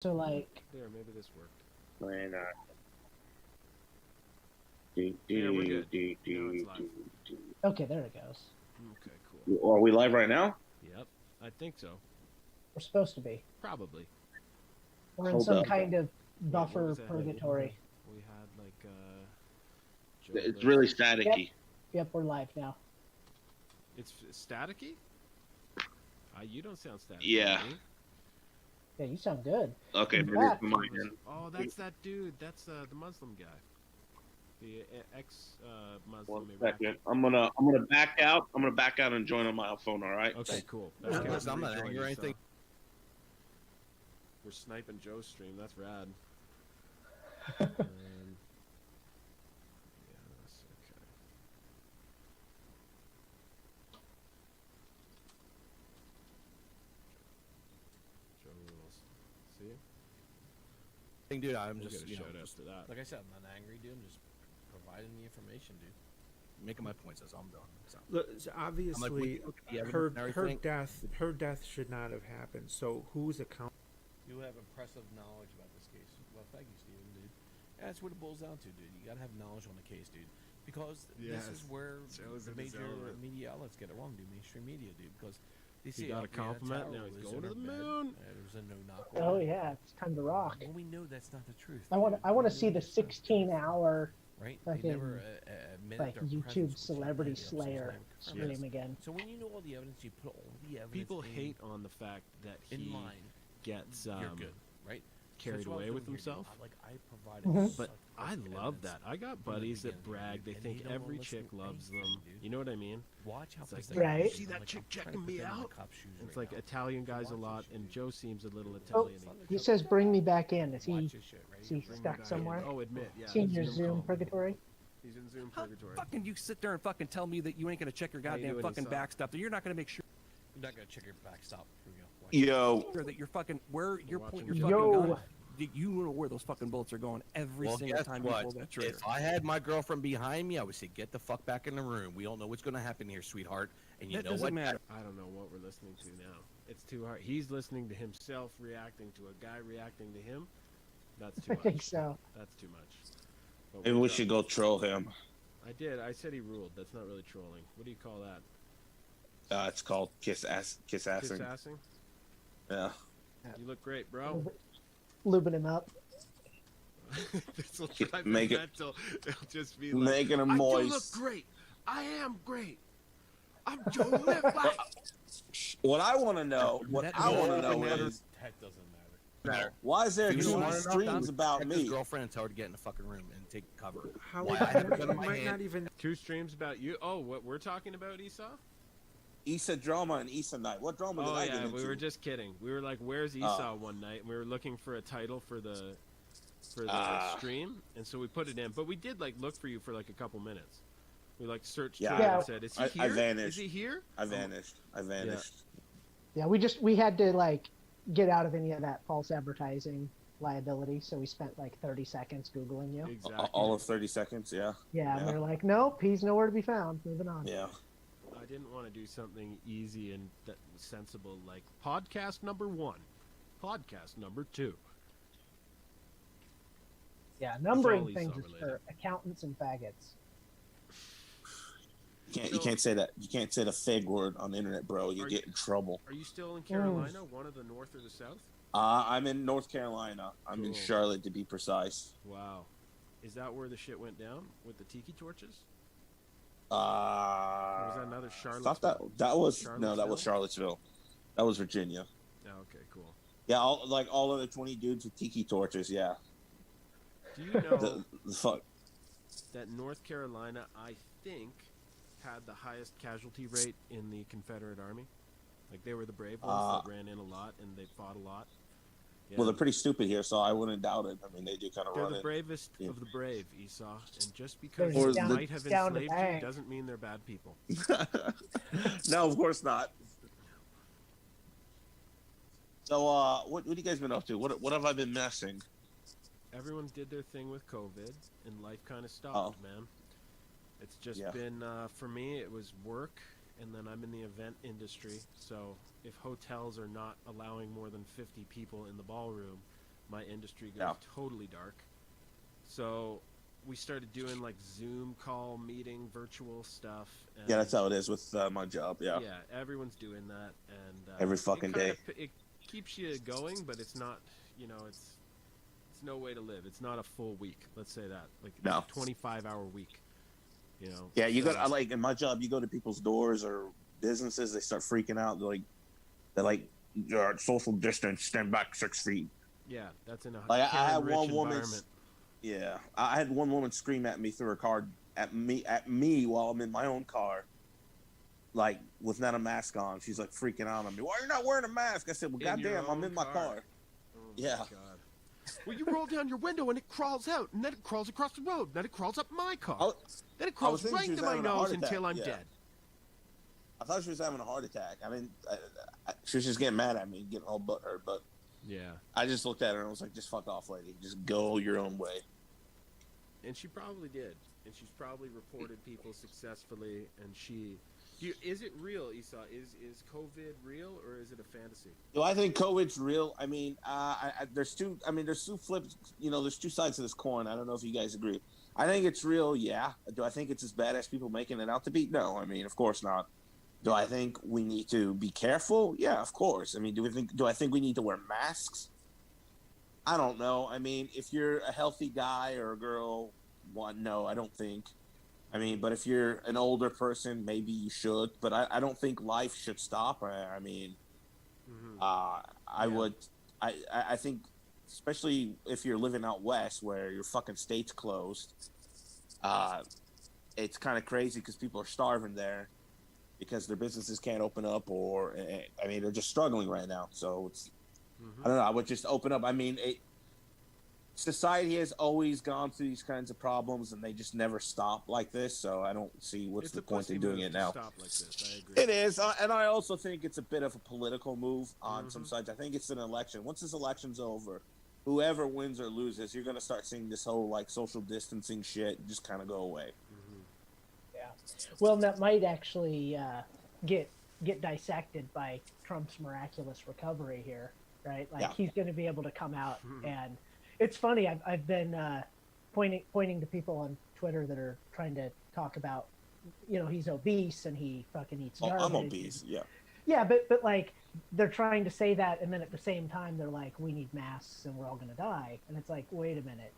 So like, There, maybe this worked. When, Yeah, we're good. Now it's live. okay, there it goes. Okay, cool. Are we live right now? Yep, I think so. We're supposed to be. Probably. We're in Hold some up. kind of Wait, what buffer was that? purgatory. We had like Joe It's List. really staticky. Yep, we're live now. It's staticky. You don't sound staticky. Yeah. to me. Yeah, you sound good. Okay, In maybe fact- it's mine then. Oh, that's that dude. That's the Muslim guy. The ex-Muslim. One second. I'm gonna back out. I'm gonna back out and join on my phone. All right. Okay, cool. Yeah, Back out listen, I'm and not rejoin angry or us, anything. We're sniping Joe's stream. That's rad. Yes, okay. Joe rules. See? Thing, dude, I'm We'll just, get a you know, shout out just, to that. like I said, I'm not angry, dude. I'm just providing the information, dude. Making my points as I'm done. So. Look, so obviously, when you look at the her evidence and her death should not have happened. So who's accountable? You have impressive knowledge about this case. Well, thank you, Steven, dude. And that's what it boils down to, dude. You gotta have knowledge on the case, dude. Because Yes. this is where Joe's the in his major element. media outlets get it wrong, dude. Mainstream media, dude. Because they say He got a compliment, now he's going to the moon. There's a no knock. Oh yeah, it's time to rock. Well, we know that's not the truth. I want dude. I want to We see know the that's not the truth. 16-hour Right? fucking, They never admitted like their YouTube presence, which celebrity really upsets my slayer confirmation. stream again. So when you know all the evidence, you put all the evidence. People in, hate on the fact that in he line. gets You're good, right? carried That's what I was away with doing here, dude. himself. I provided Mhm. But such I love evidence that. I got from the buddies that beginning, brag. dude, They and think don't wanna every listen chick to loves anything, them. dude. You know what I mean? Watch how It's like, pathetic Right. it is. see that I'm like, chick I'm trying to checking put me them in the out? cop's shoes It's right like now. Italian guys a Watch lot, this and shit, Joe seems a little Oh, Italian. he says bring me back in. Is he Watch this shit, right? is he Bring me stuck back somewhere? in. Oh, admit, yeah. Is he in your Zoom Zoom call. purgatory? He's in Zoom How purgatory. fucking you sit there and fucking tell me that you ain't gonna check your How you goddamn doing, fucking Esau? back stuff, that you're not gonna make sure You're not gonna check your backstop. Here we go. Watch Yo, that you're fucking where you're watching pointing your Yo. fucking gun. You know where those fucking bullets are going every Well, single guess time what? you pull that trigger. If I had my girlfriend behind me, I would say, "Get the fuck back in the room. We don't know what's gonna happen here, sweetheart." And you That know doesn't what? matter. I don't know what we're listening to now. It's too hard. He's listening to himself reacting to a guy reacting to him. That's too I much. think so. That's too much. But maybe we'll we drop- should go troll him. I did. I said he ruled. That's not really trolling. What do you call that? It's called kiss assing. Kiss-assing? Yeah. You look great, bro. Lubing him up. This will Keep- drive make him it- mental. It'll just be like, Making him I do moist. look great. I am great. I'm Joe Liflife. What I want to know, what That I want to doesn't know matter. is, That doesn't matter. why is there If you two don't want enough streams time, about check his me? girlfriend and tell her to get in the fucking room and take cover. How Why, would I have a gun you in my might hand. not even. 2 streams about you. Oh, what we're talking about, Esau? Issa drama and Issa night. What drama did Oh I get yeah, into? we were just kidding. We were like, "Where's Esau?" One night, and we were looking for a title for the stream, and so we put it in. But we did like look for you for like a couple minutes. We like searched Yeah. Twitter Yeah. and said, "Is he I here? vanished. Is he here?" I vanished. I vanished. Yeah, we had to like get out of any of that false advertising liability, so we spent like 30 seconds googling you. Exactly. All of 30 seconds. Yeah. Yeah, and Yeah. we were like, nope, he's nowhere to be found. Moving on. Yeah. I didn't want to do something easy and sensible like podcast number 1, podcast number 2. Yeah, numbering all things Esau is for related. accountants and faggots. You can't say that. You can't say the fig word on the internet, bro. You Are get in trouble. Are you still in Carolina? One of the north or the south? I'm in North Carolina. I'm in Cool. Charlotte, to be precise. Wow. Is that where the shit went down with the tiki torches? Uh, Or was that another thought that was no, that was Charlottesville? Charlottesville. That was Virginia. Oh, okay, cool. Yeah, all of the 20 dudes with tiki torches. Yeah, Do you know the fuck. that North Carolina, I think, had the highest casualty rate in the Confederate Army? Like they were the brave ones that ran in a lot and they fought a lot. Yeah. Well, they're pretty stupid here, so I wouldn't doubt it. I mean, they do kind of They're run the it. bravest Yeah. of the brave, Esau. And just because They're they down- might have down to enslaved you bang. doesn't mean they're bad people. No, of course not. So, what have you guys been up to? What have I been missing? Everyone did their thing with COVID, and life kind of stopped, Oh. man. It's just Yeah. been, for me, it was work, and then I'm in the event industry. So if hotels are not allowing more than 50 people in the ballroom, my industry goes Yeah. totally dark. So we started doing like Zoom call meeting, virtual stuff. And Yeah, that's how it is with my job. Yeah. yeah, everyone's doing that, and Every fucking day. It keeps you going, but it's not. You know, it's no way to live. It's not a full week. Let's say that. Like it's No. a 25-hour week. You know. Yeah, you so- got like in my job, you go to people's doors or businesses, they start freaking out. They're like, social distance, stand back 6 feet. Yeah, that's in a Like I had Karen-rich one woman. environment. Yeah, I had one woman scream at me through her car at me while I'm in my own car, like without a mask on. She's like freaking out on me. Why are you not wearing a mask? I said, well, In your goddamn, I'm own in my car. Oh Yeah. my God. Well, you roll down your window and it crawls out, and then it crawls across the road, then it crawls up my car, I- then it I crawls was thinking right she was to my having a heart nose until attack, I'm yeah. dead. I thought she was having a heart attack. She was just getting mad at me, getting all butthurt. But Yeah, I just looked at her and I was like, just fuck off, lady. Just go your own way. and she probably did, and she's probably reported people successfully, and she. Is it real, Esau? Is COVID real or is it a fantasy? Do I think COVID's real? I mean, there's two. I mean, there's two flips. You know, there's two sides to this coin. I don't know if you guys agree. I think it's real. Yeah. Do I think it's as bad as people making it out to be? No. I mean, of course not. Do I think we need to be careful? Yeah, of course. I mean, do I think we need to wear masks? I don't know. I mean, if you're a healthy guy or a girl, no, I don't think. I mean, but if you're an older person, maybe you should. But I don't think life should stop. I mean, Mm-hmm. I think, especially if you're living out west where your fucking state's closed, it's kind of crazy because people are starving there because their businesses can't open up, or I mean, they're just struggling right now. So it's, I don't know. I would just open up. I mean, society has always gone through these kinds of problems, and they just never stop like this. So I don't see what's It's the a point pussy in doing move it to now. Stop like this. I agree. It is, and I also think it's a bit of a political move on some sides. I think it's an election. Once this election's over, whoever wins or loses, you're going to start seeing this whole like social distancing shit just kind of go away. Yeah. Well, that might actually get dissected by Trump's miraculous recovery here, right? Like Yeah. he's going to be able to come out, and it's funny. I've been pointing to people on Twitter that are trying to talk about, you know, he's obese and he fucking eats Oh, garbage. I'm obese. Yeah. Yeah, but like they're trying to say that, and then at the same time they're like, we need masks and we're all gonna die, and it's like, wait a minute.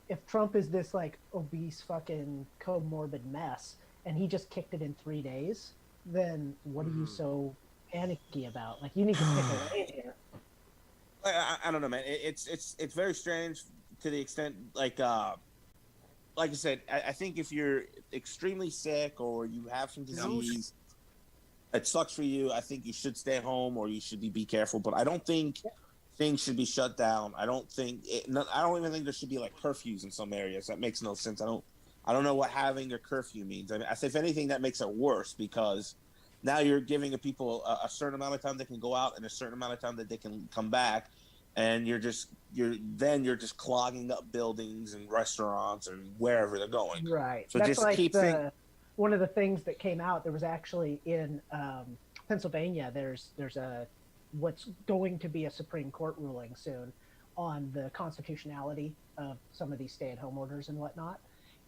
If Trump is this like obese fucking comorbid mess and he just kicked it in 3 days, then what are you so panicky about? Like, you need to pick a lane here. I don't know, man. It's very strange to the extent like I said. I think if you're extremely sick or you have some disease, it sucks for you. I think you should stay home or you should be careful. But I don't think things should be shut down. I don't even think there should be like curfews in some areas. That makes no sense. I don't know what having a curfew means. I mean, if anything, that makes it worse because now you're giving people a certain amount of time they can go out and a certain amount of time that they can come back, and you're just clogging up buildings and restaurants and wherever they're going. Right. So That's just like keep one of the things that came out. There was actually in Pennsylvania. There's what's going to be a Supreme Court ruling soon on the constitutionality of some of these stay-at-home orders and whatnot.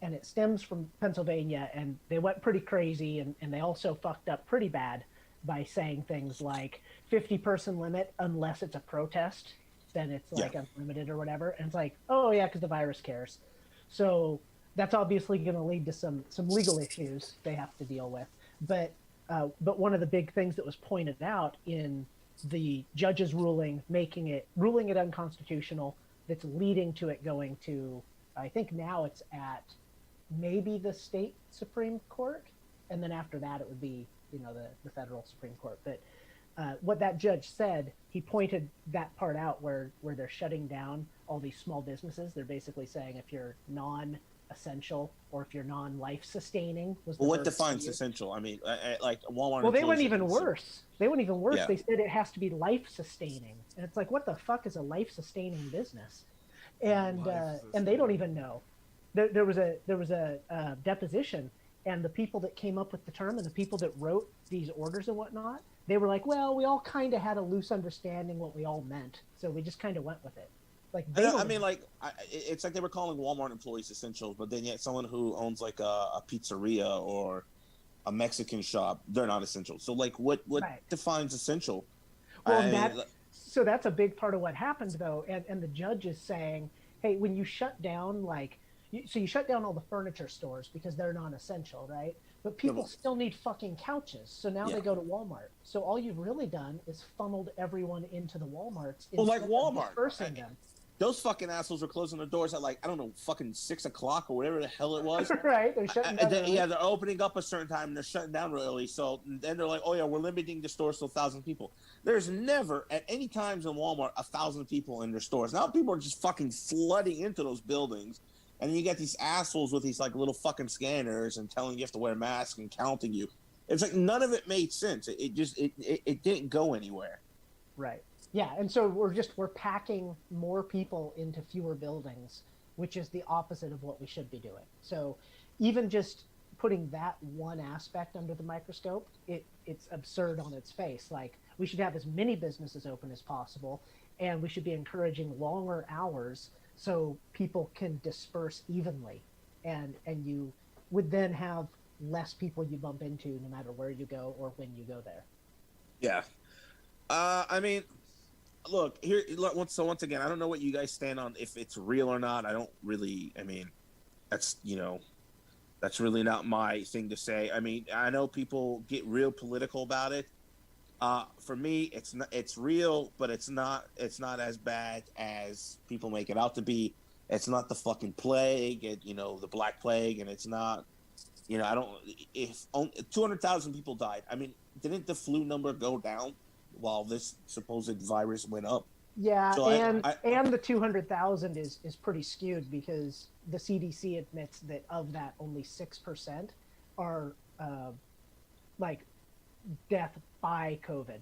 And it stems from Pennsylvania, and they went pretty crazy, and they also fucked up pretty bad by saying things like 50-person limit unless it's a protest, then it's like unlimited or whatever. And it's like, oh yeah, because the virus cares. So that's obviously going to lead to some legal issues they have to deal with. But one of the big things that was pointed out in the judge's ruling, ruling it unconstitutional, that's leading to it going to, I think now it's at maybe the state Supreme Court, and then after that it would be, you know, the federal Supreme Court. But what that judge said, he pointed that part out where they're shutting down all these small businesses. They're basically saying if you're non-essential or if you're non-life sustaining. Well, what defines essential? I mean, like Walmart. Well, they went even worse. Yeah. They said it has to be life sustaining, and it's like, what the fuck is a life sustaining business? And they don't even know. There was a deposition, and the people that came up with the term and the people that wrote these orders and whatnot, they were like, well, we all kind of had a loose understanding what we all meant, so we just kind of went with it. Like I, they know- I don't mean, like, it's like they were calling Walmart employees essential, but then yet someone who owns like a pizzeria or a Mexican shop, they're not essential. So, like, what Right. defines essential? Well, I mean, so that's a big part of what happened though, and the judge is saying, hey, when you shut down so you shut down all the furniture stores because they're non-essential, right? But people still need fucking couches, so now Yeah. they go to Walmart. So all you've really done is funneled everyone into the WalMarts Well, like instead of Walmart. dispersing them. Those fucking assholes are closing their doors at, like, I don't know, fucking 6 o'clock or whatever the hell it was. Right? They're shutting down. early. Yeah, they're opening up a certain time and they're shutting down real early. So then they're like, oh yeah, we're limiting the stores to 1,000 people. There's never at any times in Walmart 1,000 people in their stores. Now people are just fucking flooding into those buildings, and then you get these assholes with these like little fucking scanners and telling you have to wear a mask and counting you. It's like none of it made sense. It just it didn't go anywhere. Right. Yeah, and so we're packing more people into fewer buildings, which is the opposite of what we should be doing. So even just putting that one aspect under the microscope, it's absurd on its face. Like we should have as many businesses open as possible, and we should be encouraging longer hours so people can disperse evenly, and you would then have less people you bump into no matter where you go or when you go there. Yeah. I mean, look here. Once again, I don't know what you guys stand on, if it's real or not. I don't really. I mean, that's really not my thing to say. I mean, I know people get real political about it. For me, it's real, but it's not as bad as people make it out to be. It's not the fucking plague, the Black Plague, and it's not. I don't. If 200,000 people died, I mean, didn't the flu number go down while this supposed virus went up? Yeah, So and the 200,000 is pretty skewed because the CDC admits that of that only 6% are like death by COVID.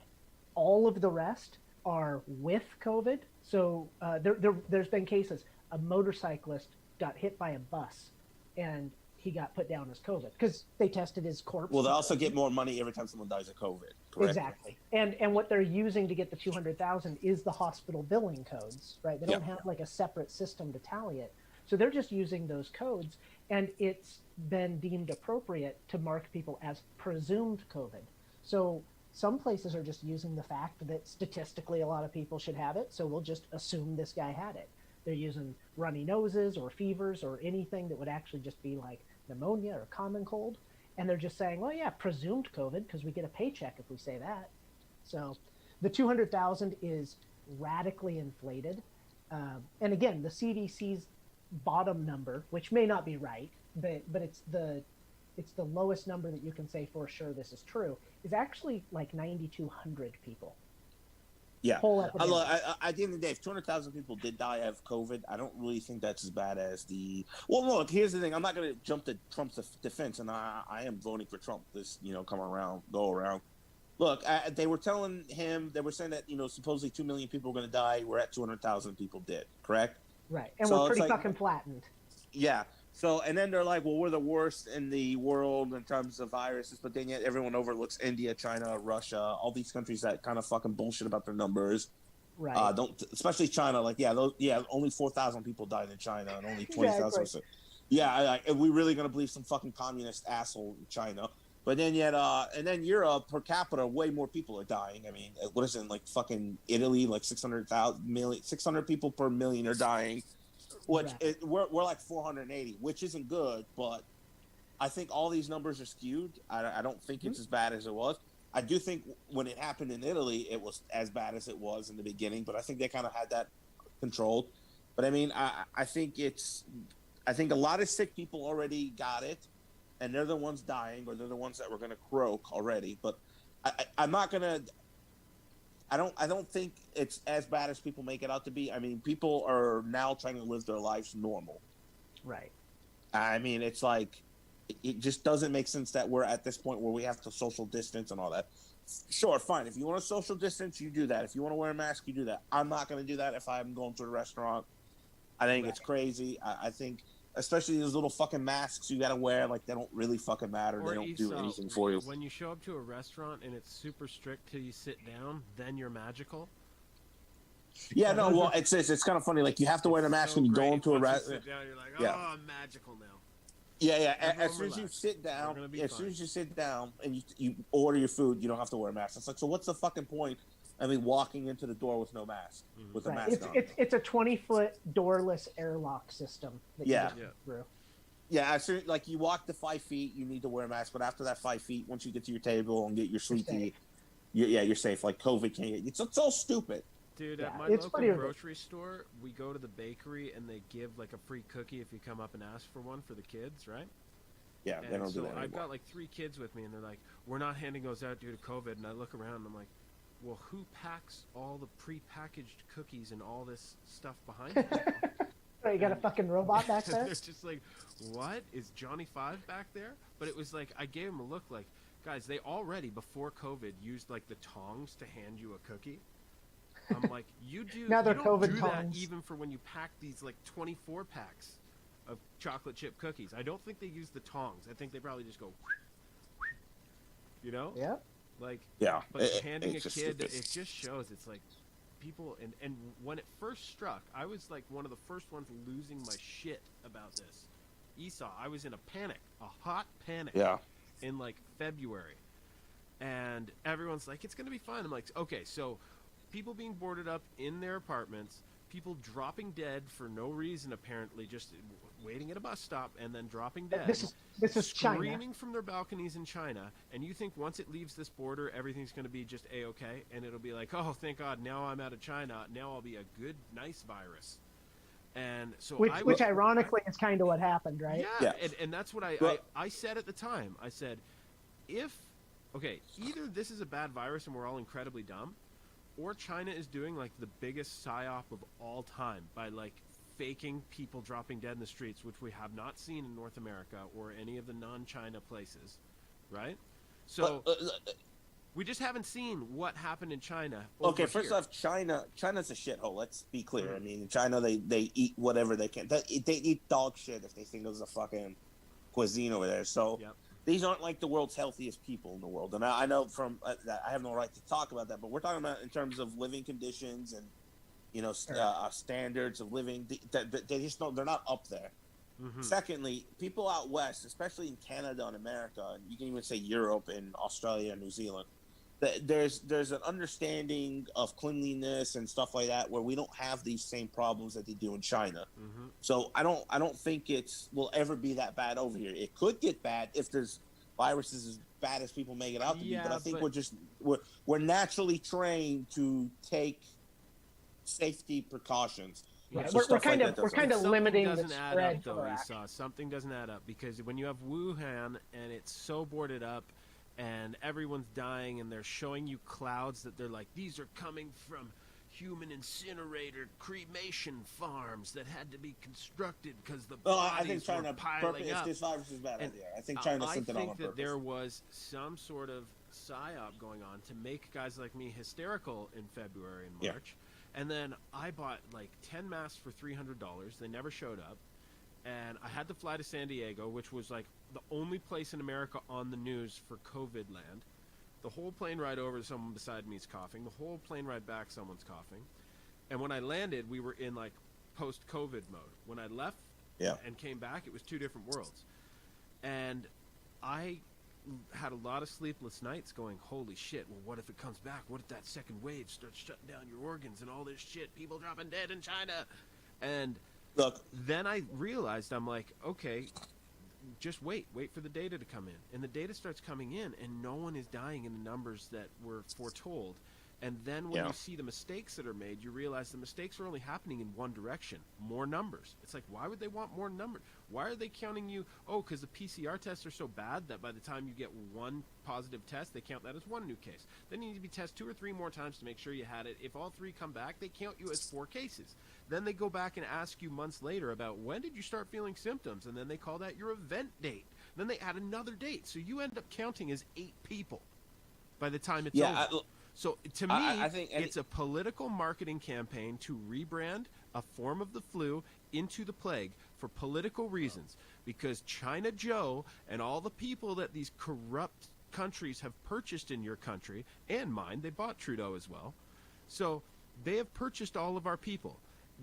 All of the rest are with COVID. So there's been cases. A motorcyclist got hit by a bus, and he got put down as COVID because they tested his corpse. Well, they also get more money every time someone dies of COVID. Correct? Exactly. And what they're using to get the 200,000 is the hospital billing codes, right? They don't have like a separate system to tally it. So they're just using those codes, and it's been deemed appropriate to mark people as presumed COVID. So some places are just using the fact that statistically a lot of people should have it, so we'll just assume this guy had it. They're using runny noses or fevers or anything that would actually just be like pneumonia or common cold. And they're just saying, well, yeah, presumed COVID because we get a paycheck if we say that. So the 200,000 is radically inflated. And again, the CDC's bottom number, which may not be right, but it's the lowest number that you can say for sure this is true, is actually like 9,200 people. Yeah. Whole epidemic. At the end of the day, if 200,000 people did die of COVID, I don't really think that's as bad as the. Well, look, here's the thing. I'm not going to jump to Trump's defense, and I am voting for Trump this, go around. Look, they were telling him, they were saying that, supposedly 2 million people were going to die. We're at 200,000 people dead, correct? Right. And So we're pretty it's like- fucking flattened. Yeah. So, and then they're like, well, we're the worst in the world in terms of viruses, but then yet everyone overlooks India, China, Russia, all these countries that kind of fucking bullshit about their numbers. Right. Especially China. Like, only 4,000 people died in China and only 20,000. Exactly. Are we really going to believe some fucking communist asshole in China? But then yet, and then Europe per capita, way more people are dying. I mean, what is it, like fucking Italy, like 600 people per million are dying. Which we're like 480, which isn't good, but I think all these numbers are skewed. I don't think it's as bad as it was. I do think when it happened in Italy, it was as bad as it was in the beginning, but I think they kind of had that controlled. But I mean, I think a lot of sick people already got it, and they're the ones dying, or they're the ones that were going to croak already. But I'm not going to. I don't think it's as bad as people make it out to be. I mean, people are now trying to live their lives normal. Right. I mean, it's like, it just doesn't make sense that we're at this point where we have to social distance and all that. Sure, fine. If you want to social distance, you do that. If you want to wear a mask, you do that. I'm not going to do that if I'm going to a restaurant. I think it's crazy. I think, especially those little fucking masks you got to wear, like, they don't really fucking matter. Or They don't do Esau, anything for you. When you show up to a restaurant and it's super strict till you sit down, then you're magical. Yeah, no, well, it's kind of funny. Like, you have to wear the mask when you go into a restaurant. You're like, oh, Yeah. I'm magical now. Yeah. Everyone As soon as you relax. sit We're down, gonna be as soon fine. as you sit down and you order your food, you don't have to wear a mask. It's like, so what's the fucking point? I mean, walking into the door with no mask, with a Right. mask on. It's a 20-foot doorless airlock system that Yeah. you just go through. Yeah, as soon, like, you walk the 5 feet, you need to wear a mask. But after that 5 feet, once you get to your table and get your sweet tea, you're safe. Like, COVID can't get you. It's all stupid. Dude, Yeah, at my it's local pretty- grocery store, we go to the bakery and they give like a free cookie if you come up and ask for one for the kids, right? Yeah, they And don't so do that I've anymore. got like 3 kids with me, and they're like, "We're not handing those out due to COVID." And I look around, and I'm like, "Well, who packs all the pre-packaged cookies and all this stuff behind you?" Oh, you got a fucking robot back there? They're just like, "What is Johnny Five back there?" But it was like I gave them a look, like, guys, they already before COVID used like the tongs to hand you a cookie. I'm like, you do. Now they're you don't COVID do tongs. that even for when you pack these like 24 packs of chocolate chip cookies. I don't think they use the tongs. I think they probably just go, you know, Yeah. like. Yeah, But handing a it's just kid, stupid. it just shows it's like people, and when it first struck, I was like one of the first ones losing my shit about this. Esau, I was in a panic, a hot panic. Yeah. In like February, and everyone's like, it's gonna be fine. I'm like, okay, so people being boarded up in their apartments, people dropping dead for no reason, apparently just waiting at a bus stop and then dropping dead. This is China. Screaming from their balconies in China, and you think once it leaves this border, everything's going to be just A-okay, and it'll be like, oh, thank God, now I'm out of China, now I'll be a good, nice virus. And so Which ironically is kind of what happened, right? Yeah, Yeah. and that's what I said at the time. I said, either this is a bad virus and we're all incredibly dumb, or China is doing like the biggest psyop of all time by like faking people dropping dead in the streets, which we have not seen in North America or any of the non-China places, right? So we just haven't seen what happened in China. Okay, over first here. off, China's a shithole. Let's be clear. I mean, in China, they eat whatever they can. They eat dog shit if they think there's a fucking cuisine over there. So Yep. these aren't like the world's healthiest people in the world. And I know from that I have no right to talk about that, but we're talking about in terms of living conditions and standards of living. They just don't. They're not up there. Mhm. Secondly, people out west, especially in Canada and America, and you can even say Europe and Australia and New Zealand, there's an understanding of cleanliness and stuff like that where we don't have these same problems that they do in China. Mhm. So I don't think will ever be that bad over here. It could get bad if there's viruses as bad as people make it out to be. But I think we're naturally trained to take safety precautions. Yeah, So we're stuff kind like of that we're doesn't- kind of Something limiting the doesn't add spread up, though, for our Esau. Something doesn't add up because when you have Wuhan and it's so boarded up and everyone's dying and they're showing you clouds that they're like, these are coming from human incinerator cremation farms that had to be constructed because the Well, I bodies think China were piling if up. this virus is a bad And idea. I think China I sent it on think purpose. that there was some sort of psyop going on to make guys like me hysterical in February and Yeah. March. And then I bought like 10 masks for $300. They never showed up. And I had to fly to San Diego, which was like the only place in America on the news for COVID land. The whole plane ride over, someone beside me is coughing. The whole plane ride back, someone's coughing. And when I landed, we were in like post-COVID mode. When I left and came back, it was two different worlds. And I had a lot of sleepless nights going, holy shit, well, what if it comes back? What if that second wave starts shutting down your organs and all this shit? People dropping dead in China. And Look, then I realized, I'm like, okay, just wait for the data to come in. And the data starts coming in, and no one is dying in the numbers that were foretold. And then when you see the mistakes that are made, you realize the mistakes are only happening in one direction, more numbers. It's like, why would they want more numbers? Why are they counting you? Oh, because the PCR tests are so bad that by the time you get one positive test, they count that as one new case. Then you need to be tested 2 or 3 more times to make sure you had it. If all 3 come back, they count you as 4 cases. Then they go back and ask you months later about when did you start feeling symptoms, and then they call that your event date. Then they add another date, so you end up counting as 8 people by the time it's over. So to me, I think it's a political marketing campaign to rebrand a form of the flu into the plague for political reasons. Because China Joe and all the people that these corrupt countries have purchased in your country, and mine, they bought Trudeau as well. So they have purchased all of our people.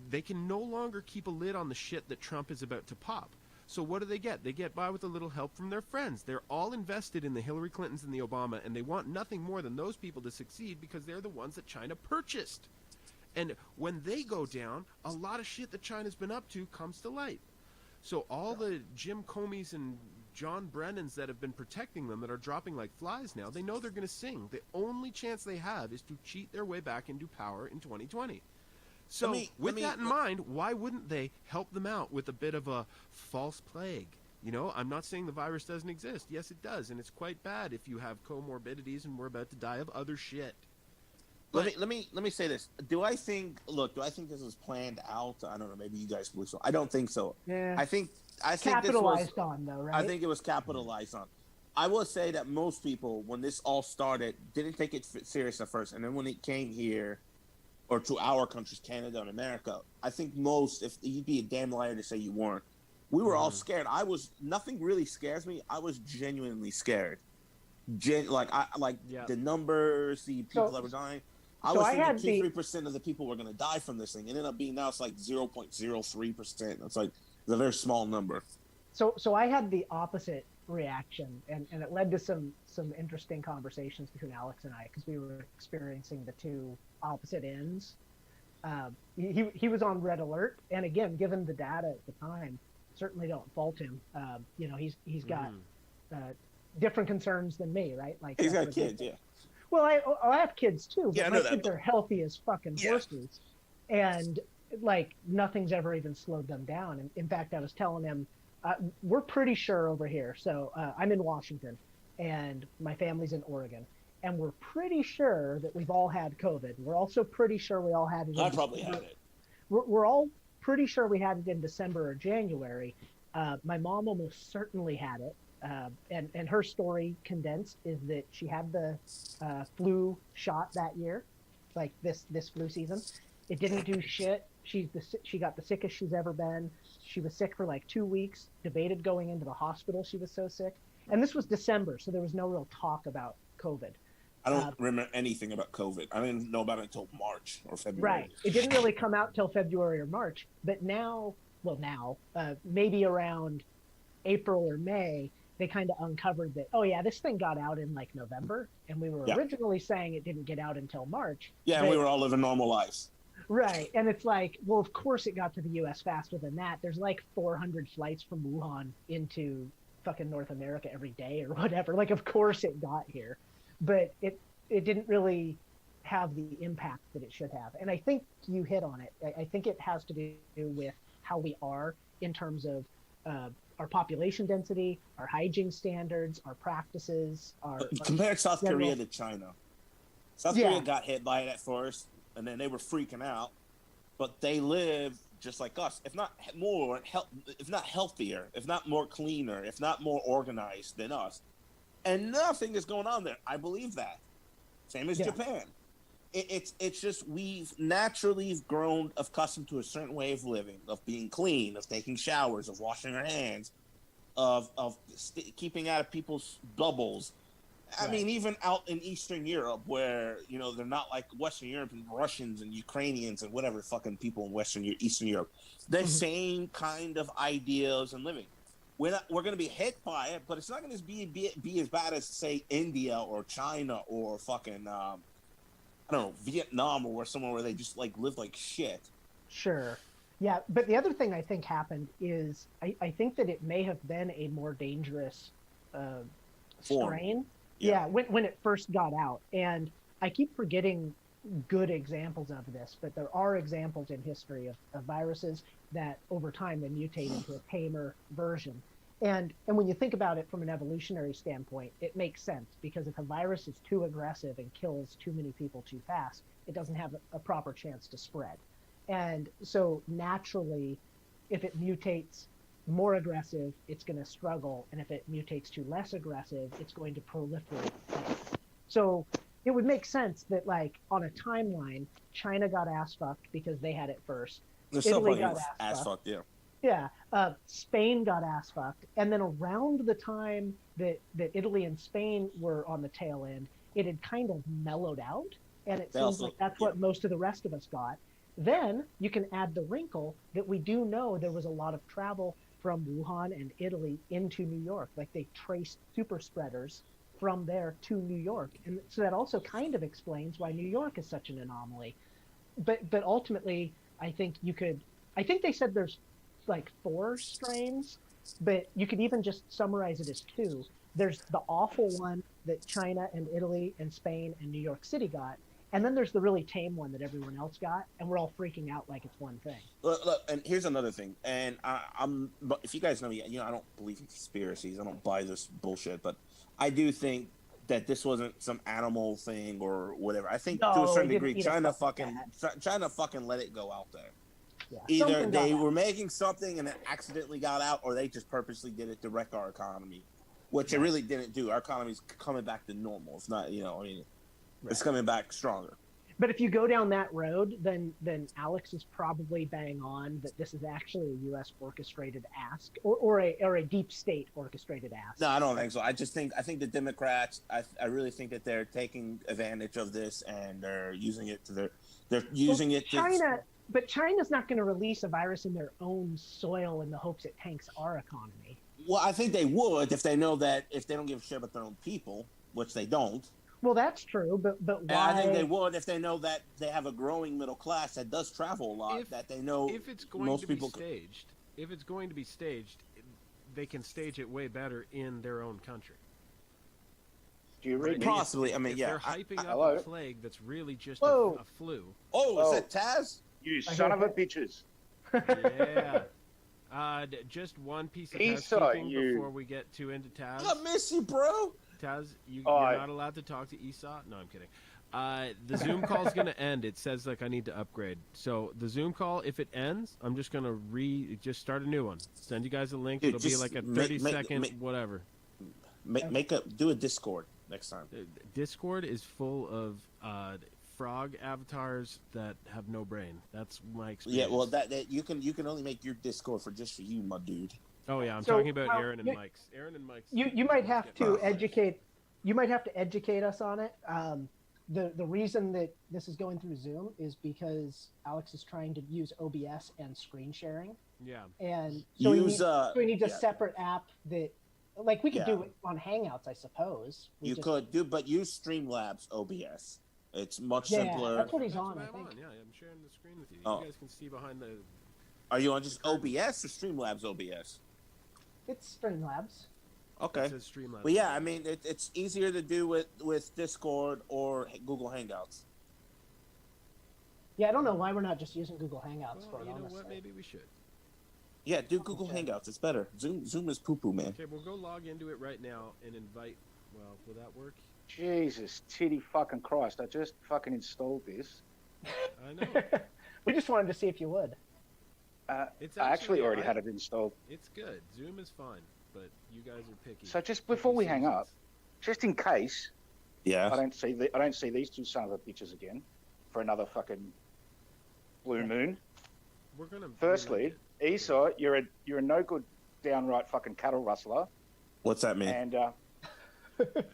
They can no longer keep a lid on the shit that Trump is about to pop. So what do? They get by with a little help from their friends. They're all invested in the Hillary Clintons and the Obama, and they want nothing more than those people to succeed because they're the ones that China purchased. And when they go down, a lot of shit that China's been up to comes to light. So all the Jim Comeys and John Brennans that have been protecting them that are dropping like flies now, they know they're going to sing. The only chance they have is to cheat their way back into power in 2020. So with that in mind, why wouldn't they help them out with a bit of a false plague? You know, I'm not saying the virus doesn't exist. Yes, it does, and it's quite bad if you have comorbidities and we're about to die of other shit. Let me say this. Do I think this was planned out? I don't know. Maybe you guys believe so. I don't think so. Yeah. I think capitalized this was, on though, right? I think it was capitalized on. I will say that most people, when this all started, didn't take it serious at first, and then when it came here, or to our countries, Canada and America, I think most, if you'd be a damn liar to say you weren't, we were all scared. Nothing really scares me. I was genuinely scared. The numbers, the people that were dying. I was thinking 2-3% of the people were going to die from this thing. It ended up being now it's like 0.03%. It's like it's a very small number. So I had the opposite reaction, and it led to some interesting conversations between Alex and I because we were experiencing the two opposite ends. He was on red alert, and again, given the data at the time, certainly don't fault him. He's got different concerns than me, right? Like he's got kids, yeah. Well, I have kids too, but my kids are healthy as fucking horses, and like nothing's ever even slowed them down. And in fact, I was telling him, we're pretty sure over here. So I'm in Washington, and my family's in Oregon, and we're pretty sure that we've all had COVID. We're also pretty sure we all had it. I probably had it. We're all pretty sure we had it in December or January. My mom almost certainly had it. And her story condensed is that she had the flu shot that year, like this flu season. It didn't do shit. She got the sickest she's ever been. She was sick for like 2 weeks, debated going into the hospital. She was so sick. And this was December, so there was no real talk about COVID. I don't remember anything about COVID. I didn't know about it until March or February. Right. It didn't really come out till February or March. But maybe around April or May, they kind of uncovered that, oh yeah, this thing got out in like November, and we were originally saying it didn't get out until March. Yeah, and we were all living normal lives. Right, and it's like, well, of course it got to the U.S. faster than that. There's like 400 flights from Wuhan into fucking North America every day or whatever. Like, of course it got here, but it didn't really have the impact that it should have. And I think you hit on it. I think it has to do with how we are in terms of our population density, our hygiene standards, our practices. Compare South Korea to China. South Korea got hit by it at first, and then they were freaking out. But they live just like us, if not healthier, if not more cleaner, if not more organized than us. And nothing is going on there. I believe that. Same as Japan. It's just we've naturally grown accustomed to a certain way of living, of being clean, of taking showers, of washing our hands, of keeping out of people's bubbles. I mean, even out in Eastern Europe, where they're not like Western Europe and Russians and Ukrainians and whatever fucking people in Eastern Europe. The same kind of ideas and living. We're going to be hit by it, but it's not going to be as bad as say India or China or fucking I don't know, Vietnam or somewhere where they just like live like shit. Sure. Yeah, but the other thing I think happened is I think that it may have been a more dangerous strain. Yeah, when it first got out. And I keep forgetting good examples of this, but there are examples in history of viruses that over time they mutate into a tamer version. And when you think about it from an evolutionary standpoint, it makes sense, because if a virus is too aggressive and kills too many people too fast, it doesn't have a proper chance to spread. And so naturally, if it mutates more aggressive, it's going to struggle. And if it mutates to less aggressive, it's going to proliferate. So it would make sense that, like, on a timeline, China got ass fucked because they had it first. Italy got ass fucked, yeah. Yeah, Spain got ass fucked, and then around the time that Italy and Spain were on the tail end, it had kind of mellowed out, and it They seems also- like that's yeah. what most of the rest of us got. Then you can add the wrinkle that we do know there was a lot of travel from Wuhan and Italy into New York. Like they traced super spreaders from there to New York. And so that also kind of explains why New York is such an anomaly. But ultimately, I think they said there's like 4 strains, but you could even just summarize it as 2. There's the awful one that China and Italy and Spain and New York City got, and then there's the really tame one that everyone else got, and we're all freaking out like it's one thing. Look, and here's another thing. And but if you guys know me, I don't believe in conspiracies. I don't buy this bullshit. But I do think that this wasn't some animal thing or whatever. I think to a No, certain it didn't degree, eat a China fucking fucking let it go out there. Yeah. Either Something they got were out. making something and it accidentally got out, or they just purposely did it to wreck our economy, which it really didn't do. Our economy's coming back to normal. It's not, it's coming back stronger. But if you go down that road, then Alex is probably bang on that this is actually a U.S. orchestrated ask or a deep state orchestrated ask. No, I don't think so. I think the Democrats. I really think that they're taking advantage of this and they're using it to they're using it. China, but China's not going to release a virus in their own soil in the hopes it tanks our economy. Well, I think they would if they know that if they don't give a shit about their own people, which they don't. Well, that's true, but And why? I think they would if they know that they have a growing middle class that does travel a lot. That they know if it's going most to people. be staged, they can stage it way better in their own country. Do you read me? Possibly. I mean, If yeah. they're hyping up hello? a plague that's really just Whoa. a flu. Oh, is that Taz? You I son hear of a that. bitches. Yeah. Just one piece of Esau, housekeeping you- before we get too into Taz. I miss you, bro. Taz, you're Aye. not allowed to talk to Esau. No, I'm kidding. The Zoom call's going to end. It says like I need to upgrade. So the Zoom call, if it ends, I'm just going to just start a new one. Send you guys a link. Dude, It'll be just like a make- 30-second make- whatever. Do a Discord next time. Discord is full of frog avatars that have no brain. That's my experience. Yeah, well, that you can only make your Discord for you, my dude. Oh yeah, I'm So, talking about well, Aaron and you- Mike's. Aaron and Mike's. You might have to educate. You might have to educate us on it. The reason that this is going through Zoom is because Alex is trying to use OBS and screen sharing, Yeah. and so he needs a yeah. separate app that, like, we could Yeah. do it on Hangouts, I suppose. We You just- could do, but use Streamlabs OBS. It's much Yeah, simpler. that's what he's That's on. what I I'm think. on. Yeah, I'm sharing the screen with you. Oh. You guys can see behind the. Are you on just OBS or Streamlabs OBS? It's Streamlabs. Okay. It says Streamlabs. Well, yeah, I mean, it's easier to do with Discord or Google Hangouts. Yeah, I don't know why we're not just using Google Hangouts for Well, it. you know Honestly, what? Maybe we should. Yeah, do Google Hangouts. It's better. Zoom is poo-poo, man. Okay, we'll go log into it right now and invite. Well, will that work? Jesus, titty fucking Christ! I just fucking installed this. I know. we just wanted to see if you would. It's I actually already I- had it installed. It's good. Zoom is fine, but you guys are picky. So just before we hang up, just in case Yeah. I don't see these two son of a bitches again for another fucking blue moon. We're gonna. Firstly, Esau, you're a no good, downright fucking cattle rustler, What's that mean? and it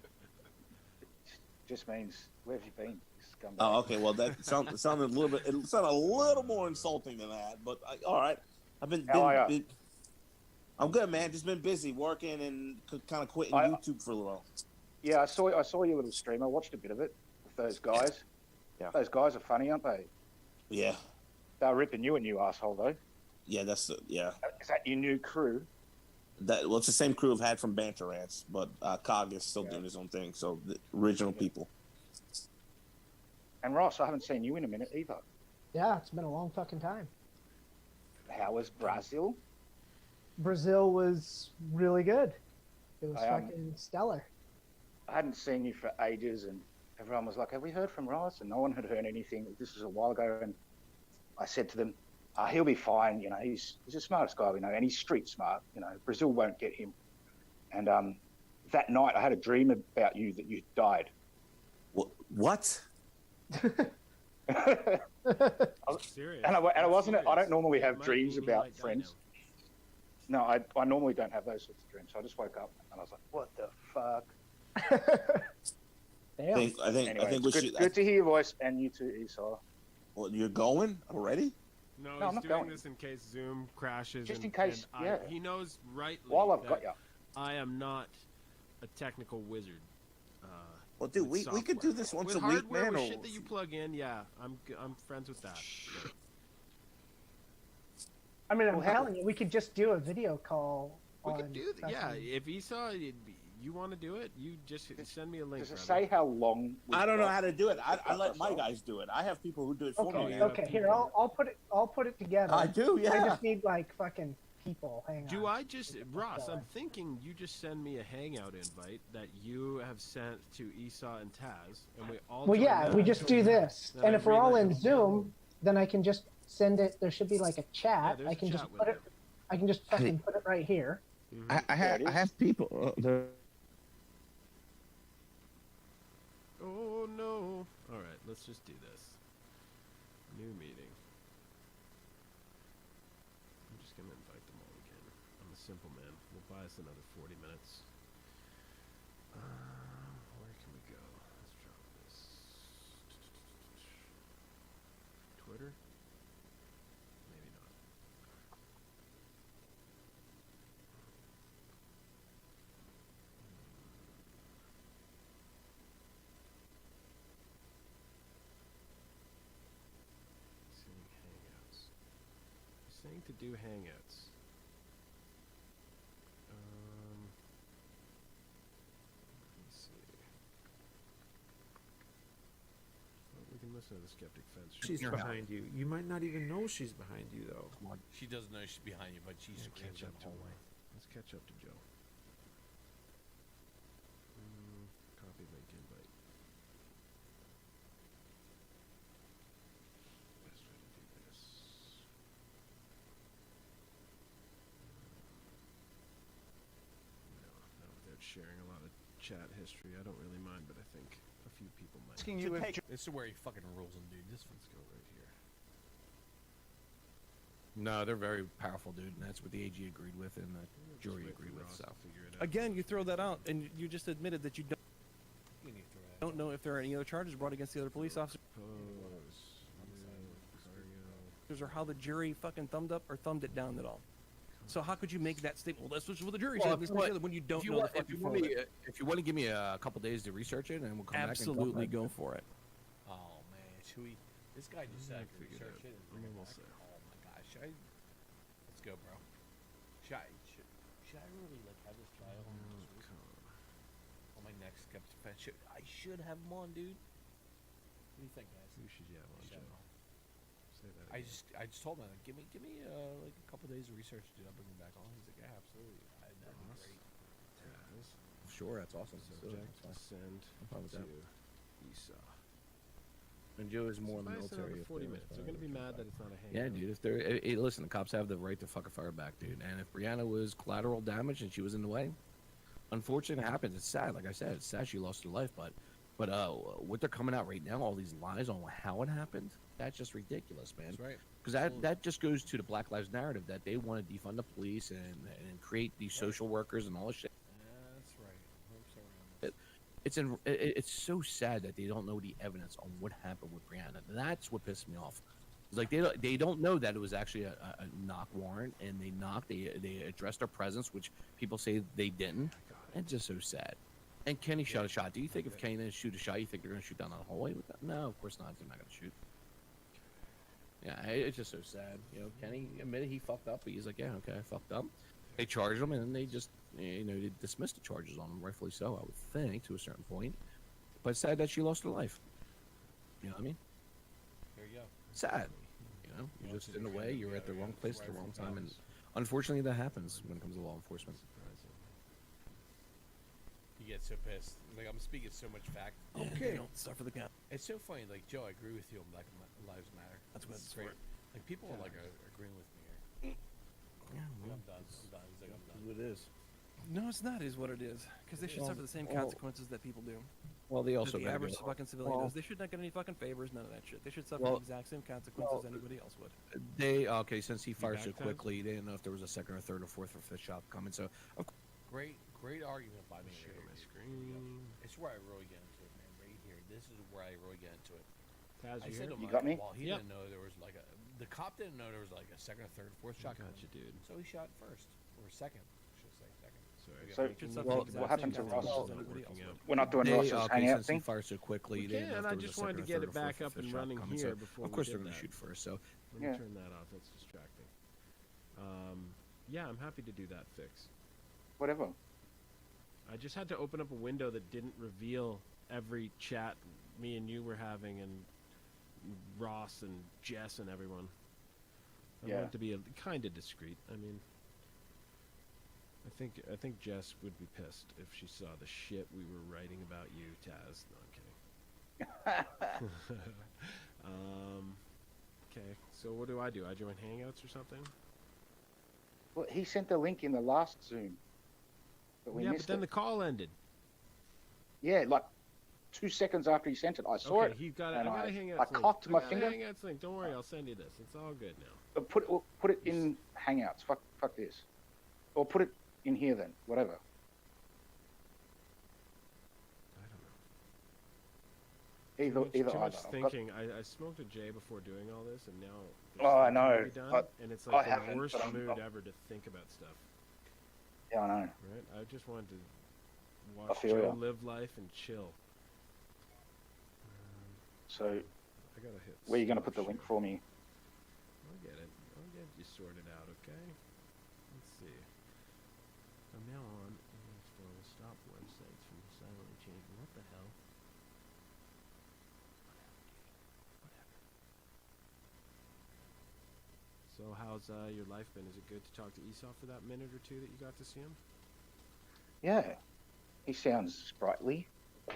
just means where have you been? you scumbag? Oh, okay. Well, that sounded a little bit. It sounded a little more insulting than that. But all right. I've been. How are ya? I'm good, man. Just been busy working and kind of quitting I- YouTube for a little while. Yeah, I saw your little stream. I watched a bit of it with those guys. Yeah. Those guys are funny, aren't they? Yeah. They're ripping you a new asshole though. Yeah. Yeah. Is that your new crew? Well, it's the same crew I've had from Banter Rants, but Cog is still doing his own thing. So the original people. And Ross, I haven't seen you in a minute either. Yeah, it's been a long fucking time. How was Brazil? Brazil was really good. It was I, fucking stellar. I hadn't seen you for ages, and everyone was like, "Have we heard from Ross?" And no one had heard anything. This was a while ago, and I said to them, "He'll be fine. You know, he's the smartest guy we know, and he's street smart. You know, Brazil won't get him." And that night, I had a dream about you that you died. What? Serious. And I wasn't. I Serious. don't normally It have might dreams mean you about might die friends. No, I normally don't have those sorts of dreams. So I just woke up and I was like, "What the fuck?" Damn. I think Anyway, we it's should. good to hear your voice, and you too, Esau. Well, you're going already? No, No, I'm he's not doing going. this in case Zoom crashes. Just and, in case, and yeah. he knows rightly While I've that got you. I am not a technical wizard. Well, dude, with we could do this once with a week, hardware, man. with Or... shit that you plug in, yeah, I'm friends with that. Yeah. I mean, I'm Well, telling you, we could just do a video call. We on could do that. Yeah, fucking- if Esau, you want to do it, you just send me a link. Does it brother. say how long? I don't know how to do it. I let my guys do it. I have people who do it for Okay, me. yeah. okay. Here, I'll put it together. I do, I yeah. just need like fucking people. Hang on. Do I just, Ross? going. I'm thinking you just send me a hangout invite that you have sent to Esau and Taz, and we all. Well, join yeah, that. we just do this, Then and I if we're all relay in them. Zoom, then I can just send it. There should be like a Yeah, chat. there's I a can just chat put it. window. I can just fucking put it right here. Mhm. I have people. Oh no! All right, let's just do this. New meeting. I'm just gonna invite them all again. I'm a simple man. We'll buy us another 40 minutes. Where can we go? Let's drop this. Twitter? Maybe not. Seeing hangouts. Saying to do hangouts. Let's see. Well, we can listen to the Skeptic Fence. She's behind you. You might not even know she's behind you, though. She doesn't know she's behind you, but she's Let's screaming catch up the to whole way. Let's catch up to Joe. Copy link invite. Best way to do this. No, not without sharing a lot of chat history. I don't really mind, but I think a few people might. Asking you if This is where he fucking rules them, dude. This Let's go right here. No, they're very powerful, dude, and that's what the AG agreed with and the Just jury wait for agreed with. Ross So to figure it out. again, you throw that out, and you just admitted that you you need to throw that don't know if there are any other charges brought against the other police officers, Pose. Cargo. or how the jury fucking thumbed up or thumbed it down at all. So how could you make that statement? Well, that's what the jury Well, said. if This you and that, want- when you don't If you know want, the if you fucking want format. me, if you want to give me a couple days to research it, and we'll come Absolutely back and go for it. Oh man, should we? This guy just said I could figured research out. it and I'm bring it almost back. there. Oh my gosh, let's go, bro. Should I really like have this trial on my next skeptic fence? I should have him on, dude. What do you think, guys? Who should you have on, Should Joe? have him on. Say that I again. just told him like, give me like a couple days of research, dude. I'll bring him back on. He's like, yeah, absolutely. That'd be Ross. great. Taz. Sure, that's awesome. Subject. Send fine with to that. Esau. And Joe is more So in the buy us military. another 40 minutes. They're gonna be mad that it's not a hangout. Yeah, dude. If they're listen, the cops have the right to fuck a fire back, dude. And if Brianna was collateral damage and she was in the way, unfortunately, it happens. It's sad. Like I said, it's sad she lost her life. But what they're coming out right now, all these lies on how it happened, that's just ridiculous, man. That's right. Because that just goes to the Black Lives narrative that they want to defund the police and create these social workers and all this shit. That's right. Hopes around this. It's so sad that they don't know the evidence on what happened with Brianna. That's what pissed me off. It's like they don't know that it was actually a knock warrant, and they knocked. They addressed their presence, which people say they didn't. It's just so sad. And Kenny shot a shot. Do you think if Kenny didn't shoot a shot, you think they're going to shoot down the hallway with that? No, of course not. They're not going to shoot. Yeah, it's just so sad. You know, Kenny admitted he fucked up, but he's like, yeah, okay, I fucked up. They charged him, and then they just, they dismissed the charges on him, rightfully so, I would think, to a certain point. But it's sad that she lost her life. You know what I mean? There you go. Sad. You know, you're just in the way, you're at the wrong place at the wrong time, and unfortunately that happens when it comes to law enforcement. He gets so pissed. Like I'm speaking so much fact. Okay, don't start for the count. It's so funny. Like Joe, I agree with you on Black Lives Matter. That's what It's it's great. for. Like people are like agreeing with me here. Yeah, Like, I'm done. I'm done. He's like, I'm done. What it is. no, it's not. Is what it is. Because they should Well, suffer the same well, consequences that people do. Well, they That also the gotta average go- fucking civilian well- does. They should not get any fucking favors. None of that shit. They should suffer Well- the exact same consequences anybody else would. They okay, since he fired so back, Ted? quickly, they didn't know if there was a second or third or fourth or fifth shot coming. So Great argument by me. Share right my here, dude. There you go. screen. It's where I really get into it, man. Right this is where I really get into it. Taz, I you said here? to him, You got me? well, he Yep. didn't know there was like the cop didn't know there was like a second, or third, fourth I shotgun. got you, dude. So he shot first or second. I should say second. Sorry. So, It's up well, to what happened to exact Ross? same Well, as everybody else. working out. We're not doing They, Ross's okay, hangout since he thing? fired so quickly, We they didn't know can. if I there was a just wanted second to or get third it or back fourth or up fifth and shot running coming, here so before of course we they're did going that. to shoot first. So Let me Yeah. turn that off. That's distracting. Yeah, I'm happy to do that fix. Whatever. I just had to open up a window that didn't reveal every chat me and you were having, and Ross and Jess and everyone. I Yeah. want it to be kind of discreet. I mean, I think Jess would be pissed if she saw the shit we were writing about you, Taz. No, I'm kidding. Okay, so what do? I join Hangouts or something? Well, he sent the link in the last Zoom. But we Yeah, missed but then it. the call ended. Yeah, like 2 seconds after he sent it, I saw Okay, it. he got it. and I got a I Hangouts link. cocked my I got finger. a Hangouts link. Don't worry, I'll send you this. It's all good now. But put it in Hangouts. Fuck this. Or put it in here then. Whatever. I don't know. Either too much either. thinking. I smoked a J before doing all this, and now Oh, I there's stuff to know. be done, and it's I like the haven't, worst but I'm- mood ever to think about stuff. Yeah, I know. Right? I just wanted to watch feel Joe ya. live life and chill. So, I gotta hit. where are you going to stop put the link share. for me? I'll get it. I'll get you sorted out, okay? Let's see. From now on, Install will stop websites from silently changing. What the hell? So how's your life been? Is it good to talk to Esau for that minute or two that you got to see him? Yeah. He sounds sprightly. Yeah,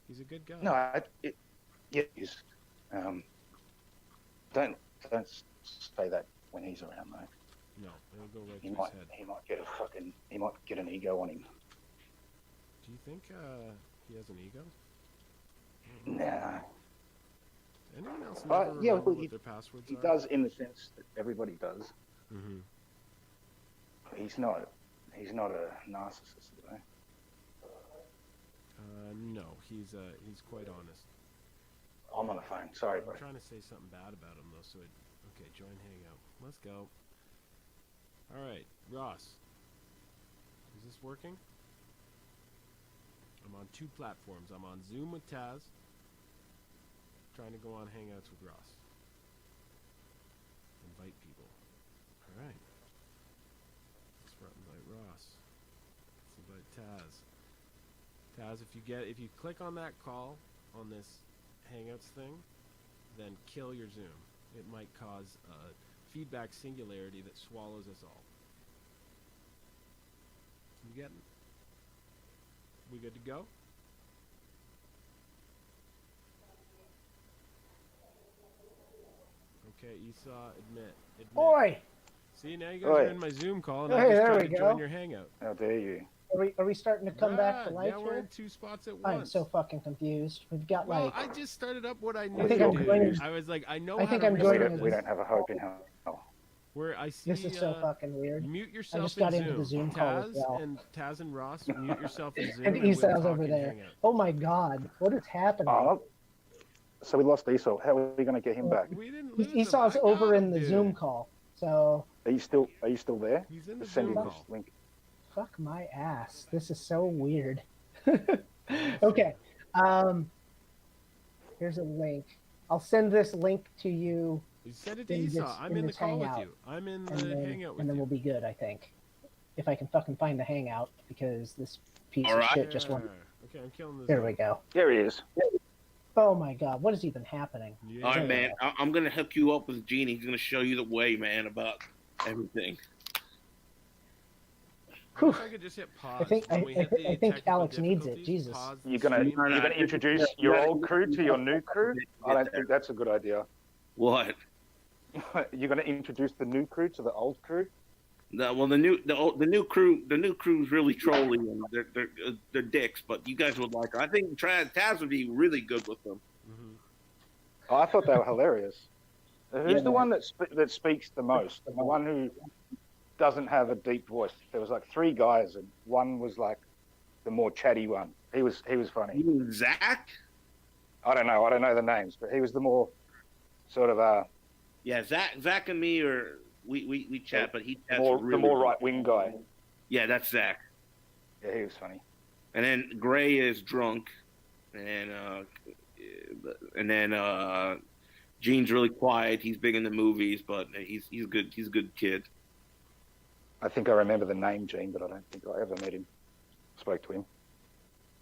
he's a good guy. No, yeah, he's. Don't say that when he's around though. No, it'll go right He through might his head. he might get an ego on him. Do you think he has an ego? Nah. Anyone else Yeah, never remember well, what their passwords He are? does in the sense that everybody does. Mm-hmm. He's not a narcissist, though. No, he's quite honest. I'm on the phone. Sorry, bro. I'm trying to say something bad about him though, so okay, join Hangout. Let's go. All right, Ross. Is this working? I'm on 2 platforms. I'm on Zoom with Taz. Trying to go on Hangouts with Ross. Invite people. All right. Let's invite Ross. Let's invite Taz. Taz, if you click on that call on this Hangouts thing, then kill your Zoom. It might cause a feedback singularity that swallows us all. You getting? We good to go? Okay, Esau, admit. Oi! See, now you guys Oi. are in my Zoom call, and Hey, I just there tried we to go. join your Hangout. How dare you? Are we starting to come back to Yeah, life now we're here? in 2 spots at I'm once. so fucking confused. We've got Well, like I just started up what I knew think to I'm do. joining- I was like, I know I how think to I'm We joining reset don't, this. we don't have a hope in hell. Where I see this is so fucking weird. mute yourself just got in into the Zoom Taz call as well. and Taz and Ross, mute yourself in Zoom. And we'll Esau's talk over in there. Hangout. Oh my god, what is happening? So we lost Esau. How are we going to get him back? We didn't lose him. Esau's I got over him, in the dude. Zoom call. So Are you still there? He's in the Send Zoom him this call. link. fuck my ass. This is so weird. Okay. Here's a link. I'll send this link to you, You send it to in Esau. this- I'm in in the this call with Hangout. you. I'm in and the then, Hangout with and then you. we'll be good, I think. If I can fucking find the hangout, because this piece All of right. shit just went. Okay, I'm killing this. There we go. There he is. Oh my god, what is even happening? Yeah. All right, man. I'm gonna hook you up with Gene. He's gonna show you the way, man, about everything. I wish I could just hit pause. I think when we hit the I think technical Alex needs it. difficulties, Jesus. pause the You're gonna stream. introduce your old crew to your new crew? I don't think that's a good idea. What? You're gonna introduce the new crew to the old crew? No, well, the new crew's really trolly and they're dicks, but you guys would like her. I think Taz would be really good with them. Mhm. Oh, I thought they were hilarious. Who's Yeah. the one that speaks the most? The one who doesn't have a deep voice. There was like 3 guys, and one was like the more chatty one. He was funny. You mean Zach? I don't know the names, but he was the more sort of Yeah, Zach and me are we chat, but he chats the really more good. right wing guy. Yeah, that's Zach. Yeah, he was funny. And then Gray is drunk, and then Gene's really quiet. He's big in the movies, but he's good. He's a good kid. I think I remember the name Gene, but I don't think I ever met him. Spoke to him.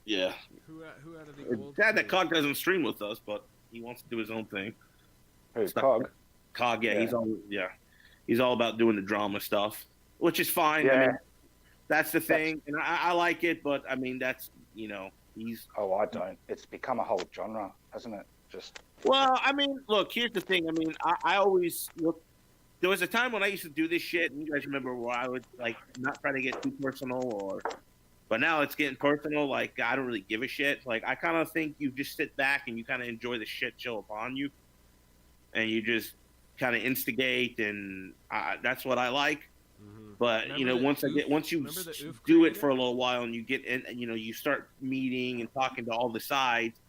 Yeah. Who out of the old Sad that crew- Cog doesn't stream with us, but he wants to do his own thing. Who's Stuff. Cog? Cog, yeah, Yeah. he's all about doing the drama stuff, which is fine. Yeah. I mean, that's the thing, and I like it, but I mean, that's he's. Oh, I don't. It's become a whole genre, hasn't it? Just Well, I mean, look, here's the thing. I mean, I always look. There was a time when I used to do this shit, and you guys remember where I would like not try to get too personal, but now it's getting personal. Like I don't really give a shit. Like I kind of think you just sit back and you kind of enjoy the shit chill upon you, and you just kind of instigate, and that's what I like. Mhm. But Remember the once you remember the Oof do it creator? for a little while, and you get in, and you start meeting and talking to all the sides.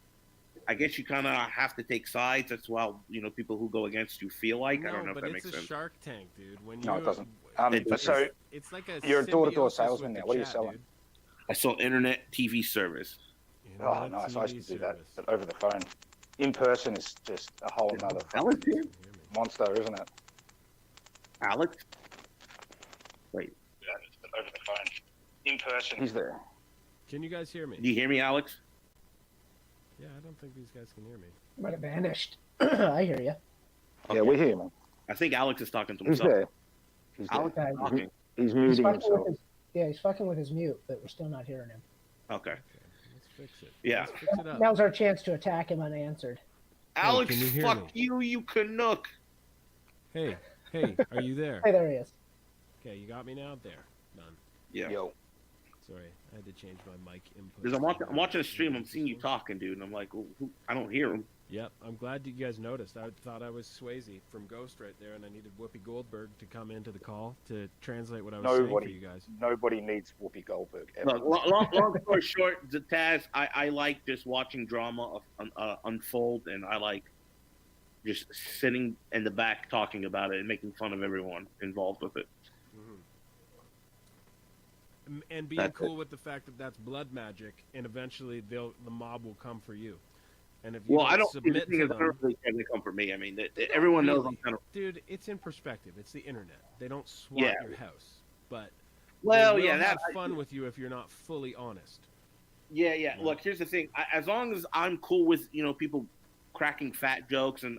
I guess you kind of have to take sides. That's why people who go against you feel like. No, I don't know if but that it's makes a sense. Shark Tank, dude. When No, it you- doesn't. It So it's like a you're a door-to-door symbiosis salesman with now. the What are you chat, selling? dude. I sell internet TV service. oh, Internet nice. I used to TV do that, service. but over the phone. In person is just a whole nother Alex here? Hear me. monster, isn't it? Alex? Wait, Yeah, over the phone. In person. He's there. Can you guys hear me? do you hear me, Alex? Yeah, I don't think these guys can hear me. Might have vanished. I hear you. Yeah, we hear him. I think Alex is talking to He's himself. there. He's there. Alex is talking. He's He's muting fucking himself. with his, yeah, he's fucking with his mute, but we're still not hearing him. Okay. Okay, let's fix it. Yeah. Let's fix it up. Now's our chance to attack him unanswered. Alex, can you hear fuck me? you Canuck. Hey, are you there? Hey, there he is. Okay, you got me now? There. Done. Yeah. Yo. Sorry, I had to change my mic input. Because I'm watching a stream, I'm seeing you talking, dude, and I'm like, well, I don't hear him. Yep, I'm glad you guys noticed. I thought I was Swayze from Ghost right there, and I needed Whoopi Goldberg to come into the call to translate what I was saying for you guys. Nobody needs Whoopi Goldberg ever. Look, long story short, Taz, I like just watching drama unfold, and I like just sitting in the back talking about it and making fun of everyone involved with it. And being That's cool with the fact that that's blood magic, and eventually the mob will come for you. And if you Well, I don't submit think to it's them, not really going to come from me. I mean, everyone knows I'm really. kind of. Dude, it's in perspective. It's the internet. They don't swat Yeah. your house, but Well, they will yeah, have that fun with you if you're not fully honest. Yeah, yeah. Look, here's the thing. As long as I'm cool with people cracking fat jokes, and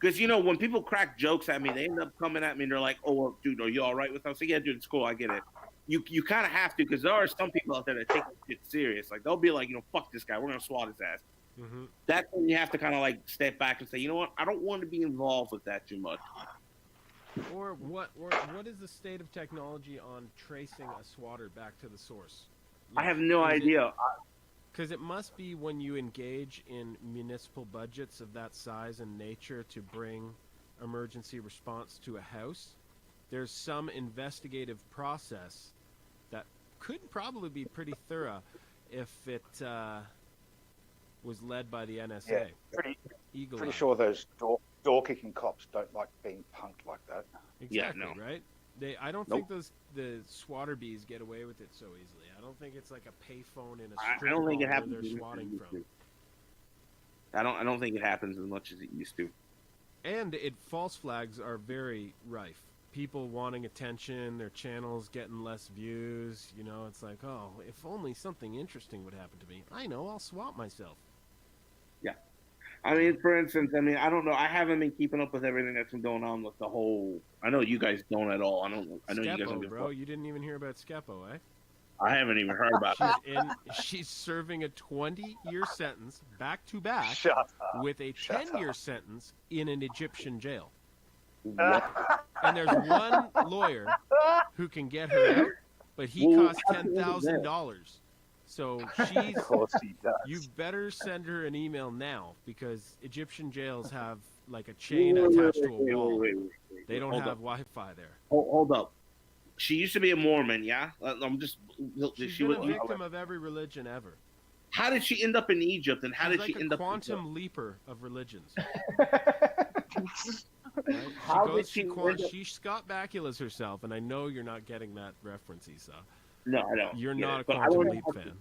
because when people crack jokes at me, they end up coming at me and they're like, "Oh, well, dude, are you all right with us?" I say, "Yeah, dude, it's cool. I get it." You kind of have to, because there are some people out there that take that shit serious. Like they'll be like, "Fuck this guy. We're gonna swat his ass." Mm-hmm. That's when you have to kind of like step back and say, "You know what? I don't want to be involved with that too much." Or what is the state of technology on tracing a swatter back to the source? I have no idea. Because it must be when you engage in municipal budgets of that size and nature to bring emergency response to a house, there's some investigative process that could probably be pretty thorough if it was led by the NSA. Yeah, Eagle pretty Eye. sure those door kicking cops don't like being punked like that. Exactly, no. right? I don't Nope. think the swatter bees get away with it so easily. I don't think it's like a payphone in a I strip don't think it mall where happens. they're as much as swatting it used from. to. I don't think it happens as much as it used to. And false flags are very rife. People wanting attention, their channels getting less views. It's like, oh, if only something interesting would happen to me. I know, I'll swap myself. I mean, for instance, I don't know. I haven't been keeping up with everything that's been going on with the whole. I know you guys don't at all. I know you guys Skepo, don't. bro, you didn't even hear about Skepo, eh? I haven't even heard about it. She's serving a 20-year sentence back to back Shut up. with a 10-year sentence in an Egyptian jail. What? And there's one lawyer who can get her out, but he Well, costs how can he do $10,000. So she's. Of course he does. You better send her an email now, because Egyptian jails have like a chain Wait, attached to a wait, wall. wait. They don't Hold have up. Wi-Fi there. Hold up. She used to be a Mormon, yeah. I'm just. She's She been was. a victim of every religion ever. how did she end up in Egypt, and how She's did like she a end up? quantum leaper of religions. Right? How did she end up- She Scott Bakula's herself, and I know you're not getting that reference, Esau. No, I don't. You're get not it, a but I quantum don't leap know. fan.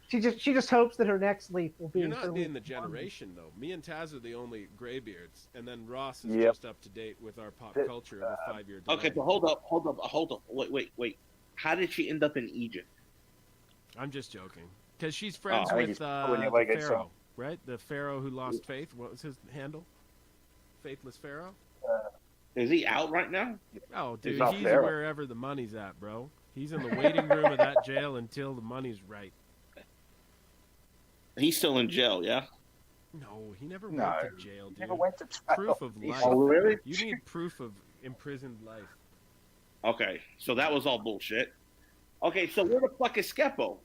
She just hopes that her next leap will be. You're not her in leap the of generation though. Me and Taz are the only graybeards, and then Ross is Yep. just up to date with our pop The- culture of a 5-year delay. Okay, but hold up. Wait. How did she end up in Egypt? I'm just joking. Because she's friends I think with he's pulling your the leg, Esau. Pharaoh, right? The Pharaoh who lost faith. What was his handle? Faithless Pharaoh? Is he out right now? Oh, dude, not he's Pharaoh. wherever the money's at, bro. He's in the waiting room of that jail until the money's right. He's still in jail, yeah. No, he never No, went to jail, dude. Never went to jail. Proof of life. Oh, really? You need proof of imprisoned life. Okay, so that was all bullshit. Okay, so where the fuck is Skepo?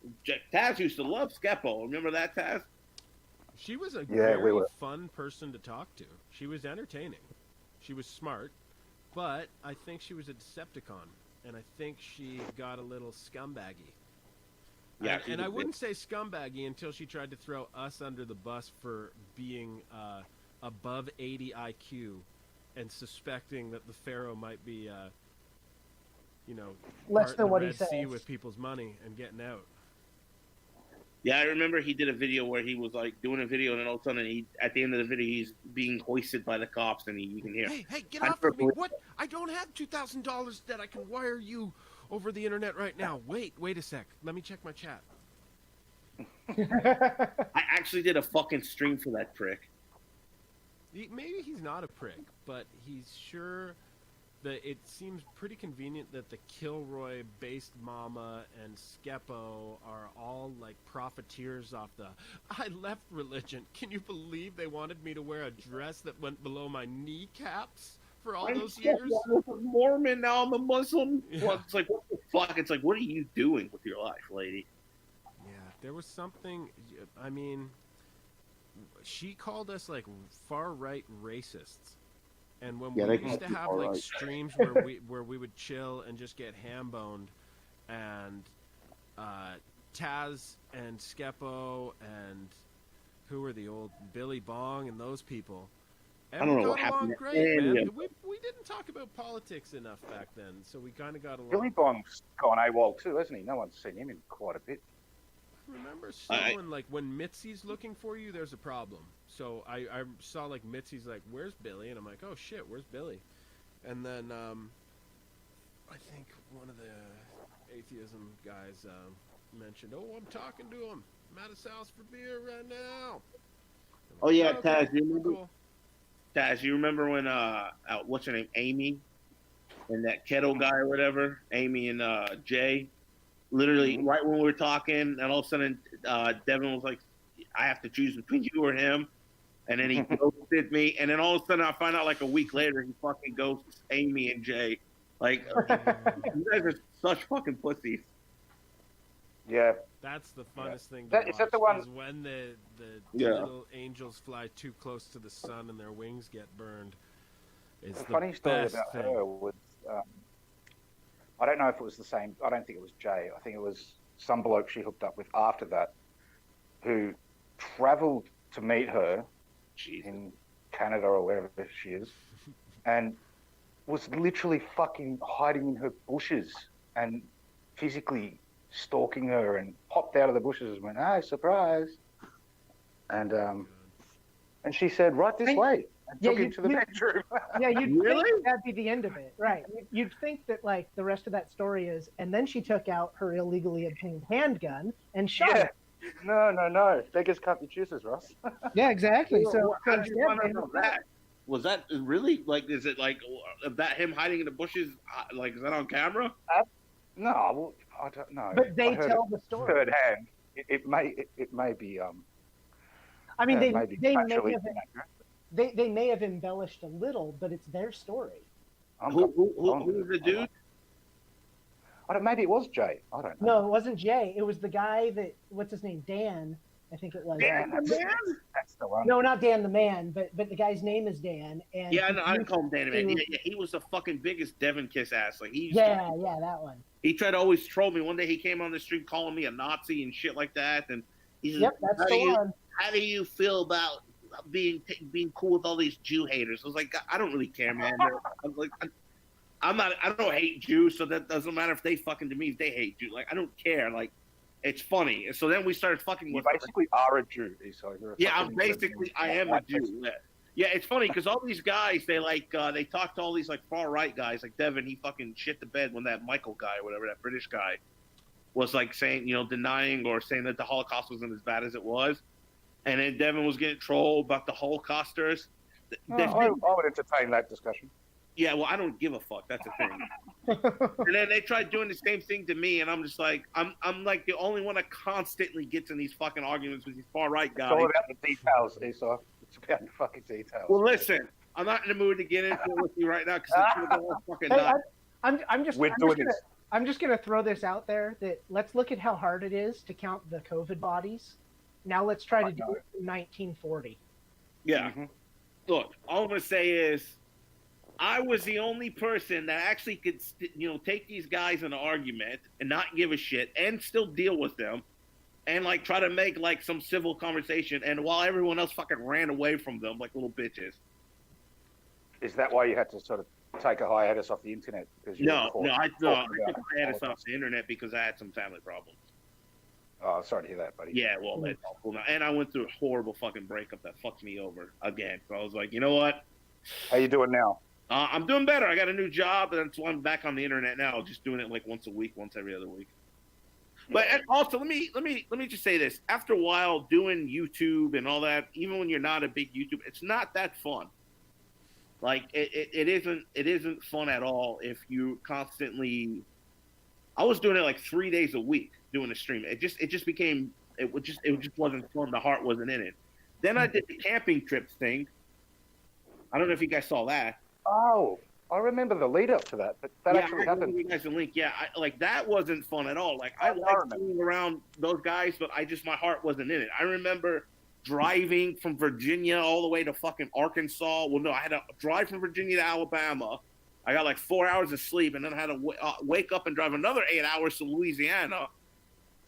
Taz used to love Skepo. Remember that, Taz? She was a Yeah, we very were. fun person to talk to. She was entertaining. She was smart, but I think she was a Decepticon, and I think she got a little scumbaggy. Yeah, And, she and I did. wouldn't say scumbaggy until she tried to throw us under the bus for being above 80 IQ and suspecting that the Pharaoh might be, Less parting than the what he Red Sea says. with people's money and getting out. Yeah, I remember he did a video where he was like doing a video, and then all of a sudden, at the end of the video, he's being hoisted by the cops, and you can hear. Hey, get I off of me! never- What? I don't have $2,000 that I can wire you over the internet right now. Wait a sec. Let me check my chat. I actually did a fucking stream for that prick. Maybe he's not a prick, but he's sure that it seems pretty convenient that the Kilroy-based Mama and Skepo are all like profiteers off the I left religion. Can you believe they wanted me to wear a dress that went below my kneecaps for all those years? I was a Mormon, now I'm a Muslim. Yeah. Well, it's like, what the fuck? It's like, what are you doing with your life, lady? Yeah, there was something. I mean, she called us like far-right racists, and when Yeah, we they used to called you have like far-right. streams where we would chill and just get ham-boned, and Taz and Skepo and who were the old Billy Bong and those people. And I don't we know what got along happened to great, any man. of them. We didn't talk about politics enough back then, so we kind of got along. Billy Bong's gone AWOL too, hasn't he? No one's seen him in quite a bit. Remember I- someone like when Mitzi's looking for you, there's a problem. So I saw like Mitzi's like, "Where's Billy?" And I'm like, "Oh shit, where's Billy?" And then I think one of the atheism guys mentioned, "Oh, I'm talking to him. I'm at his house for beer right now." I'm Oh like, yeah, "Okay, Taz, you remember? cool." Taz, you remember when what's her name, Amy, and that Kettle guy or whatever, Amy and Jay, literally right when we were talking, and all of a sudden Devin was like, "I have to choose between you or him," and then he ghosted me, and then all of a sudden I find out like a week later he fucking ghosts Amy and Jay. Like, you guys are such fucking pussies. Yeah. That's the funnest thing to That- watch. is that the one- Is when the Yeah. little angels fly too close to the sun and their wings get burned. It's The the funny story best about thing. her was, I don't know if it was the same. I don't think it was Jay. I think it was some bloke she hooked up with after that, who travelled to meet her Jeez. in Canada or wherever she is, and was literally fucking hiding in her bushes and physically stalking her, and popped out of the bushes and went, "Hey, surprise!" And she said, "Right this Hey, way," and yeah, took him you- to the you- bedroom. Yeah, you'd Really? think that'd be the end of it, right? You'd think that like the rest of that story is, and then she took out her illegally obtained handgun and shot Yeah. it. No. Beggars can't be choosers, Ross. Yeah, exactly. Well, So how did you find out instead, about that? Was that really like? Is it like that him hiding in the bushes? Like, is that on camera? No, well, I don't know. but they I heard tell it the story. third hand. It may be I mean, may be factually inaccurate. they may have embellished a little, but it's their story. I'm Who not- was the dude? I don't. Maybe it was Jay. I don't know. No, it wasn't Jay. It was the guy that what's his name, Dan. I think it was. Dan, that's the one. No, not Dan the man, but the guy's name is Dan. And Yeah, he no, I used call him Danny Man. to- Yeah, he was the fucking biggest Devin Kiss ass. Like he yeah, that one. he tried to always troll me. One day he came on the street calling me a Nazi and shit like that, and Yep, that's the one. How do you feel about being cool with all these Jew haters? I was like, I don't really care, man. I'm like, I don't hate Jews, so that doesn't matter if they fucking to me if they hate Jews. Like, I don't care. Like, it's funny. And so then we started fucking You with. basically are a Jew, Esau. Yeah, I am a Jew. Yeah, it's funny because all these guys, they talk to all these like far right guys, like Devin. He fucking shit the bed when that Michael guy or whatever, that British guy, was like saying, denying or saying that the Holocaust wasn't as bad as it was, and then Devin was getting trolled about the Holocausters. I would entertain that discussion. Yeah, well, I don't give a fuck. That's the thing. And then they tried doing the same thing to me, and I'm just like, I'm like the only one that constantly gets in these fucking arguments with these far right guys. It's all about the details, Esau. It's about the fucking details. Well, listen, I'm not in the mood to get into it with you right now because fucking Hey, nuts. I'm just gonna throw this out there that let's look at how hard it is to count the COVID bodies. Now let's try to do it in 1940. Yeah. Mm-hmm. Look, all I'm gonna say is, I was the only person that actually could, take these guys in an argument and not give a shit and still deal with them and like try to make like some civil conversation. And while everyone else fucking ran away from them like little bitches. Is that why you had to sort of take a hiatus off the internet? Because I took a hiatus off the internet because I had some family problems. Oh, sorry to hear that, buddy. Yeah, well, that's awful. And I went through a horrible fucking breakup that fucked me over again. So I was like, you know what? How you doing now? I'm doing better. I got a new job, and that's why I'm back on the internet now, just doing it like once a week, once every other week. But also, let me just say this: after a while, doing YouTube and all that, even when you're not a big YouTuber, it's not that fun. Like it isn't fun at all if you constantly. I was doing it like 3 days a week doing a stream. It just wasn't fun. The heart wasn't in it. Then I did the camping trip thing. I don't know if you guys saw that. Oh, I remember the lead up to that, but that actually happened. You guys a link. Yeah, that wasn't fun at all. Like I liked being around those guys, but my heart wasn't in it. I remember driving from Virginia all the way to fucking Arkansas. Well, no, I had to drive from Virginia to Alabama. I got like 4 hours of sleep, and then I had to wake up and drive another 8 hours to Louisiana.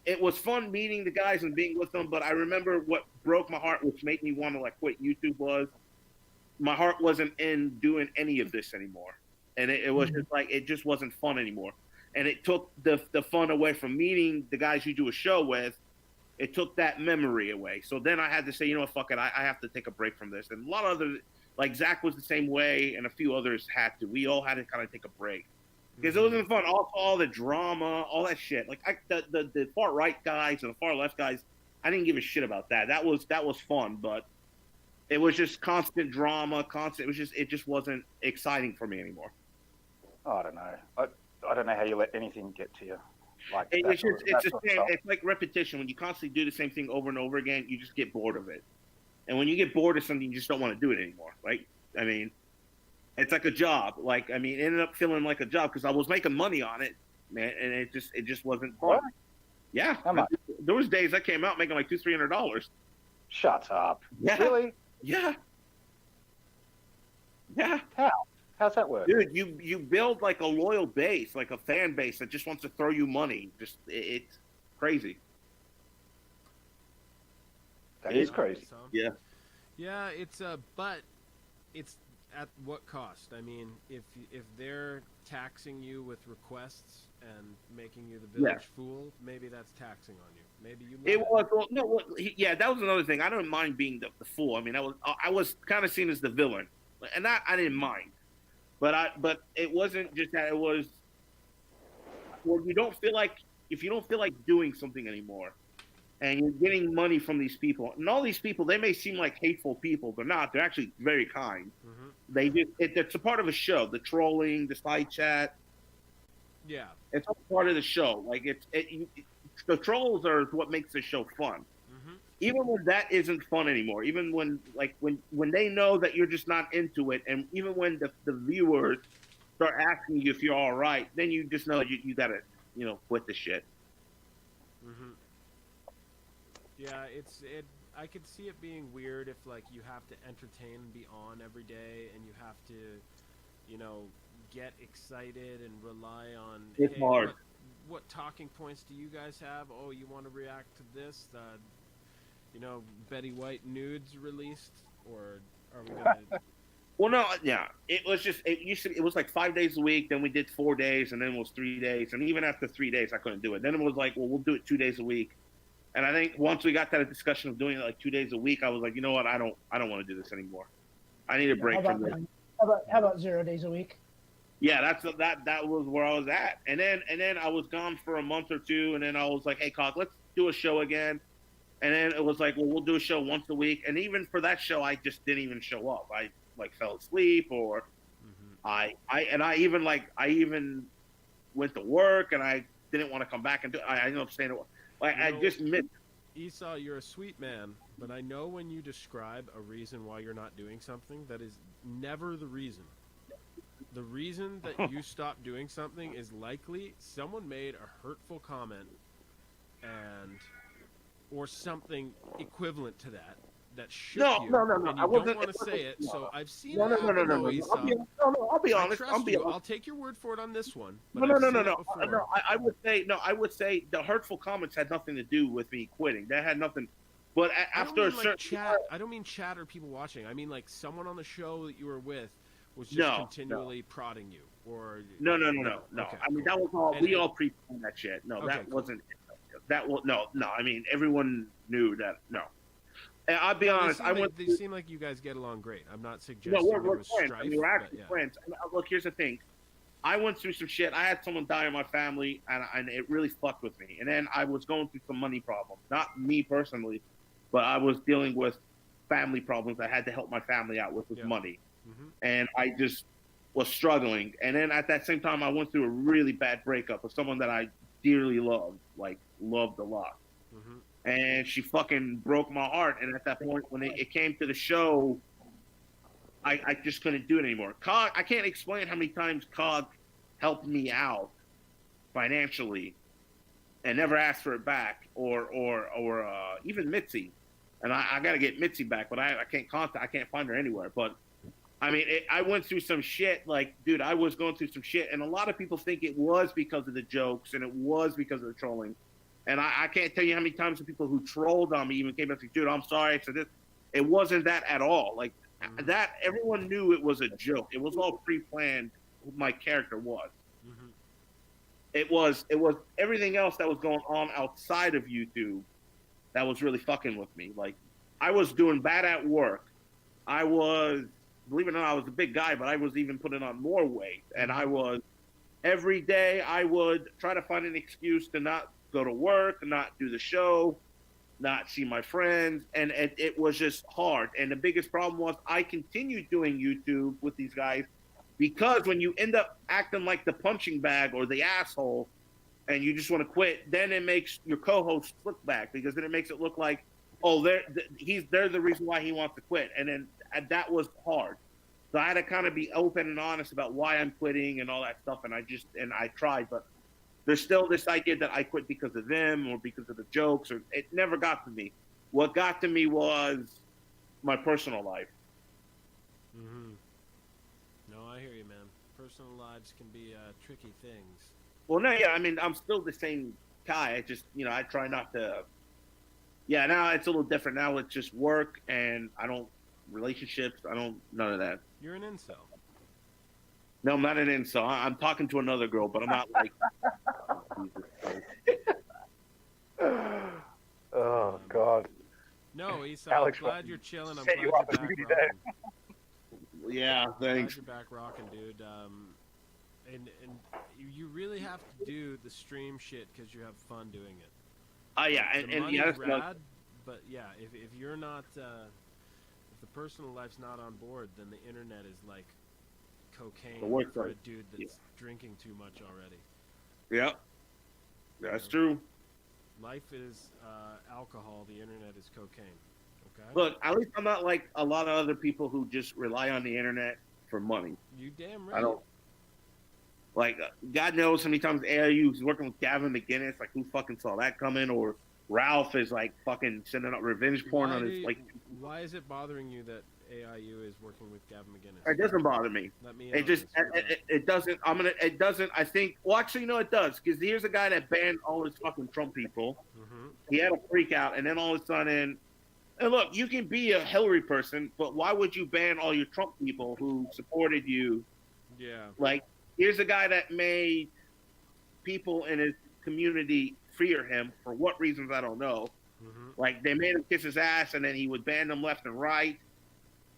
It was fun meeting the guys and being with them, but I remember what broke my heart, which made me want to like quit YouTube, was my heart wasn't in doing any of this anymore. And it was just like, it just wasn't fun anymore. And it took the fun away from meeting the guys you do a show with. It took that memory away. So then I had to say, you know what, fuck it. I have to take a break from this. And a lot of others, like Zach was the same way, and a few others had to. We all had to kind of take a break. Because it wasn't fun. All the drama, all that shit. Like the far right guys and the far left guys, I didn't give a shit about that. That was fun, but it was just constant drama, it just wasn't exciting for me anymore. Oh, I don't know. I don't know how you let anything get to you. Like it's the same. It's like repetition. When you constantly do the same thing over and over again, you just get bored of it. And when you get bored of something, you just don't want to do it anymore, right? I mean, it's like a job. Like, I mean, it ended up feeling like a job because I was making money on it, man, and it just wasn't fun. What? Yeah, there was days I came out making like $200-$300. Shut up. Yeah. Really? Yeah. Yeah. How's that work? Dude, you build like a loyal base, like a fan base that just wants to throw you money. Just it's crazy. That is crazy. Yeah. Yeah, but it's at what cost? I mean, if they're taxing you with requests and making you the village fool, maybe that's taxing on you. Maybe you. It was yeah. That was another thing. I don't mind being the fool. I mean, I was kind of seen as the villain, and that I didn't mind. But it wasn't just that. It was, well, if you don't feel like doing something anymore, and you're getting money from these people, and all these people, they may seem like hateful people, they're not. They're actually very kind. Mm-hmm. It's a part of a show. The trolling, the side chat. Yeah, it's all part of the show. Like the trolls are what makes the show fun. Mm-hmm. Even when that isn't fun anymore, even when they know that you're just not into it, and even when the viewers start asking you if you're all right, then you just know you gotta quit the shit. Mm-hmm. Yeah, I could see it being weird if like you have to entertain and be on every day, and you have to, get excited and rely on. It's hard. What talking points do you guys have? Oh, you want to react to this? you know, Betty White nudes released, or are we gonna? Well, no, yeah. It was just it was like 5 days a week. Then we did 4 days, and then it was 3 days. And even after 3 days, I couldn't do it. Then it was like, well, we'll do it 2 days a week. And I think once we got that discussion of doing it like 2 days a week, I was like, you know what? I don't want to do this anymore. I need a break from this. How about 0 days a week? Yeah, that was where I was at. And then I was gone for a month or two, and then I was like, hey, Cock, let's do a show again. And then it was like, well, we'll do a show once a week. And even for that show, I just didn't even show up. I like fell asleep, or I even went to work, and I didn't want to come back and do it. I ended up staying. Like, I just missed. Esau, you're a sweet man, but I know when you describe a reason why you're not doing something, that is never the reason. The reason that you stopped doing something is likely someone made a hurtful comment, or something equivalent to that shook you. No. And you don't want to say it, so I've seen it happen, though, Esau. I'll be honest. I'll take your word for it on this one. But No. I would say the hurtful comments had nothing to do with me quitting. That had nothing. But after a certain chat, I don't mean chat or people watching. I mean like someone on the show that you were with was just continually prodding you, or no. Okay, I mean, that was all. We all pre-planned that shit. No, that wasn't. That was no. I mean, everyone knew that. No. And I'll be honest. They seem like you guys get along great. I'm not suggesting we're there was friends. strife. I mean, we're actually friends. And look, here's the thing. I went through some shit. I had someone die in my family, and it really fucked with me. And then I was going through some money problems. Not me personally, but I was dealing with family problems. I had to help my family out with money. Mm-hmm. And I just was struggling. And then at that same time, I went through a really bad breakup with someone that I dearly loved, like loved a lot. Mm-hmm. And she fucking broke my heart. And at that point, when it came to the show, I just couldn't do it anymore. Cog, I can't explain how many times Cog helped me out financially and never asked for it back, or even Mitzi. And I got to get Mitzi back, but I can't find her anywhere. But I mean, I went through some shit. Like, dude, I was going through some shit, and a lot of people think it was because of the jokes and it was because of the trolling. And I can't tell you how many times the people who trolled on me even came up to me, dude, I'm sorry for this. It wasn't that at all. Like, that, everyone knew it was a joke. It was all pre-planned who my character was. Mm-hmm. It was everything else that was going on outside of YouTube that was really fucking with me. Like, I was doing bad at work. I was, believe it or not, I was a big guy, but I was even putting on more weight. And every day I would try to find an excuse to not go to work, not do the show, not see my friends. And it was just hard. And the biggest problem was I continued doing YouTube with these guys because when you end up acting like the punching bag or the asshole and you just want to quit, then it makes your co-host look back, because then it makes it look like, oh, they're the reason why he wants to quit. And then that was hard. So I had to kind of be open and honest about why I'm quitting and all that stuff. And I tried, but there's still this idea that I quit because of them or because of the jokes, or it never got to me. What got to me was my personal life. Mm-hmm. No, I hear you, man. Personal lives can be tricky things. Well, no, yeah, I mean, I'm still the same guy. I just, I try not to. Yeah, now it's a little different. Now it's just work, and relationships. None of that. You're an incel. No, I'm not an incel. I'm talking to another girl, but I'm not like. Oh God. No, Esau. Alex, I'm glad you're chilling. I'm set glad you you're up back a beauty rocking. Yeah, thanks. Glad you're back rocking, dude. And you really have to do the stream shit because you have fun doing it. Oh yeah, and yeah, that's rad, but yeah, if you're not, if the personal life's not on board, then the internet is like cocaine for a dude that's drinking too much already. Yep, that's true. Life is alcohol. The internet is cocaine. Okay. Look, at least I'm not like a lot of other people who just rely on the internet for money. You damn right. I don't. Like, God knows how many times AIU is working with Gavin McGinnis. Like, who fucking saw that coming? Or Ralph is like fucking sending out revenge porn on his like. Why is it bothering you that AIU is working with Gavin McGinnis? It doesn't bother me. It just it doesn't. It doesn't. I think. Well, actually, no, it does, because here's a guy that banned all his fucking Trump people. Mm-hmm. He had a freak out, and then all of a sudden And look, you can be a Hillary person, but why would you ban all your Trump people who supported you? Yeah. Like, here's a guy that made people in his community fear him for what reasons I don't know. Like, they made him kiss his ass, and then he would ban them left and right.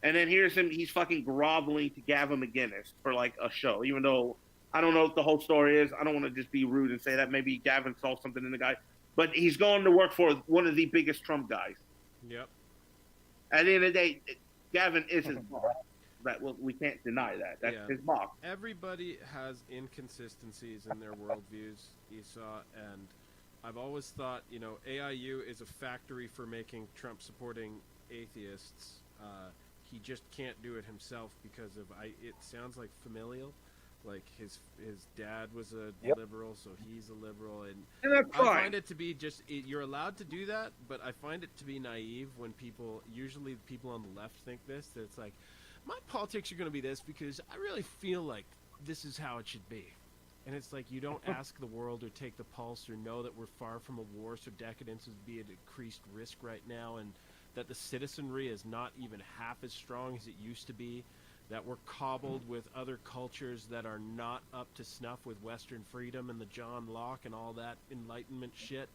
And then here's him, he's fucking groveling to Gavin McInnes for, like, a show. Even though I don't know what the whole story is. I don't want to just be rude and say that. Maybe Gavin saw something in the guy. But he's going to work for one of the biggest Trump guys. Yep. At the end of the day, Gavin is his boss. We can't deny that. That's his boss. Everybody has inconsistencies in their worldviews, Esau, and I've always thought, you know, AIU is a factory for making Trump-supporting atheists. He just can't do it himself because of it sounds like familial. Like his dad was a liberal, so he's a liberal, and that's fine. I find it to be you're allowed to do that, but I find it to be naive when usually people on the left think this, that it's like, my politics are going to be this because I really feel like this is how it should be. And it's like, you don't ask the world or take the pulse or know that we're far from a war, so decadence would be at increased risk right now, and that the citizenry is not even half as strong as it used to be, that we're cobbled with other cultures that are not up to snuff with Western freedom and the John Locke and all that Enlightenment shit.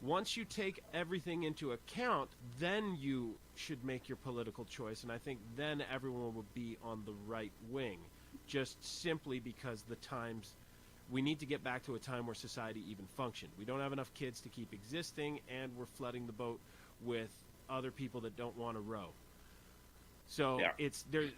Once you take everything into account, then you should make your political choice, and I think then everyone would be on the right wing, just simply because we need to get back to a time where society even functioned. We don't have enough kids to keep existing, and we're flooding the boat with other people that don't want to row. So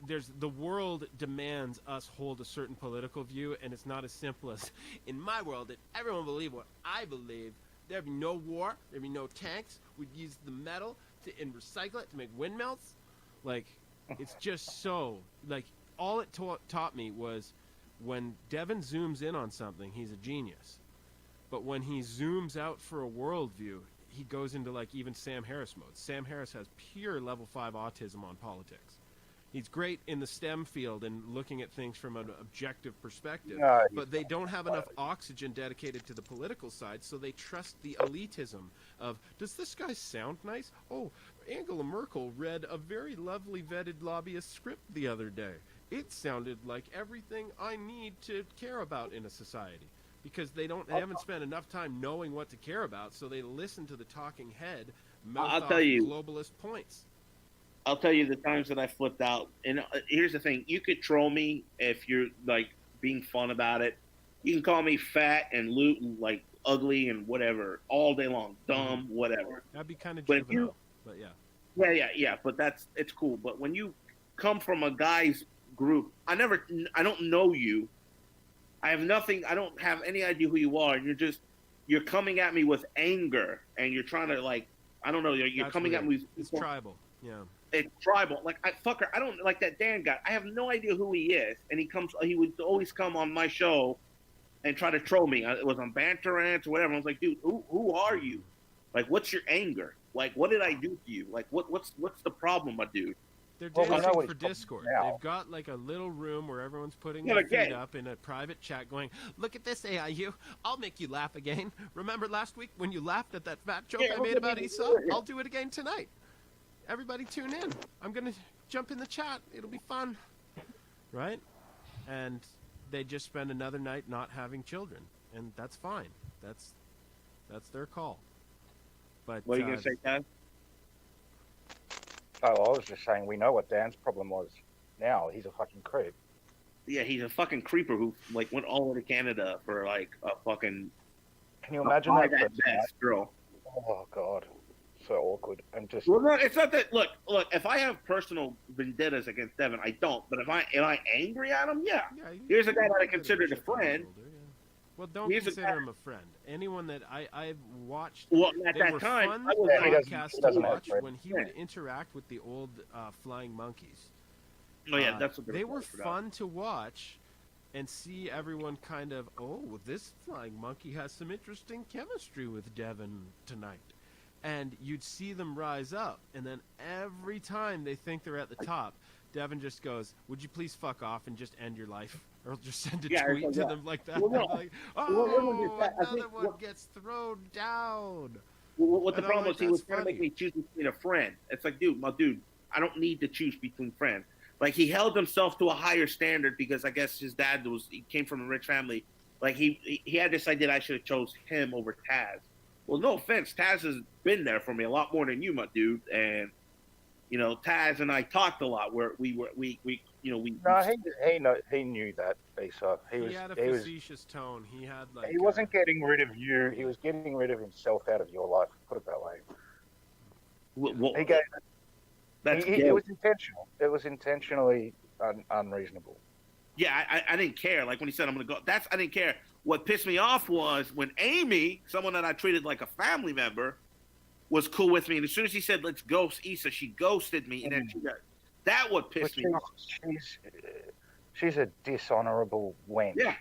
there's the world demands us hold a certain political view, and it's not as simple as, in my world, if everyone believed what I believe, there'd be no war, there'd be no tanks, we'd use the metal and recycle it to make windmills. Like, it's just so, like, all it taught me was when Devin zooms in on something, he's a genius. But when he zooms out for a worldview, he goes into, like, even Sam Harris mode. Sam Harris has pure level 5 autism on politics. He's great in the STEM field and looking at things from an objective perspective, but they don't have enough oxygen dedicated to the political side, so they trust the elitism of, does this guy sound nice? Oh, Angela Merkel read a very lovely vetted lobbyist script the other day. It sounded like everything I need to care about in a society. Because they haven't spent enough time knowing what to care about, so they listen to the talking head mouth off globalist points. I'll tell you the times that I flipped out. And here's the thing: you could troll me if you're like being fun about it. You can call me fat and loot and like ugly and whatever all day long, dumb, whatever. That'd be kind of juvenile, but yeah. Yeah. But it's cool. But when you come from a guy's group, I don't know you. I have nothing. I don't have any idea who you are. And you're coming at me with anger, and you're trying to, like, I don't know. You're coming at me. It's tribal. Yeah. It's tribal. Like, I don't like that Dan guy. I have no idea who he is, and he would always come on my show and try to troll me. It was on Banter Rants or whatever. I was like, dude, who are you? Like, what's your anger? Like, what did I do to you? Like, what's the problem, my dude? They're dancing for Discord. They've got like a little room where everyone's putting their feet up in a private chat going, look at this AIU. I'll make you laugh again. Remember last week when you laughed at that fat joke I made about Esau? I'll do it again tonight. Everybody tune in. I'm going to jump in the chat. It'll be fun. Right? And they just spend another night not having children. And that's fine. That's their call. But what are you going to say, Dad? Oh, I was just saying, we know what Dan's problem was. Now he's a fucking creep. Yeah, he's a fucking creeper who like went all over to Canada for like a fucking. Can you imagine that girl? Oh God, so awkward and just. Well, no, it's not that. Look. If I have personal vendettas against Devin, I don't. But if I angry at him, yeah. Here's a guy that I considered a friend. Well, don't consider him a friend. Anyone that I've watched, well, at they that were time, fun podcasts to watch when he would interact with the old flying monkeys. Oh yeah, that's what they were fun to watch and see everyone kind of, this flying monkey has some interesting chemistry with Devin tonight. And you'd see them rise up, and then every time they think they're at the top, Devin just goes, would you please fuck off and just end your life? Or just send a tweet to them like that. Well, no. Like, another one gets thrown down. What the And I'm problem like, was, he was "That's trying to make funny." me choose between a friend. It's like, dude, I don't need to choose between friends. Like, he held himself to a higher standard because I guess his dad he came from a rich family. Like, he had this idea I should have chose him over Taz. Well, no offense, Taz has been there for me a lot more than you, my dude. And you know, Taz and I talked a lot. Where we No, he knew that, Esau. He had a He was facetious tone. He had like he wasn't getting rid of you. He was getting rid of himself out of your life. Put it that way. He gave. It was intentional. It was intentionally unreasonable. Yeah, I didn't care. Like when he said I'm gonna go, I didn't care. What pissed me off was when Amy, someone that I treated like a family member, was cool with me, and as soon as he said let's ghost Issa, she ghosted me, and then that what pissed me off. She's a dishonorable wench. Yeah,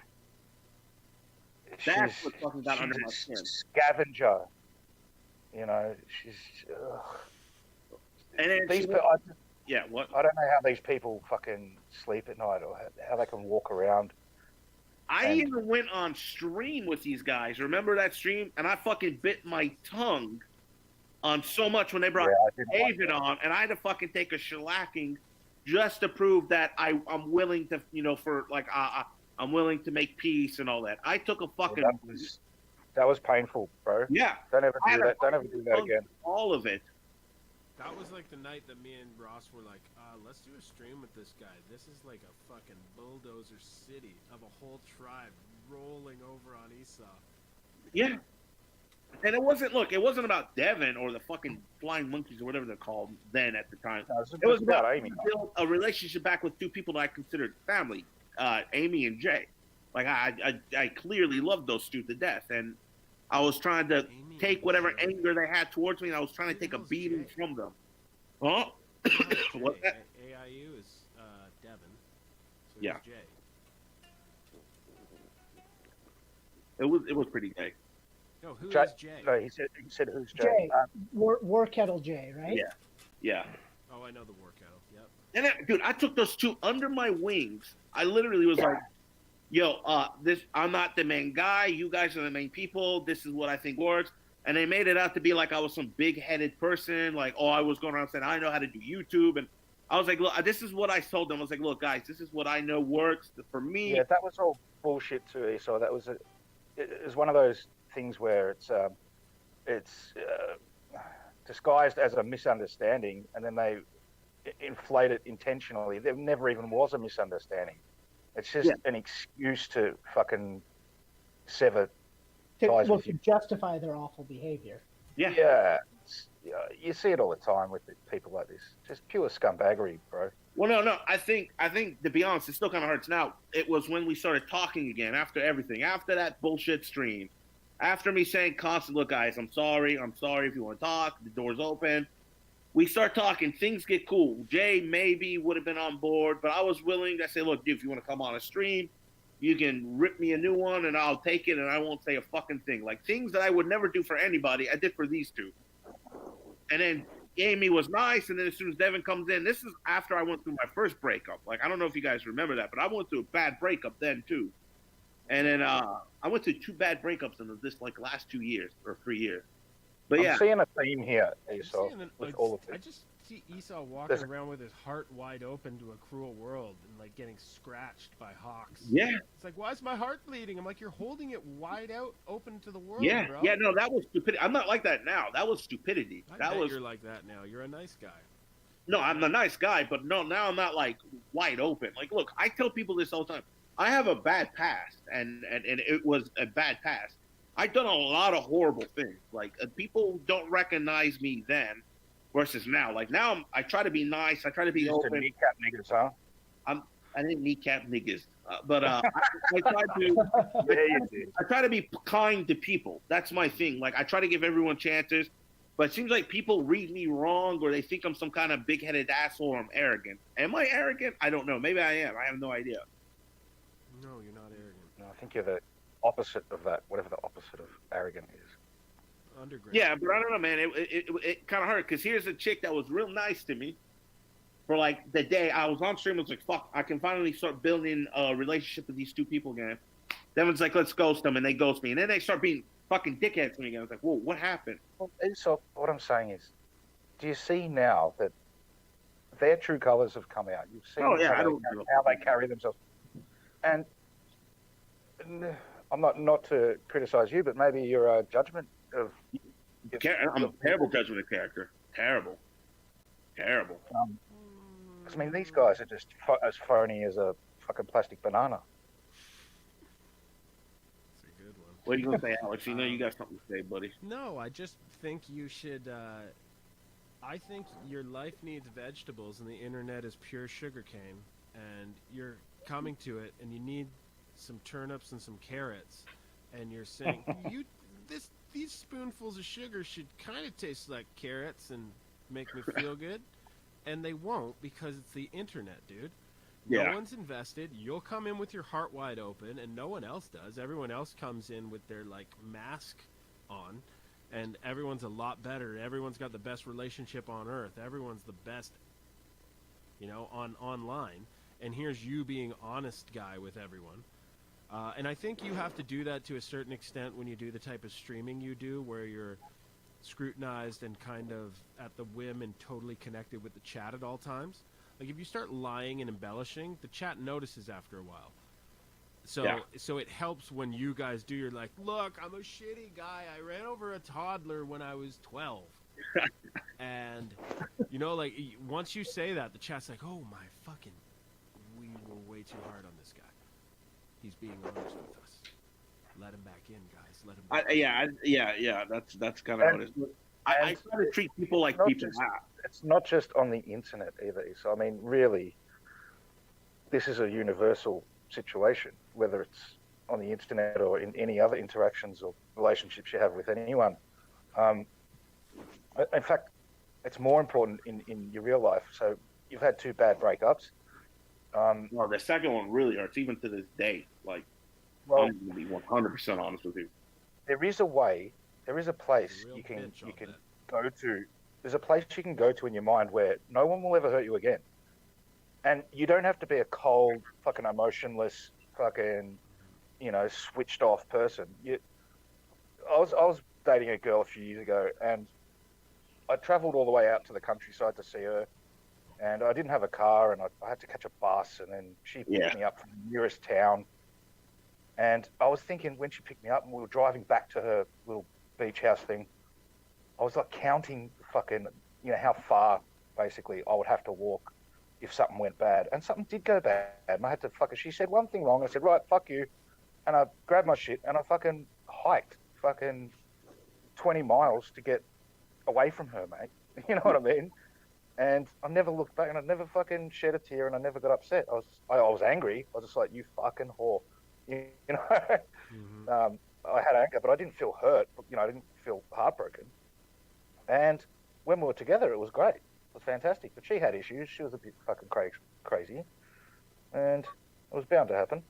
that's what fucking got under my skin. Scavenger. You know, she's. And then these what? I don't know how these people fucking sleep at night or how they can walk around. I even went on stream with these guys. Remember that stream? And I fucking bit my tongue on so much when they brought David on, and I had to fucking take a shellacking just to prove that I'm willing to, I'm willing to make peace and all that. I took a fucking. That was painful, bro. Yeah. Don't ever do that. Don't ever do that again. All of it. That was like the night that me and Ross were like, let's do a stream with this guy. This is like a fucking bulldozer city of a whole tribe rolling over on Esau. Yeah. And it wasn't about Devin or the fucking flying monkeys or whatever they're called then at the time. No, it was about Amy. Build a relationship back with two people that I considered family, Amy and Jay. Like I clearly loved those two to death, and I was trying to take whatever anger they had towards me, and I was trying to take a beating from them. Huh? What's that? AIU is Devin. So yeah. Jay. It was pretty gay. No, who is Jay? No, he said who's Jay? Jay, War Kettle Jay, right? Yeah. Oh, I know the War Kettle. Yep. And then, dude, I took those two under my wings. I literally was like, "Yo, I'm not the main guy. You guys are the main people. This is what I think works." And they made it out to be like I was some big-headed person. Like, I was going around saying I know how to do YouTube, and I was like, "Look, this is what I told them." I was like, "Look, guys, this is what I know works for me." Yeah, that was all bullshit too, Esau. That was it was one of those things where it's disguised as a misunderstanding, and then they inflate it intentionally. There never even was a misunderstanding. It's just an excuse to fucking sever ties with to justify their awful behavior. Yeah. You see it all the time with people like this. Just pure scumbaggery, bro. Well, no. I think to be honest, it still kind of hurts now. It was when we started talking again after everything, after that bullshit stream, after me saying constantly, "Look, guys, I'm sorry if you want to talk. The door's open." We start talking. Things get cool. Jay maybe would have been on board, but I was willing to say, "Look, dude, if you want to come on a stream, you can rip me a new one, and I'll take it, and I won't say a fucking thing." Like things that I would never do for anybody, I did for these two. And then Amy was nice, and then as soon as Devin comes in, this is after I went through my first breakup. Like, I don't know if you guys remember that, but I went through a bad breakup then, too. And then I went through 2 bad breakups in this, last 2 years or 3 years. But I'm seeing a theme here, Esau, with all of this. I just see Esau walking around with his heart wide open to a cruel world and, getting scratched by hawks. Yeah. It's like, why is my heart bleeding? I'm like, you're holding it wide out, open to the world, bro. Yeah, no, that was stupidity. I'm not like that now. That was stupidity. You're like that now. You're a nice guy. No, I'm a nice guy, but no, now I'm not, wide open. Like, look, I tell people this all the time. I have a bad past, and it was a bad past. I've done a lot of horrible things. People don't recognize me then versus now. Like, now I try to be nice. I try to be open. Kneecap niggas, huh? I didn't kneecap niggas. But I try to be kind to people. That's my thing. I try to give everyone chances. But it seems like people read me wrong, or they think I'm some kind of big-headed asshole, or I'm arrogant. Am I arrogant? I don't know. Maybe I am. I have no idea. No, you're not arrogant. No, I think you're the opposite of that, whatever the opposite of arrogant is. Underground. Yeah, but I don't know, man. It kind of hurt, because here's a chick that was real nice to me for, the day I was on stream. I was like, fuck, I can finally start building a relationship with these two people again. Devin's like, let's ghost them, and they ghost me. And then they start being fucking dickhead to me again. I was like, whoa, what happened? Well, Esau, what I'm saying is, do you see now that their true colours have come out? You've seen Oh yeah, I how don't. they carry themselves, and I'm not to criticize you, but maybe your judgment of. I'm a terrible judgment of character. Terrible. Terrible. I mean, these guys are just as phony as a fucking plastic banana. That's a good one. What are you gonna say, Alex? You know you got something to say, buddy. No, I just think you should. I think your life needs vegetables, and the internet is pure sugarcane. And you're coming to it, and you need some turnips and some carrots, and you're saying these spoonfuls of sugar should kind of taste like carrots and make me feel good, and they won't because it's the internet, dude. Yeah. No one's invested. You'll come in with your heart wide open, and no one else does. Everyone else comes in with their like mask on, and everyone's a lot better. Everyone's got the best relationship on earth. Everyone's the best, online. And here's you being honest guy with everyone. And I think you have to do that to a certain extent when you do the type of streaming you do, where you're scrutinized and kind of at the whim and totally connected with the chat at all times. Like if you start lying and embellishing, the chat notices after a while. So it helps when you guys do. You're like, look, I'm a shitty guy. I ran over a toddler when I was 12. And like once you say that, the chat's like, oh my fucking, we were way too hard on this guy. He's being honest with us. Let him back in, guys. Let him back in. Yeah. That's kind of what it is. I try to treat people like people. It's not just on the internet either. So I mean, really, this is a universal situation, whether it's on the internet or in any other interactions or relationships you have with anyone. In fact, it's more important in your real life. So you've had 2 bad breakups. Well, the second one really hurts, even to this day. Like, well, I'm going to be 100% honest with you. There is a way. There is a place you can go to. There's a place you can go to in your mind where no one will ever hurt you again, and you don't have to be a cold, fucking emotionless, fucking, switched off person. I was dating a girl a few years ago, and I travelled all the way out to the countryside to see her. And I didn't have a car, and I had to catch a bus, and then she picked me up from the nearest town. And I was thinking, when she picked me up and we were driving back to her little beach house thing, I was like counting fucking, how far basically I would have to walk if something went bad. And something did go bad, and I had to she said one thing wrong. I said, right, fuck you. And I grabbed my shit and I fucking hiked fucking 20 miles to get away from her, mate. You know what I mean? And I never looked back, and I never fucking shed a tear, and I never got upset. I was angry. I was just like, you fucking whore. Mm-hmm. I had anger, but I didn't feel hurt. I didn't feel heartbroken. And when we were together, it was great. It was fantastic. But she had issues. She was a bit fucking crazy. And it was bound to happen.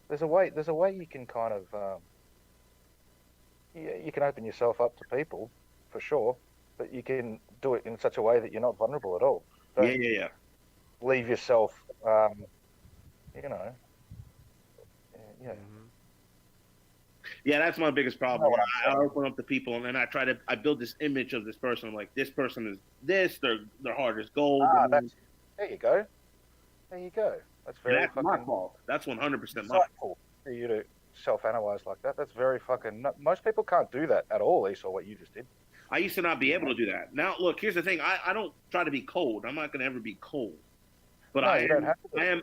There's a way you can kind of, you can open yourself up to people, for sure. But you can do it in such a way that you're not vulnerable at all. Don't leave yourself, Yeah, that's my biggest problem. I open up to people, and then I build this image of this person. I'm like, this person is this. Their heart is gold. There you go. That's that's my fault. That's 100% my fault. For you to self-analyze like that. That's very fucking. Most people can't do that at all. Esau, what you just did. I used to not be able to do that. Now, look, here's the thing. I don't try to be cold. I'm not going to ever be cold. But I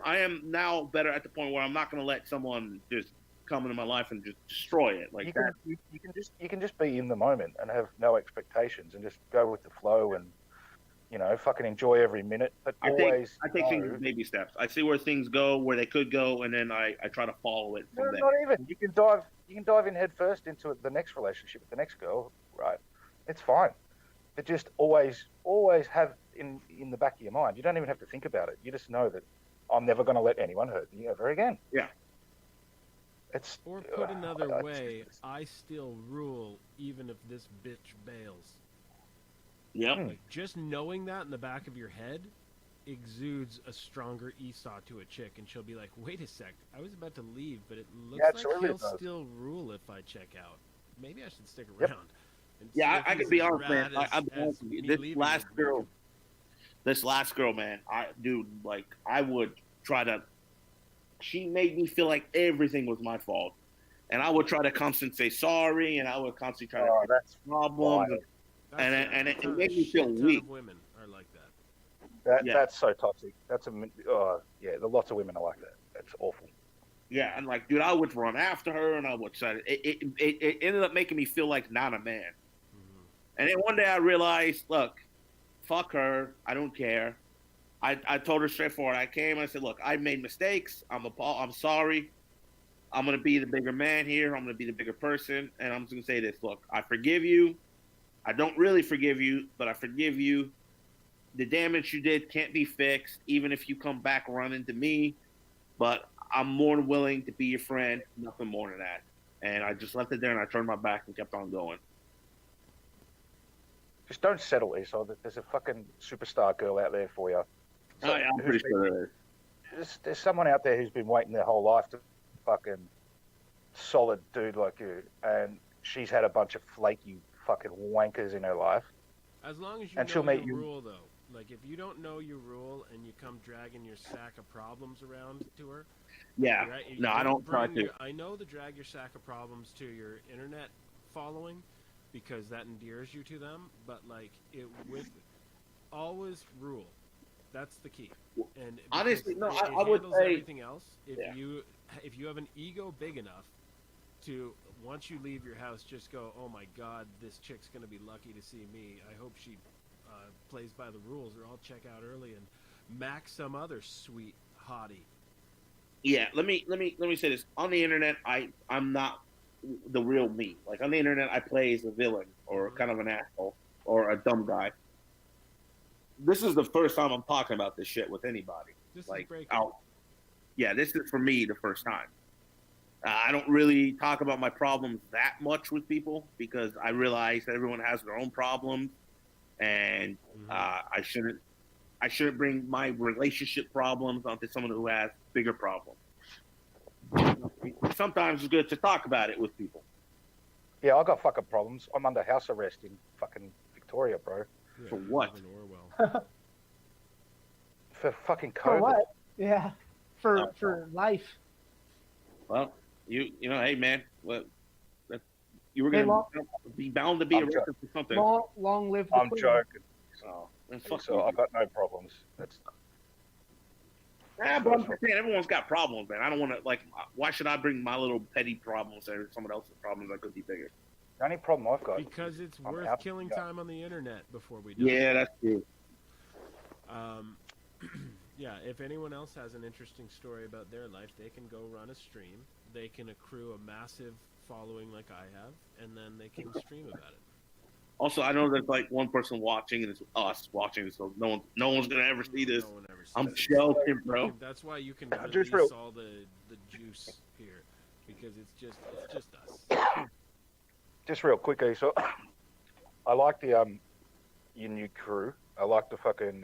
am now better at the point where I'm not going to let someone just come into my life and just destroy it like that. You can just be in the moment and have no expectations and just go with the flow and fucking enjoy every minute. But I take things in baby steps. I see where things go, where they could go, and then I try to follow it from there. Not even. You can dive in head first into the next relationship with the next girl, right? It's fine. But just always have in the back of your mind. You don't even have to think about it. You just know that I'm never going to let anyone hurt me ever again. Yeah. Or put another way, I still rule even if this bitch bails. Yep. Like, just knowing that in the back of your head exudes a stronger Esau to a chick, and she'll be like, "Wait a sec, I was about to leave, but it looks Yeah, like absolutely he'll it does. still rule if I check out. Maybe I should stick Yep. around." And see Yeah, if I he's could be as honest, man. rad I'm as honest with you. me This leaving last would make girl, him. this last girl, man. Like, I would try to. She made me feel like everything was my fault, and I would try to constantly say sorry, and I would constantly try to Oh, fix that's problems, wild. and it a made me feel shit ton weak. of women are like that. Yeah. That's so toxic. That's yeah. Lots of women are like that. That's awful. Yeah, and like, dude, I would run after her, and I would try to. It ended up making me feel like not a man. Mm-hmm. And then one day I realized, look, fuck her. I don't care. I told her straightforward. I came and I said, look, I made mistakes. I'm sorry. I'm gonna be the bigger man here. I'm gonna be the bigger person, and I'm just gonna say this. Look, I forgive you. I don't really forgive you, but I forgive you. The damage you did can't be fixed, even if you come back running to me. But I'm more than willing to be your friend. Nothing more than that. And I just left it there, and I turned my back and kept on going. Just don't settle, Esau. There's a fucking superstar girl out there for you. Oh, yeah, I'm pretty sure there is. There's someone out there who's been waiting their whole life to fucking solid dude like you, and she's had a bunch of flaky fucking wankers in her life. As long as you And know she'll make your you- rule, though. Like, if you don't know your rule and you come dragging your sack of problems around to her, Yeah. right? You No, I don't try bring to. your- I know to drag your sack of problems to your internet following because that endears you to them, but like it with always rule. That's the key. And Honestly, because no, it I would handles say- everything else. Yeah. If you have an ego big enough to once you leave your house, just go, oh my God, this chick's gonna be lucky to see me. I hope she plays by the rules, or I'll check out early and max some other sweet hottie. Yeah, let me say this. On the internet, I'm not the real me. Like on the internet, I play as a villain or kind of an asshole or a dumb guy. This is the first time I'm talking about this shit with anybody. This Like, is breaking. yeah, this is for me the first time. I don't really talk about my problems that much with people because I realize that everyone has their own problems, and I shouldn't bring my relationship problems onto someone who has bigger problems. Sometimes it's good to talk about it with people. Yeah, I got fucking problems. I'm under house arrest in fucking Victoria, bro, Yeah, For what? Evan Orwell. for fucking COVID. For what? Yeah. For life. Well, you know, hey man, well, you were Hey, gonna be bound to be I'm arrested for something. Long live the I'm Queen. joking. Oh, then fuck So you. I've got no problems. That's But I'm just saying, everyone's got problems, man. I don't want to like. Why should I bring my little petty problems or someone else's problems that could be bigger? the only problem I've got. Because it's I'm worth out. killing Yeah. time on the internet before we do. Yeah, that's true. Yeah, if anyone else has an interesting story about their life, they can go run a stream. They can accrue a massive following like I have, and then they can stream about it. Also, I know there's like one person watching, and it's us watching, so no one's gonna ever see this. No one ever sees I'm it. joking, bro. That's why you can Just release real- all the juice here, because it's just us. Just real quick, so I like the your new crew. I like the fucking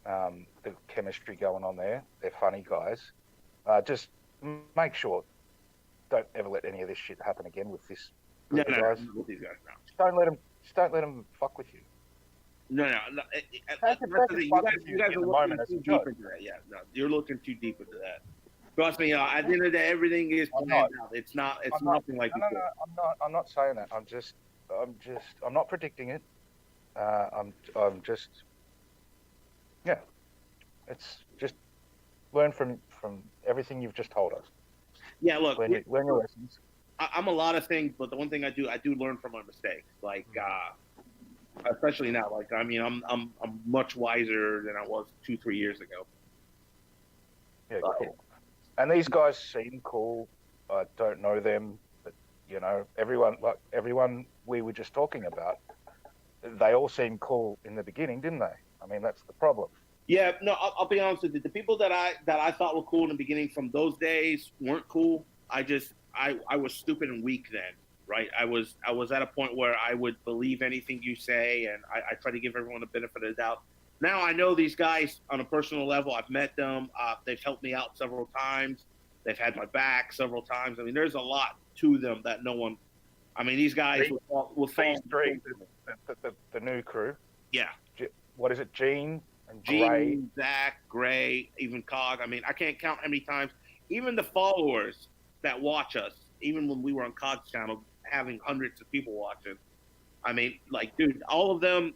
the chemistry going on there. They're funny guys. Just make sure don't ever let any of this shit happen again with this No, group no, of guys. with these guys now. Just don't let them fuck with you. No. That's the You guys are in the moment, looking it's a too deep joke. into that. Yeah, no, you're looking too deep into that. Trust me, at the end of the day, everything is I'm planned not. out. It's not. It's I'm not- nothing like No, before. I'm not saying that. I'm not predicting it. I'm just, yeah. It's just learn from everything you've just told us. Yeah, look, Learn your lessons. I'm a lot of things, but the one thing I do learn from my mistakes. Like, especially now. Like, I mean, I'm much wiser than I was 2-3 years ago. Yeah, cool. And these guys seem cool. I don't know them, but you know, everyone we were just talking about, they all seemed cool in the beginning, didn't they? I mean, that's the problem. Yeah, no, I'll be honest with you. The people that I thought were cool in the beginning from those days weren't cool. I was stupid and weak then, right? I was at a point where I would believe anything you say, and I try to give everyone the benefit of the doubt. now I know these guys on a personal level. I've met them. They've helped me out several times. They've had my back several times. I mean, there's a lot to them that no one. I mean, these guys will fall. These three, the new crew. Yeah. What is it, Gene and Gray? Gene, Zach, Gray, even Cog. I mean, I can't count how many times. Even the followers that watch us, even when we were on Cog's channel, having hundreds of people watching. I mean, like, dude, all of them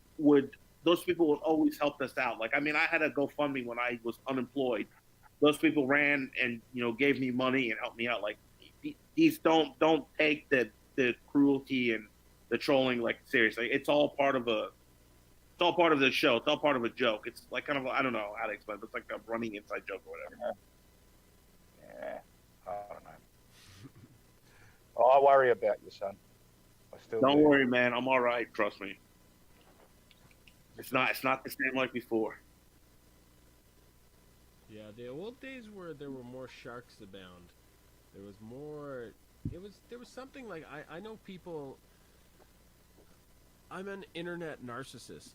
those people would always help us out. Like, I mean, I had a GoFundMe when I was unemployed. Those people ran and, gave me money and helped me out. Like, these don't take the cruelty and the trolling like seriously. It's all part of the show. It's all part of a joke. It's like kind of, I don't know how to explain it, but it's like a running inside joke or whatever. Yeah, I don't know. I worry about you, son. I still Don't do. worry, man. I'm all right. Trust me. It's not the same like before. Yeah, the old days where there were more sharks abound. There was more. There was something like I know people. I'm an internet narcissist,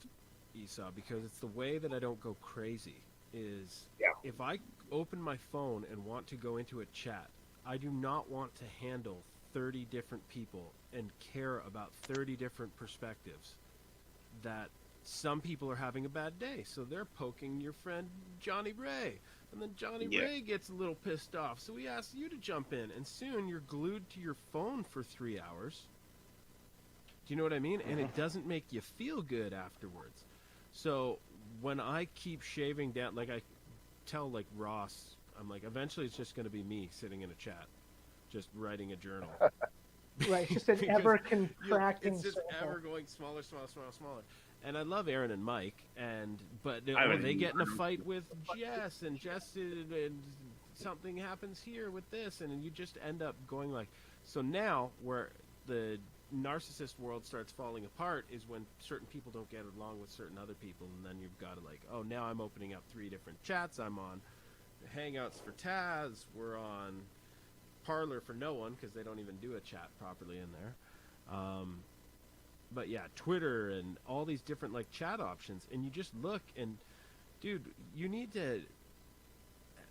Esau, because it's the way that I don't go crazy. If I open my phone and want to go into a chat, I do not want to handle 30 different people and care about 30 different perspectives. That some people are having a bad day, so they're poking your friend Johnny Ray, and then Johnny Ray gets a little pissed off, so he asks you to jump in, and soon you're glued to your phone for 3 hours. Do you know what I mean? And it doesn't make you feel good afterwards. So when I keep shaving down, like I tell like Ross, I'm like, eventually it's just going to be me sitting in a chat, just writing a journal. Right, just an ever contracting. It's just ever going smaller. And I love Aaron and Mike, but they get in a fight with Jess, and something happens here with this, and you just end up going like. So now, where the narcissist world starts falling apart is when certain people don't get along with certain other people, and then you've got to like, oh, now I'm opening up 3 different chats. I'm on Hangouts for Taz. We're on Parlor for no one because they don't even do a chat properly in there. But yeah, Twitter and all these different like chat options, and you just look and, dude, you need to.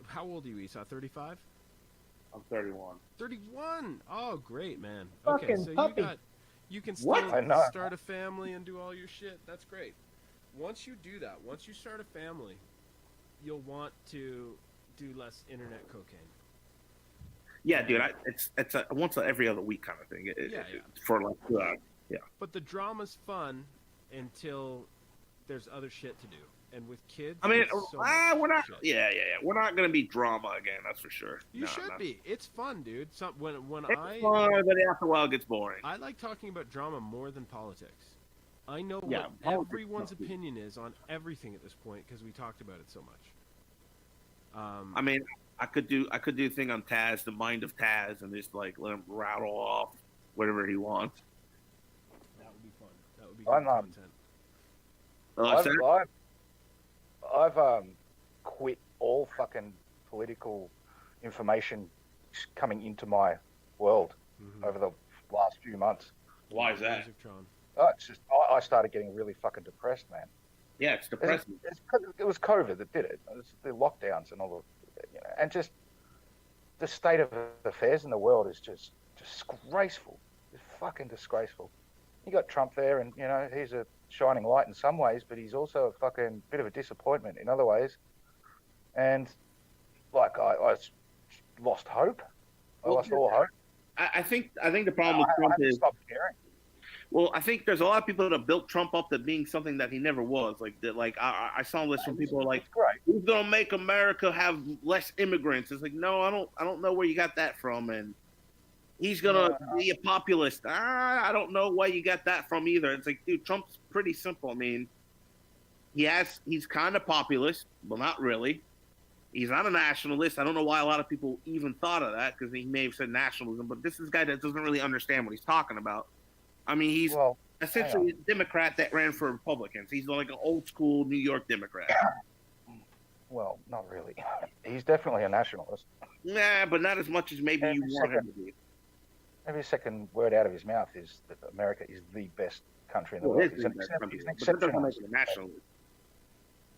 How old are you, Esau? 35? I'm 31. 31. Oh, great, man. Fucking okay, so puppy. you can still I know. start a family and do all your shit. That's great. Once you do that, once you start a family, you'll want to do less internet cocaine. Yeah, dude. It's a once every other week kind of thing. For like But the drama's fun until there's other shit to do. And with kids, I mean, there's so we're not. shit. Yeah. We're not gonna be drama again. That's for sure. You should be. It's fun, dude. When It's fun, but after a while it gets boring. I like talking about drama more than politics. I know Yeah, what politics everyone's must be. opinion is on everything at this point because we talked about it so much. I mean, I could do a thing on Taz, the mind of Taz, and just like let him rattle off whatever he wants. That would be fun. That would be good content. I've quit all fucking political information coming into my world over the last few months. Why is that? It's just I started getting really fucking depressed, man. Yeah, it's depressing. It was COVID that did it. It was the lockdowns and all the, and just the state of affairs in the world is just disgraceful. It's fucking disgraceful. You got Trump there, and he's a shining light in some ways, but he's also a fucking bit of a disappointment in other ways. And like I lost hope. I lost all hope. I think the problem with Trump is. Stopped caring. Well, I think there's a lot of people that have built Trump up to being something that he never was. I saw this from people like, "Who's gonna make America have less immigrants?" It's like, no, I don't know where you got that from, and he's gonna be a populist. I don't know why you got that from either. It's like, dude, Trump's pretty simple. I mean, he's kind of populist, well, not really. He's not a nationalist. I don't know why a lot of people even thought of that because he may have said nationalism, but this is a guy that doesn't really understand what he's talking about. I mean, he's essentially a Democrat that ran for Republicans. He's like an old school New York Democrat. Well, not really. He's definitely a nationalist. Nah, but not as much as maybe you want him to be. Every second word out of his mouth is that America is the best country in the world. He's an But that doesn't make him a nationalist.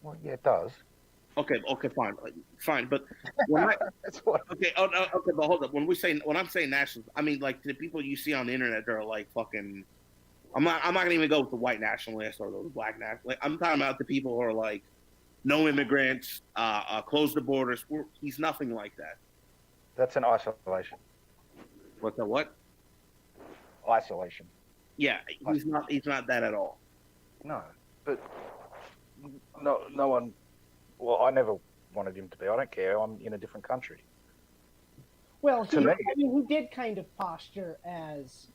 Well, yeah, it does. Okay, fine. But when I That's what. okay, okay, but hold up. When I'm saying nationals, I mean like the people you see on the internet that are like fucking. I'm not gonna even go with the white nationalists or the black nationalists. Like, I'm talking about the people who are like no immigrants, close the borders. He's nothing like that. That's an isolation. What the what? Isolation. Yeah, he's not. He's not that at all. No, but no one. Well, I never wanted him to be. I don't care. I'm in a different country. Well, To me- he did kind of posture as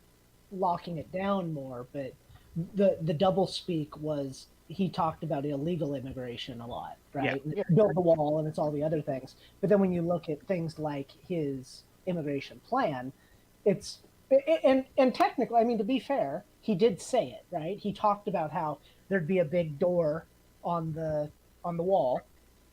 locking it down more, but the double speak was he talked about illegal immigration a lot, right? Yeah. And build the wall, and it's all the other things. But then when you look at things like his immigration plan, it's and technically, I mean, to be fair, he did say it, right? He talked about how there'd be a big door on the wall,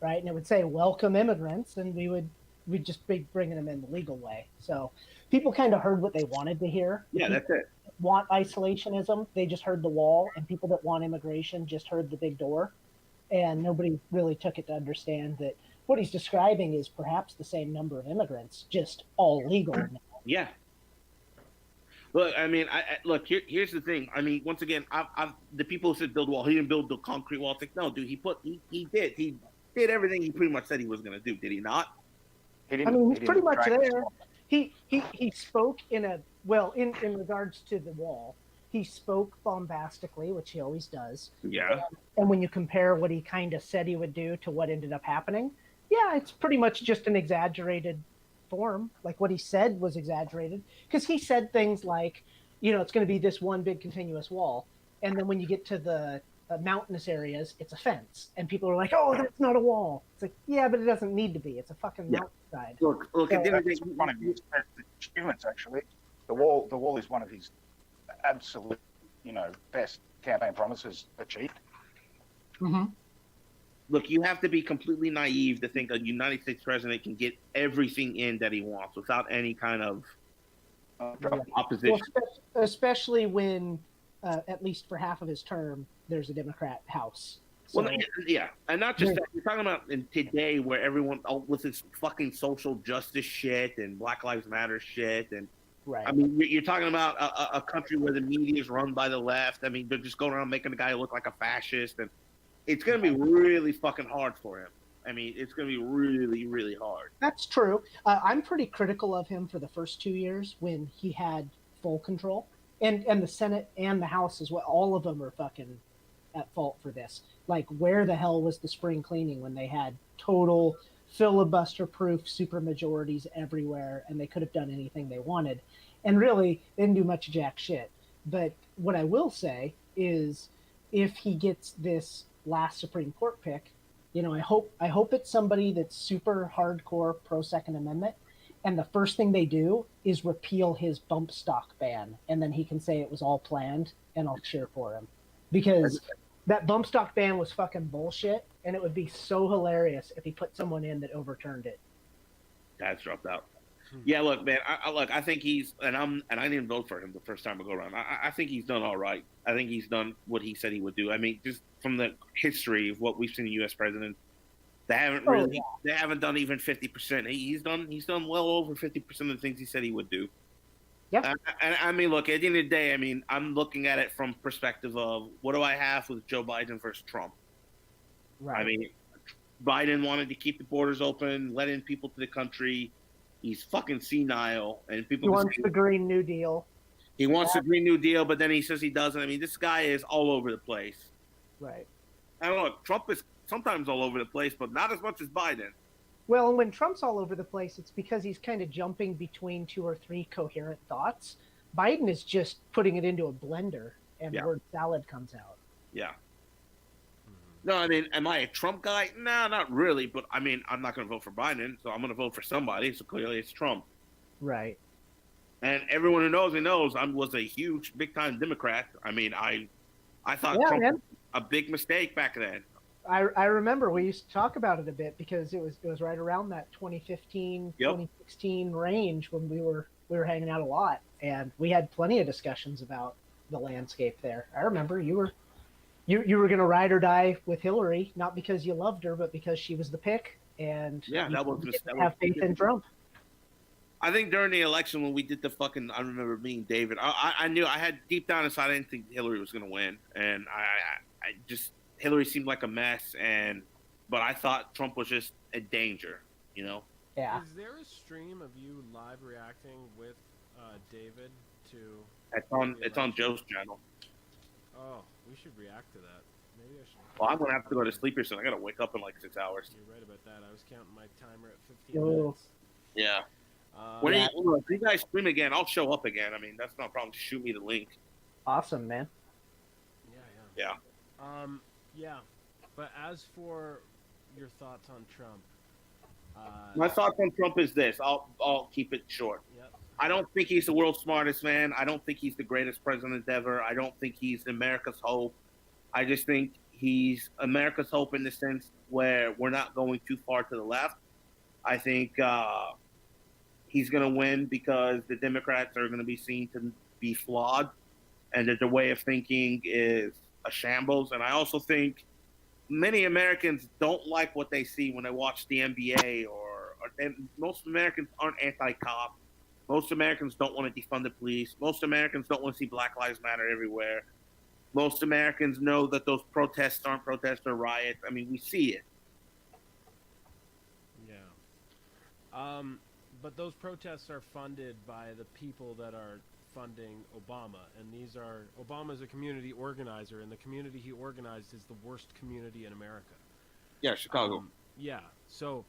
right, and it would say "Welcome immigrants," and we'd just be bringing them in the legal way. So people kind of heard what they wanted to hear. Yeah, that's it. Want isolationism, they just heard the wall, and people that want immigration just heard the big door, and nobody really took it to understand that what he's describing is perhaps the same number of immigrants, just all legal. Yeah. Look, I mean, look. Here's the thing. I mean, once again, the people who said build a wall, he didn't build the concrete wall. It's like, no, dude, he did everything he pretty much said he was going to do. Did he not? He I didn't. mean, he he's didn't pretty much drag the there. swamp. He spoke in regards to the wall. He spoke bombastically, which he always does. Yeah. And when you compare what he kind of said he would do to what ended up happening, yeah, it's pretty much just an exaggerated form. Like what he said was exaggerated because he said things like, it's going to be this one big continuous wall, and then when you get to the mountainous areas, it's a fence, and people are like, "Oh, that's not a wall." It's like, yeah, but it doesn't need to be. It's a fucking mountainside. Look. So, At the end of the That's day, one of his best achievements, actually. The wall is one of his absolute, best campaign promises achieved. Mm-hmm. look, you have to be completely naive to think a United States president can get everything in that he wants without any kind of opposition. Well, especially when, at least for half of his term, there's a Democrat House. So, Well, yeah, and not just that. You're talking about in today where everyone with this fucking social justice shit and Black Lives Matter shit, and right. I mean, you're talking about a country where the media is run by the left. I mean, they're just going around making the guy look like a fascist, and it's going to be really fucking hard for him. I mean, it's going to be really, really hard. That's true. I'm pretty critical of him for the first 2 years when he had full control, and the Senate and the House as well. All of them are fucking at fault for this. Like, where the hell was the spring cleaning when they had total filibuster-proof supermajorities everywhere, and they could have done anything they wanted? And really, they didn't do much jack shit. But what I will say is, if he gets this last Supreme Court pick, I hope it's somebody that's super hardcore pro Second Amendment, and the first thing they do is repeal his bump stock ban, and then he can say it was all planned, and I'll cheer for him, because that bump stock ban was fucking bullshit, and it would be so hilarious if he put someone in that overturned it. That's dropped out. Yeah, look, man. I think he's and I didn't vote for him the first time I go around. I think he's done all right. I think he's done what he said he would do. I mean, just from the history of what we've seen in U.S. presidents, they haven't done even 50%. He's done well over 50% of the things he said he would do. Yeah. And I mean, look, at the end of the day, I mean, I'm looking at it from perspective of what do I have with Joe Biden versus Trump. Right. I mean, Biden wanted to keep the borders open, let in people to the country. He's fucking senile, and people. He wants the Green New Deal. He wants the Green New Deal, but then he says he doesn't. I mean, this guy is all over the place. Right. I don't know. Trump is sometimes all over the place, but not as much as Biden. Well, and when Trump's all over the place, it's because he's kind of jumping between 2 or 3 coherent thoughts. Biden is just putting it into a blender, and word salad comes out. Yeah. No, I mean, am I a Trump guy? No, not really. But I mean, I'm not going to vote for Biden, so I'm going to vote for somebody. So clearly, it's Trump. Right. And everyone who knows me knows I was a huge, big-time Democrat. I mean, I thought Trump was a big mistake back then. I remember we used to talk about it a bit because it was right around that 2015, 2016 range when we were hanging out a lot, and we had plenty of discussions about the landscape there. I remember you You were gonna ride or die with Hillary, not because you loved her, but because she was the pick, and Yeah, you that was didn't that have was. faith in Trump. I think during the election when we did the fucking, I remember meeting David. I knew I had deep down inside I didn't think Hillary was going to win, and I just Hillary seemed like a mess, but I thought Trump was just a danger, you know. Yeah. Is there a stream of you live reacting with David to? It's on Joe's channel. Oh, we should react to that. Maybe I should. Well, I'm gonna have to go to sleep here soon. I gotta wake up in like 6 hours. You're right about that. I was counting my timer at 15 Oh. minutes. Yeah. Yeah. If you guys stream again, I'll show up again. I mean, that's not a problem. Just shoot me the link. Awesome, man. Yeah. Yeah. But as for your thoughts on Trump, My thoughts on Trump is this. I'll keep it short. Yep. I don't think he's the world's smartest man. I don't think he's the greatest president ever. I don't think he's America's hope. I just think he's America's hope in the sense where we're not going too far to the left. I think he's going to win because the Democrats are going to be seen to be flawed and that their way of thinking is a shambles. And I also think many Americans don't like what they see when they watch the NBA and most Americans aren't anti-cop. Most Americans don't want to defund the police. Most Americans don't want to see Black Lives Matter everywhere. Most Americans know that those protests aren't protests or riots. I mean, we see it. Yeah. But those protests are funded by the people that are funding Obama. And Obama's a community organizer, and the community he organized is the worst community in America. Yeah, Chicago. Yeah. So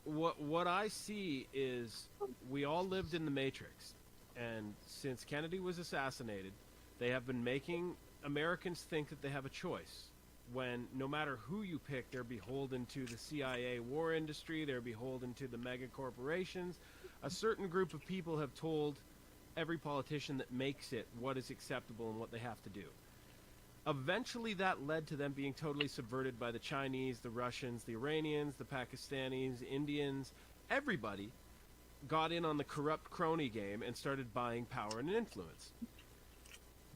what I see is we all lived in the Matrix. And since Kennedy was assassinated, they have been making Americans think that they have a choice. When no matter who you pick, they're beholden to the CIA war industry, they're beholden to the mega corporations. A certain group of people have told every politician that makes it what is acceptable and what they have to do. Eventually that led to them being totally subverted by the Chinese, the Russians, the Iranians, the Pakistanis, Indians. Everybody got in on the corrupt crony game and started buying power and influence.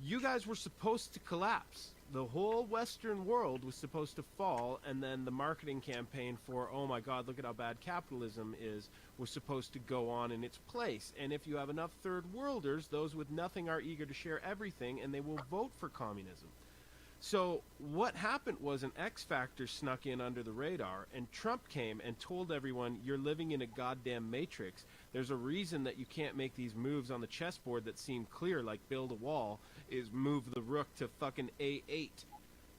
You guys were supposed to collapse. The whole Western world was supposed to fall, and then the marketing campaign for, oh my God, look at how bad capitalism is, was supposed to go on in its place. And if you have enough third worlders, those with nothing are eager to share everything, and they will vote for communism. So what happened was an X factor snuck in under the radar, and Trump came and told everyone, you're living in a goddamn matrix. There's a reason that you can't make these moves on the chessboard that seem clear, like build a wall, is move the rook to fucking A8.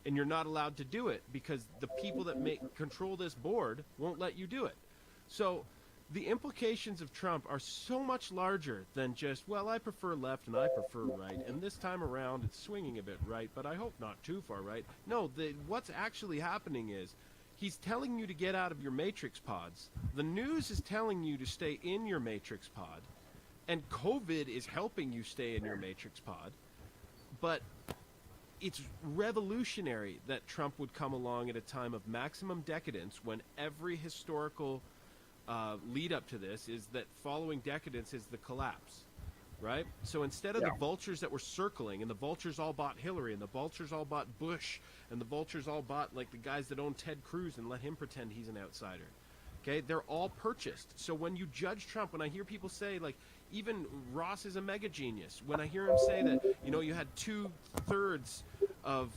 And you're not allowed to do it because the people that control this board won't let you do it. So the implications of Trump are so much larger than just, well, I prefer left and I prefer right, and this time around it's swinging a bit right, but I hope not too far right. No, what's actually happening is he's telling you to get out of your matrix pods. The news is telling you to stay in your matrix pod, and COVID is helping you stay in your matrix pod. But it's revolutionary that Trump would come along at a time of maximum decadence when every historical lead up to this is that following decadence is the collapse, right? So instead of the vultures that were circling, and the vultures all bought Hillary, and the vultures all bought Bush, and the vultures all bought like the guys that own Ted Cruz and let him pretend he's an outsider. Okay, they're all purchased. So when you judge Trump, when I hear people say, like, even Ross is a mega genius, when I hear him say that, you know, you had 2/3 of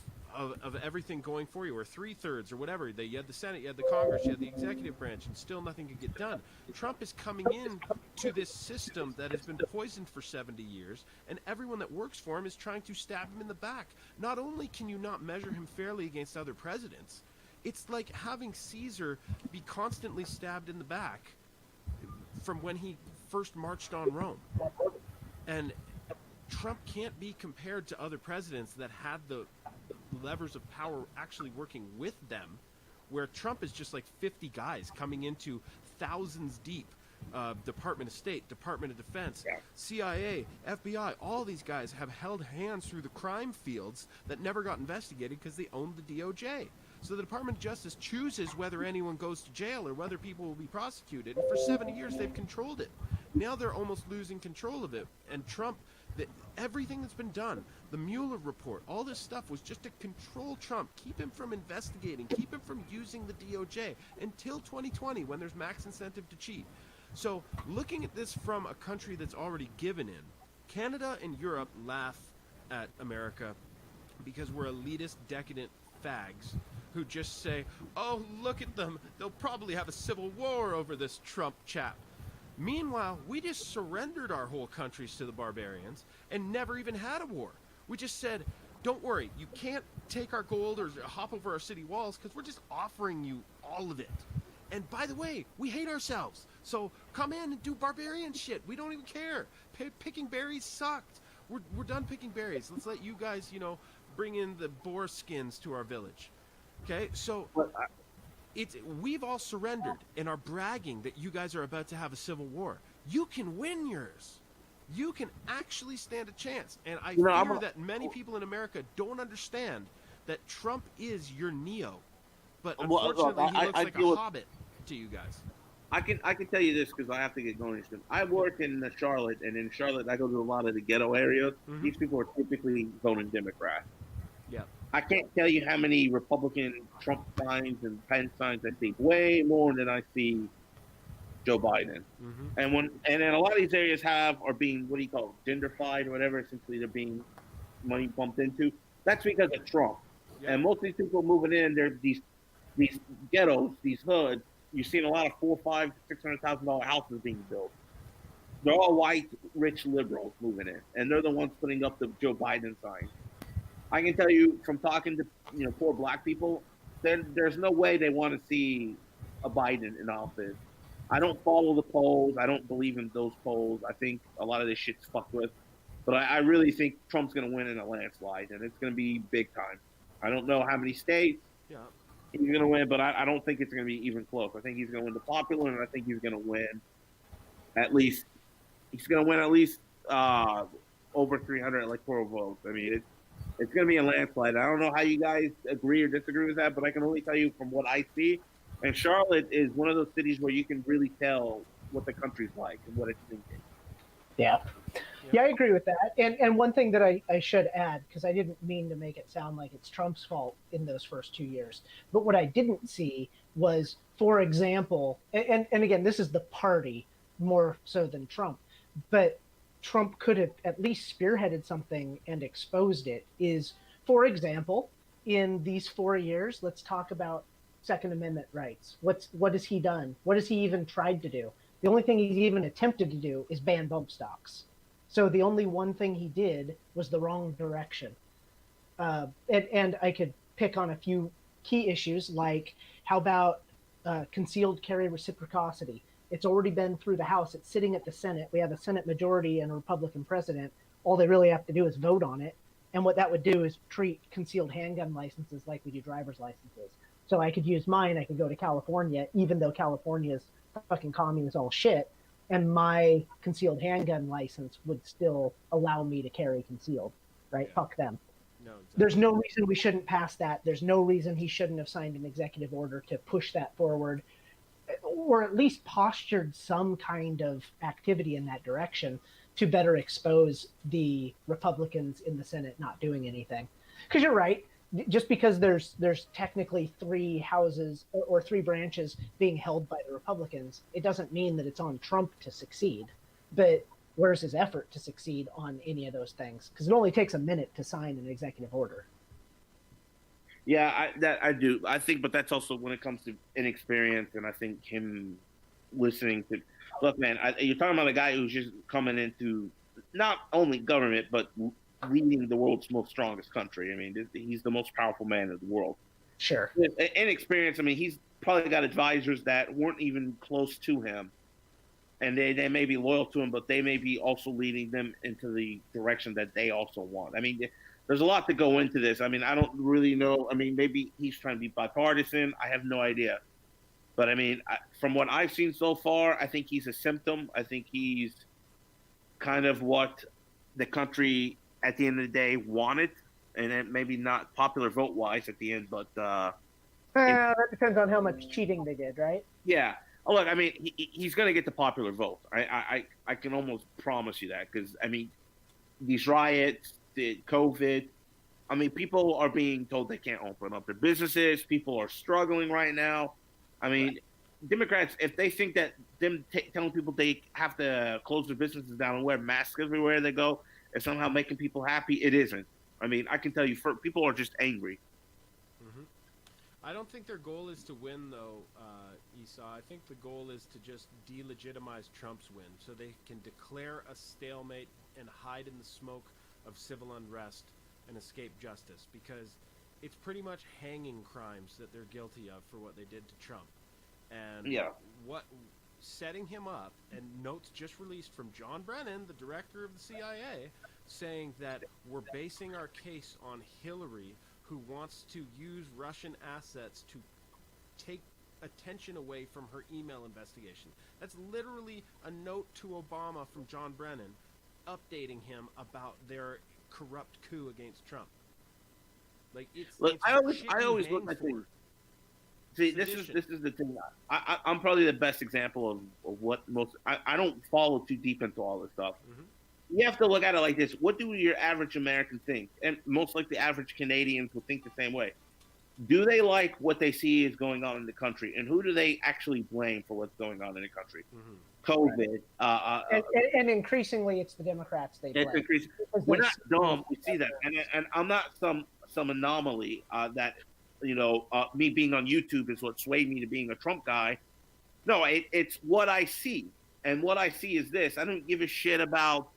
everything going for you, or 3/3 or whatever, you had the Senate, you had the Congress, you had the executive branch, and still nothing could get done. Trump is coming in to this system that has been poisoned for 70 years, and everyone that works for him is trying to stab him in the back. Not only can you not measure him fairly against other presidents, it's like having Caesar be constantly stabbed in the back from when he first marched on Rome. And Trump can't be compared to other presidents that had the levers of power actually working with them, where Trump is just like 50 guys coming into thousands deep. Department of State, Department of Defense, CIA, FBI, all these guys have held hands through the crime fields that never got investigated because they owned the DOJ. So the Department of Justice chooses whether anyone goes to jail or whether people will be prosecuted. And for 70 years, they've controlled it. Now they're almost losing control of it. And Trump, everything that's been done, the Mueller report, all this stuff was just to control Trump, keep him from investigating, keep him from using the DOJ until 2020 when there's max incentive to cheat. So looking at this from a country that's already given in, Canada and Europe laugh at America because we're elitist, decadent fags who just say, oh, look at them, they'll probably have a civil war over this Trump chap. Meanwhile, we just surrendered our whole countries to the barbarians and never even had a war. We just said, don't worry, you can't take our gold or hop over our city walls because we're just offering you all of it. And by the way, we hate ourselves. So come in and do barbarian shit. We don't even care. Picking berries sucked. We're done picking berries. Let's let you guys, bring in the boar skins to our village. Okay? So we've all surrendered and are bragging that you guys are about to have a civil war. You can win yours. You can actually stand a chance. And I fear that many people in America don't understand that Trump is your Neo. But unfortunately, he looks like a hobbit to you guys. I can tell you this because I have to get going. I work in Charlotte, and in Charlotte, I go to a lot of the ghetto areas. Mm-hmm. These people are typically voting Democrat. Yeah. I can't tell you how many Republican Trump signs and Pence signs I see. Way more than I see Joe Biden. Mm-hmm. And then a lot of these areas are being, what do you call it, genderfied or whatever. Essentially, they're being money pumped into. That's because of Trump. Yeah. And most of these people moving in, they're these ghettos, these hoods. You've seen a lot of $400,000, $500,000, $600,000 houses being built. They're all white, rich liberals moving in, and they're the ones putting up the Joe Biden sign. I can tell you from talking to poor black people, there's no way they want to see a Biden in office. I don't follow the polls. I don't believe in those polls. I think a lot of this shit's fucked with. But I really think Trump's going to win in a landslide, and it's going to be big time. I don't know how many states. Yeah. He's going to win, but I don't think it's going to be even close. I think he's going to win the popular, and I think he's going to win at least over 300 electoral votes. I mean, it's going to be a landslide. I don't know how you guys agree or disagree with that, but I can only tell you from what I see. And Charlotte is one of those cities where you can really tell what the country's like and what it's thinking. Yeah, I agree with that. And one thing that I should add, because I didn't mean to make it sound like it's Trump's fault in those first 2 years, but what I didn't see was, for example, and again, this is the party more so than Trump, but Trump could have at least spearheaded something and exposed it, is, for example, in these 4 years, let's talk about Second Amendment rights. What has he done? What has he even tried to do? The only thing he's even attempted to do is ban bump stocks. So the only one thing he did was the wrong direction. And I could pick on a few key issues, like how about concealed carry reciprocity? It's already been through the House. It's sitting at the Senate. We have a Senate majority and a Republican president. All they really have to do is vote on it. And what that would do is treat concealed handgun licenses like we do driver's licenses. So I could use mine. I could go to California, even though California's fucking communist all shit. And my concealed handgun license would still allow me to carry concealed, right? Yeah. Fuck them. No, exactly. There's no reason we shouldn't pass that. There's no reason he shouldn't have signed an executive order to push that forward, or at least postured some kind of activity in that direction to better expose the Republicans in the Senate not doing anything. Because you're right. Just because there's technically three houses or three branches being held by the Republicans, it doesn't mean that it's on Trump to succeed. But where's his effort to succeed on any of those things? Because it only takes a minute to sign an executive order. Yeah, I do. I think, but that's also when it comes to inexperience, and I think him listening to. Look, man, you're talking about a guy who's just coming into not only government, but leading the world's most strongest country. I mean, he's the most powerful man in the world. Sure. Inexperience, I mean, he's probably got advisors that weren't even close to him. And they may be loyal to him, but they may be also leading them into the direction that they also want. I mean, there's a lot to go into this. I mean, I don't really know. I mean, maybe he's trying to be bipartisan. I have no idea. But, I mean, from what I've seen so far, I think he's a symptom. I think he's kind of what the country at the end of the day wanted, and it maybe not popular vote wise at the end, but that depends on how much cheating they did, right? Yeah, Oh, look, I mean, he's going to get the popular vote. I can almost promise you that because I mean, these riots, the COVID. I mean, people are being told they can't open up their businesses. People are struggling right now. I mean, Democrats, if they think that them telling people they have to close their businesses down and wear masks everywhere they go is somehow making people happy, it isn't. I mean, I can tell you, people are just angry. Mm-hmm. I don't think their goal is to win, though, Esau. I think the goal is to just delegitimize Trump's win so they can declare a stalemate and hide in the smoke of civil unrest and escape justice, because it's pretty much hanging crimes that they're guilty of for what they did to Trump. And what setting him up, and notes just released from John Brennan, the director of the CIA, saying that we're basing our case on Hillary, who wants to use Russian assets to take attention away from her email investigation. That's literally a note to Obama from John Brennan updating him about their corrupt coup against Trump. Like, Look, it's I always look at things. See, this is the thing. I'm probably the best example of what most. I don't follow too deep into all this stuff. Mm-hmm. You have to look at it like this: what do your average American think? And most likely, average Canadians will think the same way. Do they like what they see is going on in the country, and who do they actually blame for what's going on in the country? Mm-hmm. COVID, and increasingly, it's the Democrats they blame. We're not dumb. We see that, and I'm not some anomaly that. Me being on YouTube is what swayed me to being a Trump guy. No, it's what I see. And what I see is this. I don't give a shit about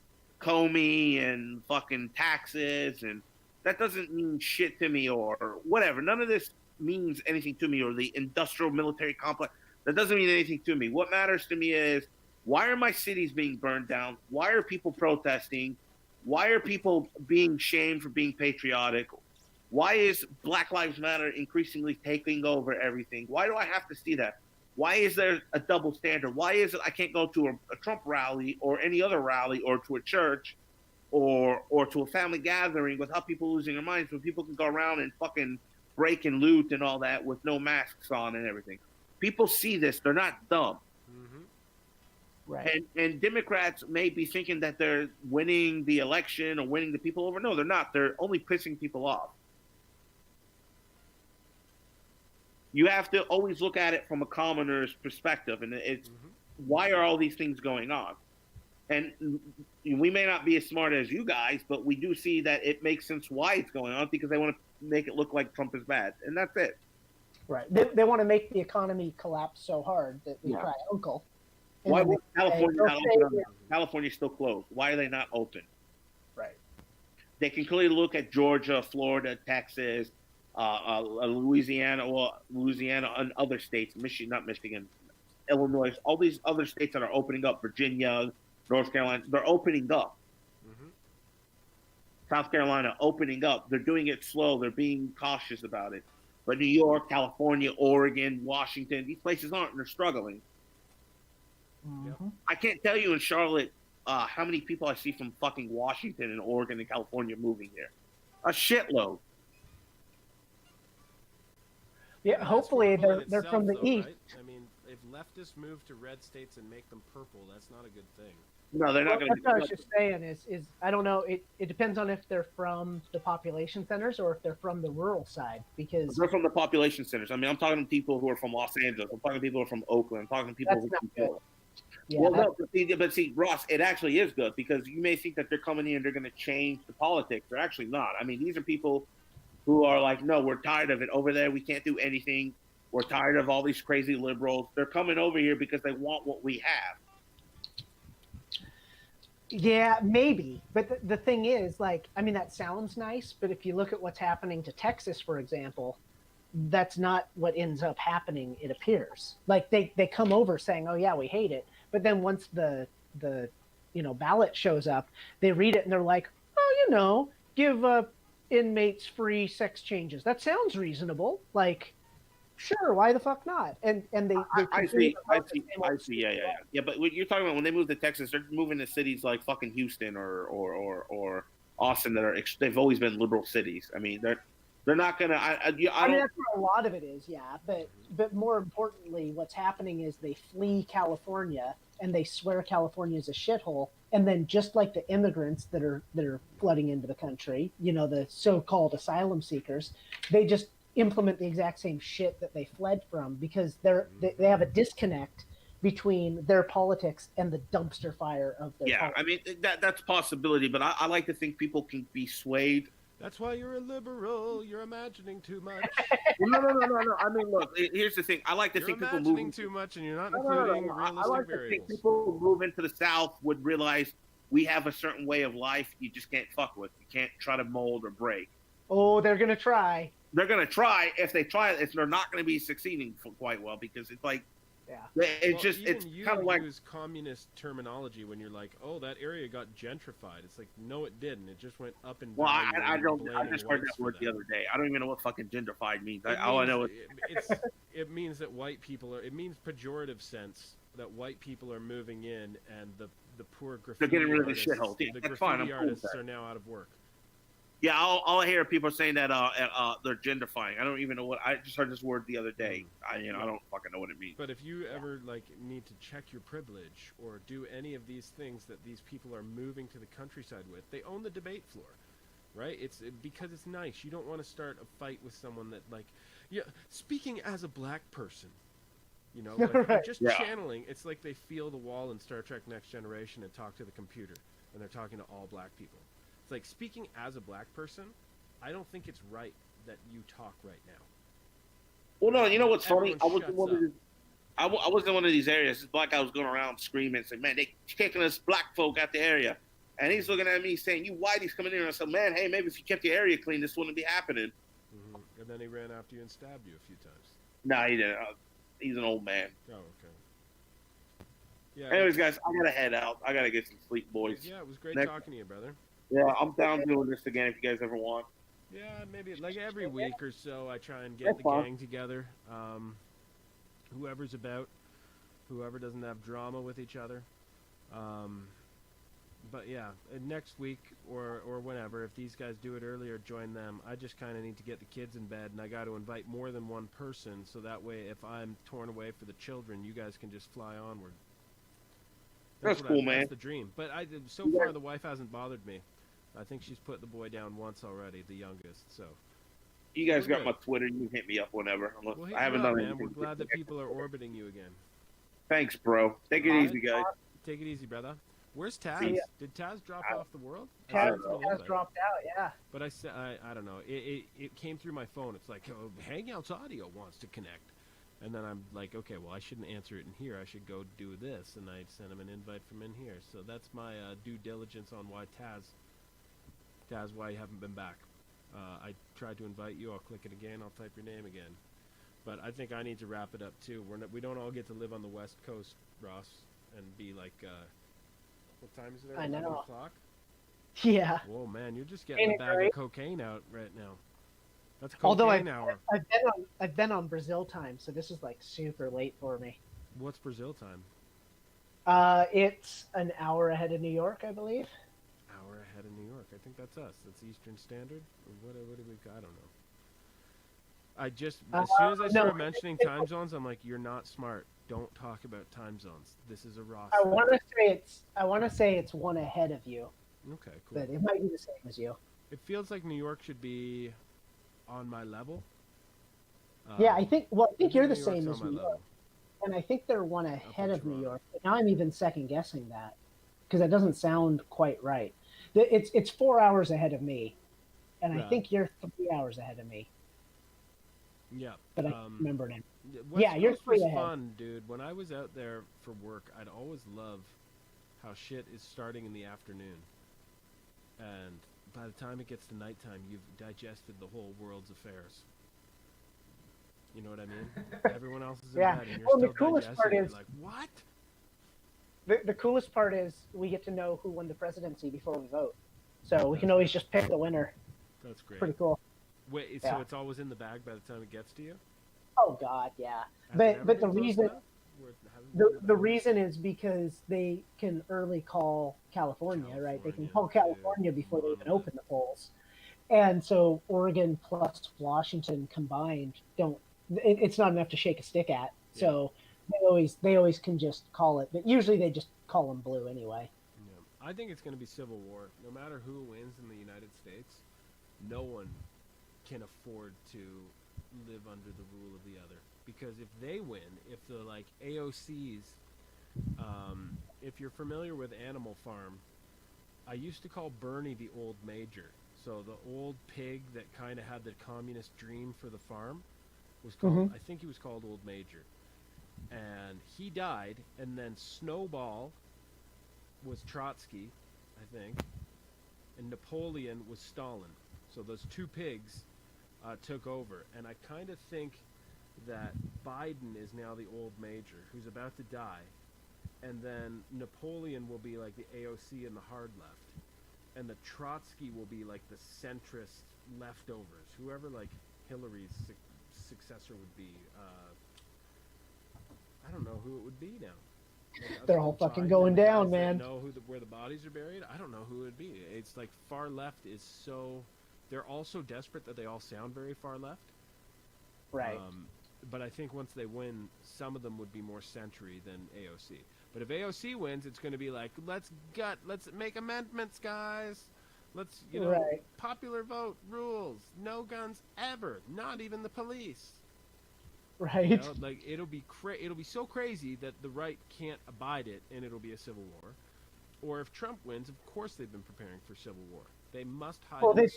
Comey and fucking taxes. And that doesn't mean shit to me or whatever. None of this means anything to me, or the industrial military complex. That doesn't mean anything to me. What matters to me is, why are my cities being burned down? Why are people protesting? Why are people being shamed for being patriotic? Why is Black Lives Matter increasingly taking over everything? Why do I have to see that? Why is there a double standard? Why is it I can't go to a Trump rally or any other rally or to a church or to a family gathering without people losing their minds, when people can go around and fucking break and loot and all that with no masks on and everything? People see this. They're not dumb. Mm-hmm. Right. And Democrats may be thinking that they're winning the election or winning the people over. No, they're not. They're only pissing people off. You have to always look at it from a commoner's perspective, and it's why are all these things going on? And we may not be as smart as you guys, but we do see that it makes sense why it's going on, because they want to make it look like Trump is bad, and that's it. Right. They want to make the economy collapse so hard that we cry uncle. Why would California not open? California's still closed. Why are they not open? Right. They can clearly look at Georgia, Florida, Texas, Louisiana, and other states, not Michigan, Illinois, all these other states that are opening up, Virginia, North Carolina, they're opening up. Mm-hmm. South Carolina opening up. They're doing it slow. They're being cautious about it. But New York, California, Oregon, Washington, these places aren't, and they're struggling. Mm-hmm. I can't tell you in Charlotte how many people I see from fucking Washington and Oregon and California moving here. A shitload. Yeah, hopefully they're from the east. Right? I mean, if leftists move to red states and make them purple, that's not a good thing. No, they're not going to. That's what I was just saying is I don't know. It depends on if they're from the population centers or if they're from the rural side, because they're from the population centers. I mean, I'm talking to people who are from Los Angeles. I'm talking to people who are from Oakland. I'm talking to people who are from Florida. Yeah, well, no, but see, Ross, it actually is good, because you may think that they're coming in and they're going to change the politics. They're actually not. I mean, these are people who are like, no, we're tired of it over there. We can't do anything. We're tired of all these crazy liberals. They're coming over here because they want what we have. Yeah, maybe. But the thing is, like, I mean, that sounds nice, but if you look at what's happening to Texas, for example, that's not what ends up happening, it appears. Like, they come over saying, oh, yeah, we hate it. But then once the ballot shows up, they read it and they're like, oh, give inmates free sex changes. That sounds reasonable. Like, sure, why the fuck not? And they I see. Yeah. But what you're talking about, when they move to Texas, they're moving to cities like fucking Houston or Austin that they've always been liberal cities. I mean, They're not gonna. I I mean, don't. that's where a lot of it is, yeah. But more importantly, what's happening is they flee California and they swear California is a shithole, and then just like the immigrants that are flooding into the country, you know, the so-called asylum seekers, they just implement the exact same shit that they fled from because they have a disconnect between their politics and the dumpster fire of their Yeah, politics. I mean that's a possibility, but I like to think people can be swayed. That's why you're a liberal. You're imagining too much. Well, no. I mean, look. Here's the thing. I like to You're think people imagining move. too much, and you're not No. including I realistic like to think variables. people who move into the South would realize we have a certain way of life you just can't fuck with. You can't try to mold or break. Oh, they're gonna try. They're gonna try. If they try, if they're not going to be succeeding quite well because it's like, Yeah. it's just even it's you kind of like. use communist terminology when you're like, "Oh, that area got gentrified." It's like, no, it didn't. It just went up and down. Well, I don't. I just heard that word the other day. I don't even know what fucking gentrified means. All I know is it means that white people are. It means pejorative sense that white people are moving in, and the poor graffiti they're getting rid of the artists, shithole. Yeah, the that's graffiti fine. I'm cool with artists that. are now out of work. Yeah, all I hear people saying that they're gentrifying. I don't even know what. I just heard this word the other day. I don't fucking know what it means. But if you ever like need to check your privilege or do any of these things that these people are moving to the countryside with, they own the debate floor, right? Because it's nice. You don't want to start a fight with someone that like, yeah. Speaking as a black person, you know, like, Right. just Yeah. channeling. It's like they feel the wall in Star Trek Next Generation and talk to the computer, and they're talking to all black people. It's like speaking as a black person. I don't think it's right that you talk right now. Well, no, you know what's funny? Everyone shuts up. I was in one of these areas. This black guy was going around screaming, saying, "Man, they kicking us black folk out the area," and he's looking at me saying, "You whitey's coming in." And I said, "Man, hey, maybe if you kept your area clean, this wouldn't be happening." Mm-hmm. And then he ran after you and stabbed you a few times. Nah, he didn't. He's an old man. Oh, okay. Yeah. Anyways, guys, I gotta head out. I gotta get some sleep, boys. Yeah, it was great Next- talking to you, brother. Yeah, I'm down doing this again if you guys ever want. Yeah, maybe like every week or so, I try and get That's the fine. gang together. Whoever's about, whoever doesn't have drama with each other. But yeah, next week or whenever, if these guys do it earlier, join them. I just kind of need to get the kids in bed, and I got to invite more than one person, so that way, if I'm torn away for the children, you guys can just fly onward. That's what cool, man. That's the dream. But so far, the wife hasn't bothered me. I think she's put the boy down once already, the youngest. So You guys We're got good. my Twitter. You can hit me up whenever. Unless well, hit I haven't me up, done man. anything. We're glad that people are orbiting you again. Thanks, bro. Take it Alright. easy, guys. Take it easy, brother. Where's Taz? See ya. Did Taz drop off the world? I Taz, don't know. Taz dropped out. Yeah. But I said, I don't know. It came through my phone. It's like, oh, Hangouts Audio wants to connect. And then I'm like, okay, well, I shouldn't answer it in here. I should go do this. And I sent him an invite from in here. So that's my due diligence on why Taz, why you haven't been back. I tried to invite you. I'll click it again. I'll type your name again. But I think I need to wrap it up, too. We don't all get to live on the West Coast, Ross, and be like, what time is it there? I 11 know. o'clock? Yeah. Whoa, man, you're just getting a Ain't it bag great? of cocaine out right now. That's cocaine Although hour. I've been on Brazil time, so this is like super late for me. What's Brazil time? It's an hour ahead of New York, I believe. Hour ahead of New York. I think that's us. That's Eastern Standard. Or what do we got? I don't know. As soon as I started no, mentioning time zones, I'm like, you're not smart. Don't talk about time zones. This is a Ross. I thing. want to say it's one ahead of you, Okay, cool. but it might be the same as you. It feels like New York should be on my level. Yeah, I think you're the New York's same on as my New level. York, and I think they're one ahead in of New Toronto. York. But now I'm even second guessing that because that doesn't sound quite right. It's 4 hours ahead of me, and I Yeah. think you're 3 hours ahead of me. Yeah. But I can't remember now. West Yeah, you're Coast 3 was ahead. fun, dude. When I was out there for work, I'd always love how shit is starting in the afternoon. And by the time it gets to nighttime, you've digested the whole world's affairs. You know what I mean? Everyone else is in Yeah. bed and you're Well, the still coolest part digesting it. is- You're like, what? The coolest part is we get to know who won the presidency before we vote, so we can always just pick the winner. That's great. Pretty cool. Wait, Yeah. so it's always in the bag by the time it gets to you? Oh God, yeah. Has it But ever but the been close reason enough? Where it hasn't been in the bag? reason is because they can early call California, right? They can call California, California dude. before they even Monolith. open the polls, And so Oregon plus Washington combined don't. It's not enough to shake a stick at. So they always can just call it. But usually they just call them blue anyway. I think it's going to be civil war. No matter who wins in the United States, no one can afford to live under the rule of the other. Because if they win, if the like AOCs, if you're familiar with Animal Farm, I used to call Bernie the old major. So the old pig that kind of had the communist dream for the farm was called, I think he was called Old Major. And he died, and then Snowball was Trotsky, I think, and Napoleon was Stalin. So those two pigs took over. And I kind of think that Biden is now the old major who's about to die. And then Napoleon will be like the AOC and the hard left. And the Trotsky will be like the centrist leftovers. Whoever like Hillary's successor would be. I don't know who it would be now. Like, they're all fucking going down, man. Know where the bodies are buried? I don't know who it would be. It's like far left is so. They're all so desperate that they all sound very far left. Right. But I think once they win, some of them would be more century than AOC. But if AOC wins, it's going to be like, let's make amendments, guys. Let's, popular vote rules. No guns ever. Not even the police. Right. You know, like it'll be so crazy that the right can't abide it, and it'll be a civil war. Or if Trump wins, of course they've been preparing for civil war. They must hide. Well, they've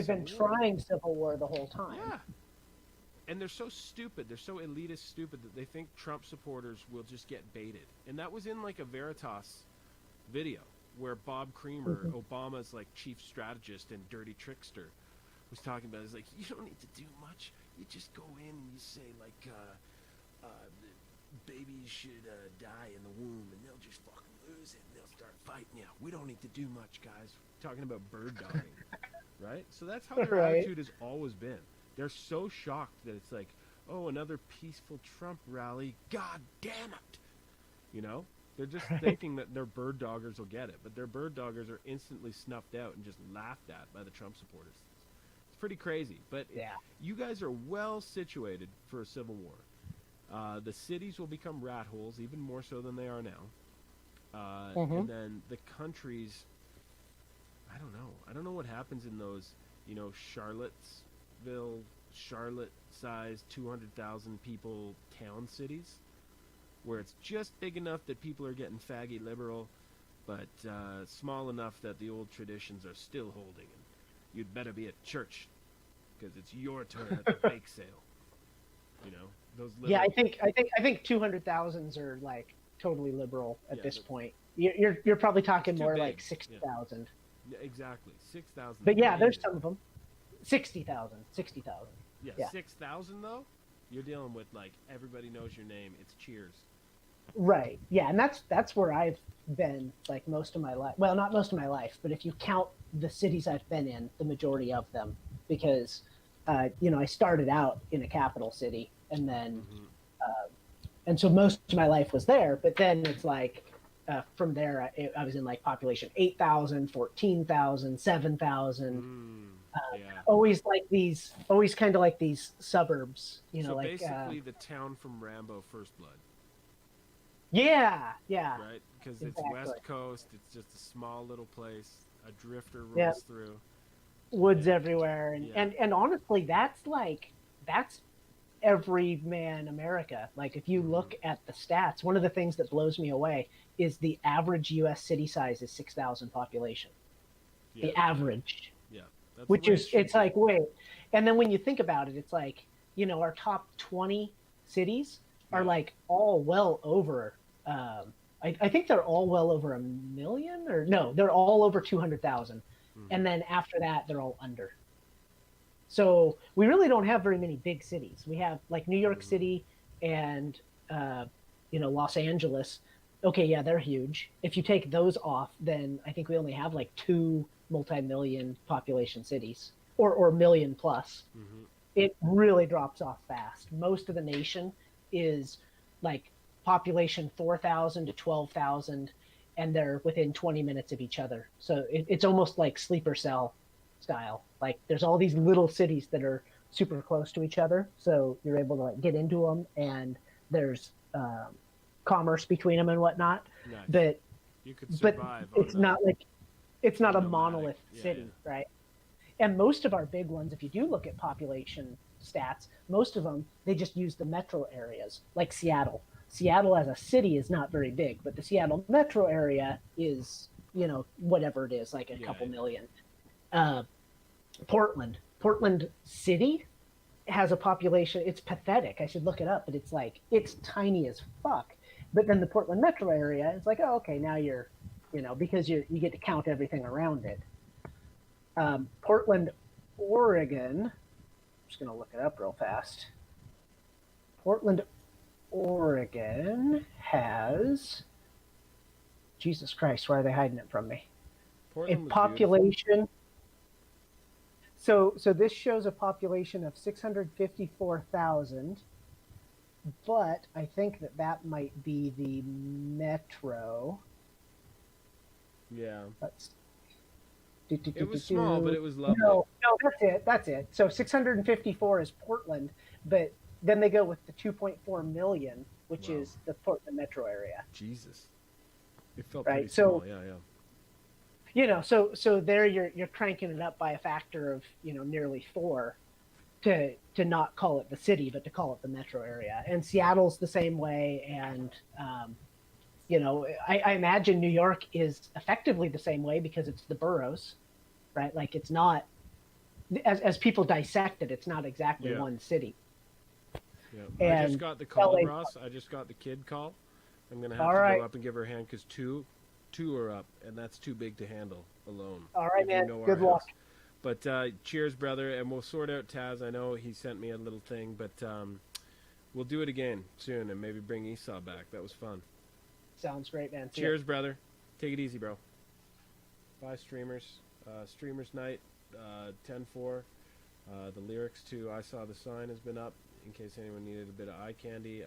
been trying civil war the whole time. Yeah. And they're so stupid. They're so elitist stupid that they think Trump supporters will just get baited. And that was in like a Veritas video where Bob Creamer, Obama's like chief strategist and dirty trickster, was talking about it. He's like, you don't need to do much. You just go in and you say like, babies should die in the womb, and they'll just fucking lose it. And they'll start fighting you. We don't need to do much, guys. We're talking about bird dogging, right? So that's how their attitude has always been. They're so shocked that it's like, oh, another peaceful Trump rally. God damn it. You know? They're just thinking that their bird doggers will get it. But their bird doggers are instantly snuffed out and just laughed at by the Trump supporters. It's pretty crazy. But you guys are well situated for a civil war. The cities will become rat holes, even more so than they are now. And then the countries, I don't know. I don't know what happens in those, Charlotte-sized 200,000 people town cities, where it's just big enough that people are getting faggy liberal, but small enough that the old traditions are still holding. And you'd better be at church because it's your turn at the bake sale. Those. Yeah, I think 200,000s are like totally liberal at this point. You're probably talking more like 60,000. Yeah, exactly, 6,000. But yeah, there's some of them. 60,000. Yeah, 6,000 though. You're dealing with like everybody knows your name. It's Cheers. Right. Yeah, and that's where I've been like most of my life. Well, not most of my life, but if you count the cities I've been in, the majority of them, because I started out in a capital city, and then and so most of my life was there. But then it's like from there, I was in like population 8,000, 14,000, 7,000. Always kind of like these suburbs, so like basically the town from Rambo First Blood. Yeah. Right, because it's West Coast. It's just a small little place. A drifter rolls through. Woods everywhere, and honestly, that's every man America. Like if you look at the stats, one of the things that blows me away is the average U.S. city size is 6,000 population. The average. Yeah. Which is, it's like, wait. And then when you think about it, it's like, our top 20 cities are like all well over, I think they're all well over 1 million, or no, they're all over 200,000. And then after that, they're all under. So we really don't have very many big cities. We have like New York City and, Los Angeles. Okay, yeah, they're huge. If you take those off, then I think we only have like 2 multi-million population cities or million plus. It really drops off fast. Most of the nation is like population 4,000 to 12,000, and they're within 20 minutes of each other. So it's almost like sleeper cell style. Like there's all these little cities that are super close to each other, so you're able to like get into them, and there's commerce between them and whatnot. Nice. But You could but survive. it's on not like it's not a nomadic. monolith Yeah, city, yeah. right? And most of our big ones, if you do look at population stats, most of them they just use the metro areas, like Seattle. Seattle as a city is not very big, but the Seattle metro area is, you know, whatever it is, like a couple million. Portland City has a population. It's pathetic. I should look it up, but it's like it's tiny as fuck. But then the Portland metro area is like, oh, okay, now you're, you know, because you get to count everything around it. Portland, Oregon. I'm just gonna look it up real fast. Portland, Oregon has. Jesus Christ, why are they hiding it from me? Portland A was population. So this shows a population of 654,000, but I think that might be the metro. beautiful. Yeah. Let's. It was small, but it was lovely. No, that's it. So 654 is Portland, but then they go with the 2.4 million, which is the Portland metro area. Jesus. It felt Right, pretty so- small. Yeah, yeah. You know, so there you're cranking it up by a factor of, you know, nearly 4 to not call it the city, but to call it the metro area. And Seattle's the same way, and you know, I imagine New York is effectively the same way because it's the boroughs, right? Like it's not, as people dissect it, it's not exactly one city. Yeah. I And just got the call, LA Ross. I just got the kid call. I'm gonna have All to right. go up and give her a hand because two are up, and that's too big to handle alone. All right, if you man. know our Good luck. house. But cheers, brother, and we'll sort out Taz. I know he sent me a little thing, but we'll do it again soon and maybe bring Esau back. That was fun. Sounds great, man. See ya. Cheers, brother. Take it easy, bro. Bye, streamers. Streamers night, 10-4. The lyrics to I Saw the Sign has been up in case anyone needed a bit of eye candy.